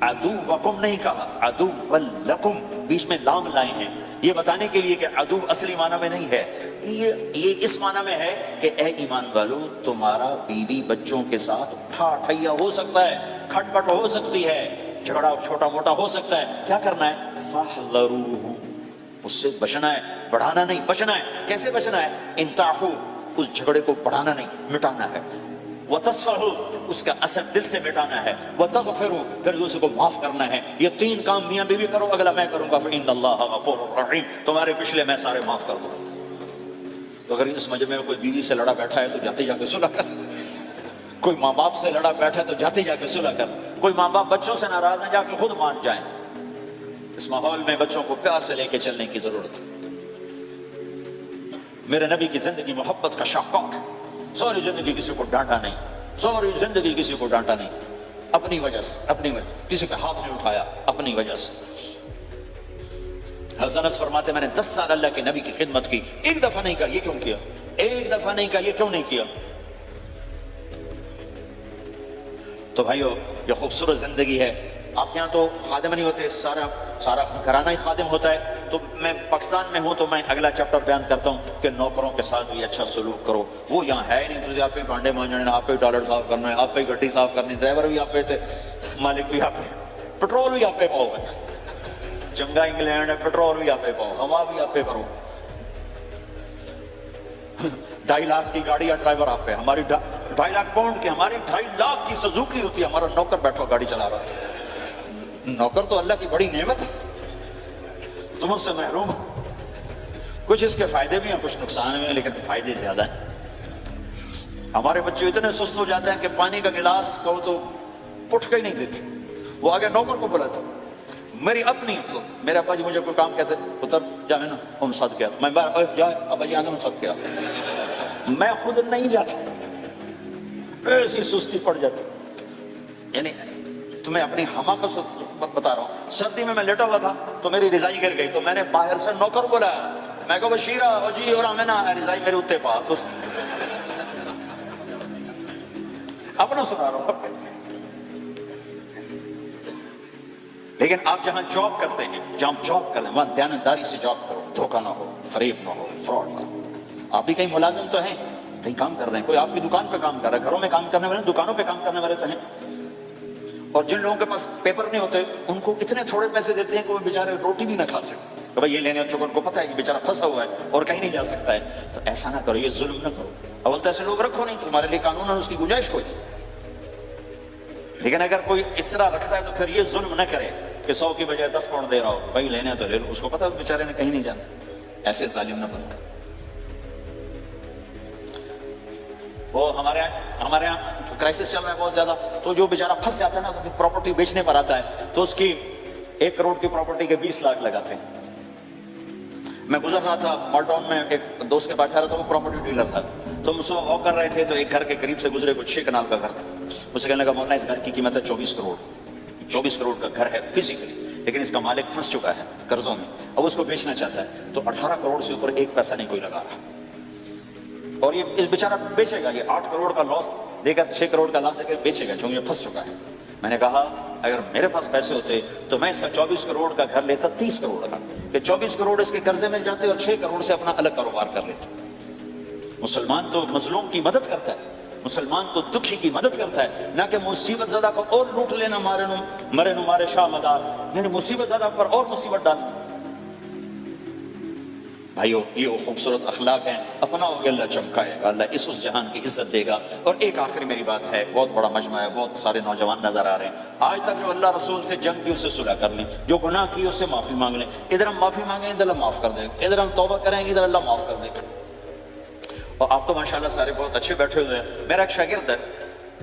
عدوکم نہیں کہا، عدوا لکم، بیچ میں لام لائے ہیں یہ بتانے کے لیے کہ عدو اصلی معنی میں نہیں ہے، یہ اس معنی میں ہے کہ اے ایمان والو، تمہارا بیوی بچوں کے ساتھ ٹھائیا ہو سکتا ہے، کھٹ پٹ ہو سکتی ہے، جھگڑا چھوٹا موٹا ہو سکتا ہے، کیا کرنا ہے؟ فاحذروہم، اس سے بچنا ہے، بڑھانا نہیں، بچنا ہے۔ کیسے بچنا ہے؟ ان تعفو، اس جھگڑے کو بڑھانا نہیں، مٹانا ہے۔ وتصفحوا، اس کا اثر دل سے مٹانا ہے۔ وتغفروا، پھر دوسرے کو معاف کرنا ہے۔ یہ تین کام میاں بیوی کرو، اگلا میں کروں گا، فإن اللہ غفور رحیم، تمہارے پچھلے میں سارے معاف کر دوں گا۔ تو اگر اس مجمع میں کوئی بیوی سے لڑا بیٹھا ہے تو جاتے جا کے صلح کر، کوئی ماں باپ سے لڑا بیٹھا ہے تو جاتے جا کے صلح کر، کوئی ماں باپ بچوں سے ناراض ہیں جا کے خود مان جائیں۔ اس ماحول میں بچوں کو پیار سے لے کے چلنے کی ضرورت ہے۔ میرے نبی کی زندگی محبت کا شاہکار، ساری زندگی کسی کو ڈانٹا نہیں، ساری زندگی کسی کو ڈانٹا نہیں، اپنی وجہ سے، اپنی وجہ، کسی کا ہاتھ نہیں اٹھایا، اپنی وجہ سے۔ حضرت انس فرماتے میں نے 10 سال اللہ کے نبی کی خدمت کی، ایک دفعہ نہیں کہا یہ کیوں کیا، ایک دفعہ نہیں کہا یہ کیوں نہیں کیا۔ تو بھائیو، یہ خوبصورت زندگی ہے۔ آپ یہاں تو خادم نہیں ہوتے، سارا گھرانہ ہی خادم ہوتا ہے۔ تو میں پاکستان میں ہوں تو میں اگلا چیپٹر بیان کرتا ہوں کہ نوکروں کے ساتھ بھی اچھا سلوک کرو۔ وہ یہاں ہے ہی نہیں، تجھے آپ ہی بانڈے مانجنے، آپ ہی ٹوائلٹ صاف کرنا ہے، آپ ہی گڈی صاف کرنی، ڈرائیور بھی آپ پہ تھے، مالک بھی آپ پہ، پٹرول بھی آپ پہ پاؤ ہے، چنگا انگلینڈ ہے، پٹرول بھی آپ پہ پاؤ، ہوا بھی آپ پہ بھرو، 2.5 لاکھ کی گاڑی یا ڈرائیور آپ پہ، ہماری 2.5 لاکھ پاؤنڈ کی، ہماری 2.5 لاکھ کی سزوکی ہوتی ہے، ہمارا نوکر بیٹھا گاڑی چلا رہا ہے۔ نوکر تو اللہ کی بڑی نعمت ہے، تم اس سے محروم ہو۔ کچھ اس کے فائدے بھی ہیں، کچھ نقصان بھی ہیں، لیکن فائدے زیادہ ہیں۔ ہمارے بچے اتنے سست ہو جاتے ہیں کہ پانی کا گلاس کہو تو اٹھ کے ہی نہیں دیتے، وہ آگے نوکر کو بلاتے۔ میری اپنی میرے ابا جی مجھے کوئی کام کہتے، اتر جا ہے نا ہم ساتھ کیا، میں جا ابا جی آنے ہم ساتھ کیا، میں خود نہیں جاتا، ایسی سستی پڑ جاتی۔ یعنی تمہیں اپنی حماقت بتا رہا ہوں، سردی میں لیٹا ہوا تھا تو میری رضائی گر گئی، تو میں نے باہر سے نوکر بلایا، میں کہا بشیرہ او جی اور آمینہ، رضائی میرے اتنے پا، اپنا سنا رہا ہوں۔ لیکن آپ جہاں جاب کرتے ہیں، جہاں جاب کریں وہاں دیانتداری سے جاب کرو، دھوکہ نہ ہو، فریب نہ ہو، فراڈ نہ ہو۔ آپ بھی کہیں ملازم تو ہیں، کہیں کام کر رہے ہیں، کوئی آپ کی دکان پہ کام کر رہا ہے، گھروں میں کام کرنے والے، دکانوں پہ کام کرنے والے تو ہیں۔ اور جن لوگوں کے پاس پیپر نہیں ہوتے ان کو اتنے تھوڑے پیسے دیتے ہیں کہ وہ بیچارے روٹی بھی نہ کھا سکتے، کہ بھائی یہ لینے چونکہ ان کو پتہ ہے کہ بیچارہ پھنسا ہوا ہے اور کہیں نہیں جا سکتا ہے۔ تو ایسا نہ کرو، یہ ظلم نہ کرو، اول تو ایسے لوگ رکھو نہیں، تمہارے لیے قانون ہے اس کی گنجائش کوئی نہیں۔ لیکن اگر کوئی اس طرح رکھتا ہے تو پھر یہ ظلم نہ کرے کہ 100 کی بجائے 10 پاؤنڈ دے رہا ہو، بھائی لینے تو لے لو، اس کو پتہ ہے بیچارے نے کہیں نہیں جانا، ایسے ظالم نہ بنو۔ وہ ہمارے یہاں کرائسس چل رہا ہے بہت زیادہ، تو جو بیچارہ پھنس جاتا ہے نا تو پراپرٹی بیچنے پر آتا ہے تو اس کی 1 کروڑ کی پراپرٹی کے 20 لاکھ لگاتے ہیں۔ میں گزر رہا تھا مال ٹاؤن میں، ایک دوست کے پاس ٹھہرا تھا، وہ پراپرٹی ڈیلر تھا، تو ہم صبح واک کر رہے تھے تو ایک گھر کے قریب سے گزرے، کچھ 6 کنال کا گھر تھا۔ اسے کہنے لگا مولانا اس گھر کی قیمت ہے 24 کروڑ، 24 کروڑ کا گھر ہے فزیکلی، لیکن اس کا مالک پھنس چکا ہے قرضوں میں، اب اس کو بیچنا چاہتا ہے، تو 18 کروڑ سے اوپر 1 پیسہ نہیں کوئی لگا رہا۔ اور یہ اس بیچارہ بیچے گا، یہ 8 کروڑ کا لاس دے کر 6 کروڑ کا لاس دے کر بیچے گا چونکہ یہ پھنس چکا ہے۔ میں نے کہا اگر میرے پاس پیسے ہوتے تو میں اس کا 24 کروڑ کا گھر لیتا 30 کروڑ کا، کہ 24 کروڑ اس کے قرضے میں جاتے اور 6 کروڑ سے اپنا الگ کاروبار کر لیتے۔ مسلمان تو مظلوم کی مدد کرتا ہے، مسلمان تو دکھی کی مدد کرتا ہے، نہ کہ مصیبت زدہ کو اور لوٹ لینا، مرے نو مارے شاہ مدار، یعنی مصیبت زدہ پر اور مصیبت ڈالنا۔ بھائیو یہ وہ خوبصورت اخلاق ہیں، اپنا ہو اللہ چمکائے گا، اللہ اس جہان کی عزت دے گا۔ اور ایک آخری میری بات ہے، بہت بڑا مجمع ہے، بہت سارے نوجوان نظر آ رہے ہیں، آج تک جو اللہ رسول سے جنگ کی اس سے صلح کر لیں، جو گناہ کی اس سے معافی مانگ لیں۔ ادھر ہم معافی مانگیں ادھر اللہ معاف کر دے گا، ادھر ہم توبہ کریں گے ادھر اللہ معاف کر دے گا۔ اور آپ تو ماشاءاللہ سارے بہت اچھے بیٹھے ہوئے ہیں۔ میرا ایک شاگرد ہے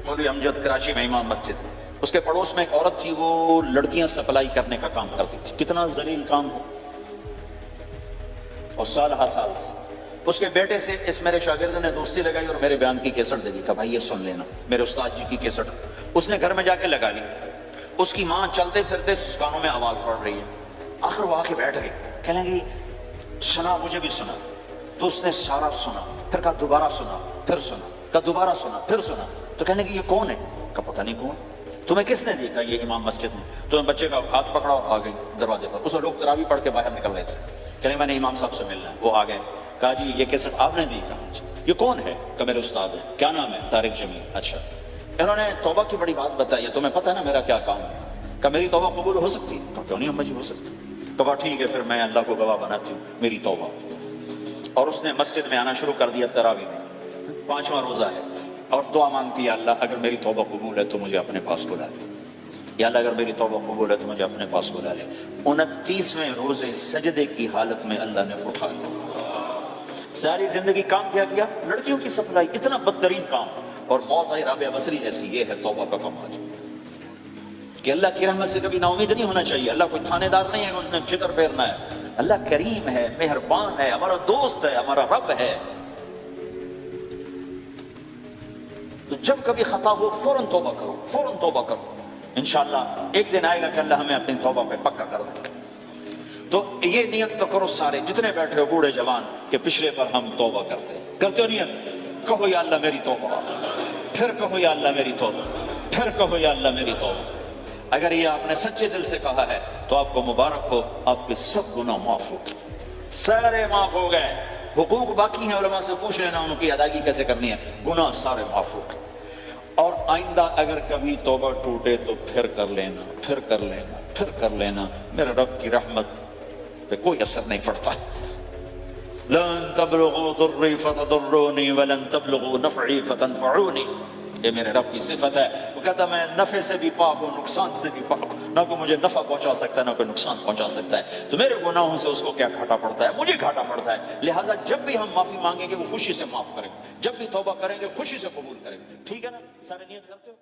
مولوی امجد، کراچی میں امام مسجد، اس کے پڑوس میں ایک عورت تھی، وہ لڑکیاں سپلائی کرنے کا کام کرتی تھی، کتنا ذلیل کام ہو، اور سال سے اس کے بیٹے سے اس میرے شاگرد نے دوستی لگائی اور میرے بیان کی کیسٹ دے دی، کہ بھائی یہ سن لینا میرے استاد جی کی کیسٹ۔ اس نے گھر میں جا کے لگا لی، اس کی ماں چلتے پھرتے کانوں میں آواز پڑ رہی ہے، آخر وہ آ کے بیٹھ گئی، کہنے لگی سنا مجھے بھی سنا، تو اس نے سارا سنا، پھر کہا دوبارہ سنا، پھر سنا، کہا دوبارہ سنا، پھر سنا، تو کہنے لگی یہ کون ہے؟ کہا پتہ نہیں کون، تمہیں کس نے دیکھا؟ یہ امام مسجد میں۔ تو بچے کا ہاتھ پکڑا اور آ گئی دروازے پر، اس میں لوگ تراویح پڑھ کے باہر نکل رہے تھے، کہنے میں نے امام صاحب سے ملنا ہے۔ وہ آ گئے، کہا جی یہ کیسٹ آپ نے دی؟ کہا یہ کون ہے؟ کہ میرے استاد ہے۔ کیا نام ہے؟ طارق جمیل۔ اچھا، انہوں نے توبہ کی بڑی بات بتائی ہے، تمہیں پتہ ہے نا میرا کیا کام ہے؟ کہ میری توبہ قبول ہو سکتی ہے؟ کہ کیوں نہیں اماں جی ہو سکتی۔ کہا ٹھیک ہے پھر میں اللہ کو گواہ بناتی ہوں، میری توبہ۔ اور اس نے مسجد میں آنا شروع کر دیا تراویح میں، 5واں روزہ ہے، اور دعا مانگتی ہے اللہ اگر میری توبہ قبول ہے تو مجھے اپنے پاس بلا لے، یا اللہ اگر میری توبہ قبول ہے تو مجھے اپنے پاس بلا لے۔ 29ویں روزے سجدے کی حالت میں اللہ نے اٹھا لیا۔ ساری زندگی کام کیا لڑکیوں کی سپلائی، اتنا بدترین کام، اور موت آئی رابعہ بصری جیسی۔ یہ ہے توبہ کا کمال، کہ اللہ کی رحمت سے کبھی نا امید نہیں ہونا چاہیے۔ اللہ کوئی تھانے دار نہیں ہے اس نے چتر پھیرنا ہے، اللہ کریم ہے، مہربان ہے، ہمارا دوست ہے، ہمارا رب ہے۔ تو جب کبھی خطا ہو فوراً توبہ کرو، فوراً توبہ کرو، انشاءاللہ ایک دن آئے گا کہ اللہ ہمیں اپنی توبہ پہ پکا کر دے گا۔ تو یہ نیت تو کرو سارے جتنے بیٹھے ہو، بوڑھے جوان، کہ پچھلے پر ہم توبہ کرتے ہو نیت، کہو یا اللہ میری توبہ، پھر کہو یا اللہ میری توبہ، پھر کہو یا اللہ میری توبہ۔ اگر یہ آپ نے سچے دل سے کہا ہے تو آپ کو مبارک ہو، آپ کے سب گناہ معاف ہو گئے، سارے معاف ہو گئے۔ حقوق باقی ہیں، علماء سے پوچھ لینا ان کی ادائیگی کیسے کرنی ہے، گناہ سارے معاف ہو گئے۔ اور آئندہ اگر کبھی توبہ ٹوٹے تو پھر کر لینا، پھر کر لینا، پھر کر لینا، میرے رب کی رحمت پہ کوئی اثر نہیں پڑتا۔ لن تبلغوا ضری فتضرونی ولن تبلغوا نفعی فتنفعونی، یہ میرے رب کی صفت ہے۔ وہ کہتا ہے میں نفع سے بھی پاک ہوں، نقصان سے بھی پاک ہوں، نہ کوئی مجھے نفع پہنچا سکتا ہے نہ کوئی نقصان پہنچا سکتا ہے۔ تو میرے گناہوں سے اس کو کیا گھاٹا پڑتا ہے؟ مجھے گھاٹا پڑتا ہے۔ لہٰذا جب بھی ہم معافی مانگیں گے وہ خوشی سے معاف کریں گے، جب بھی توبہ کریں گے خوشی سے قبول کریں گے، ٹھیک ہے نا؟ سارے نیت کرتے ہو؟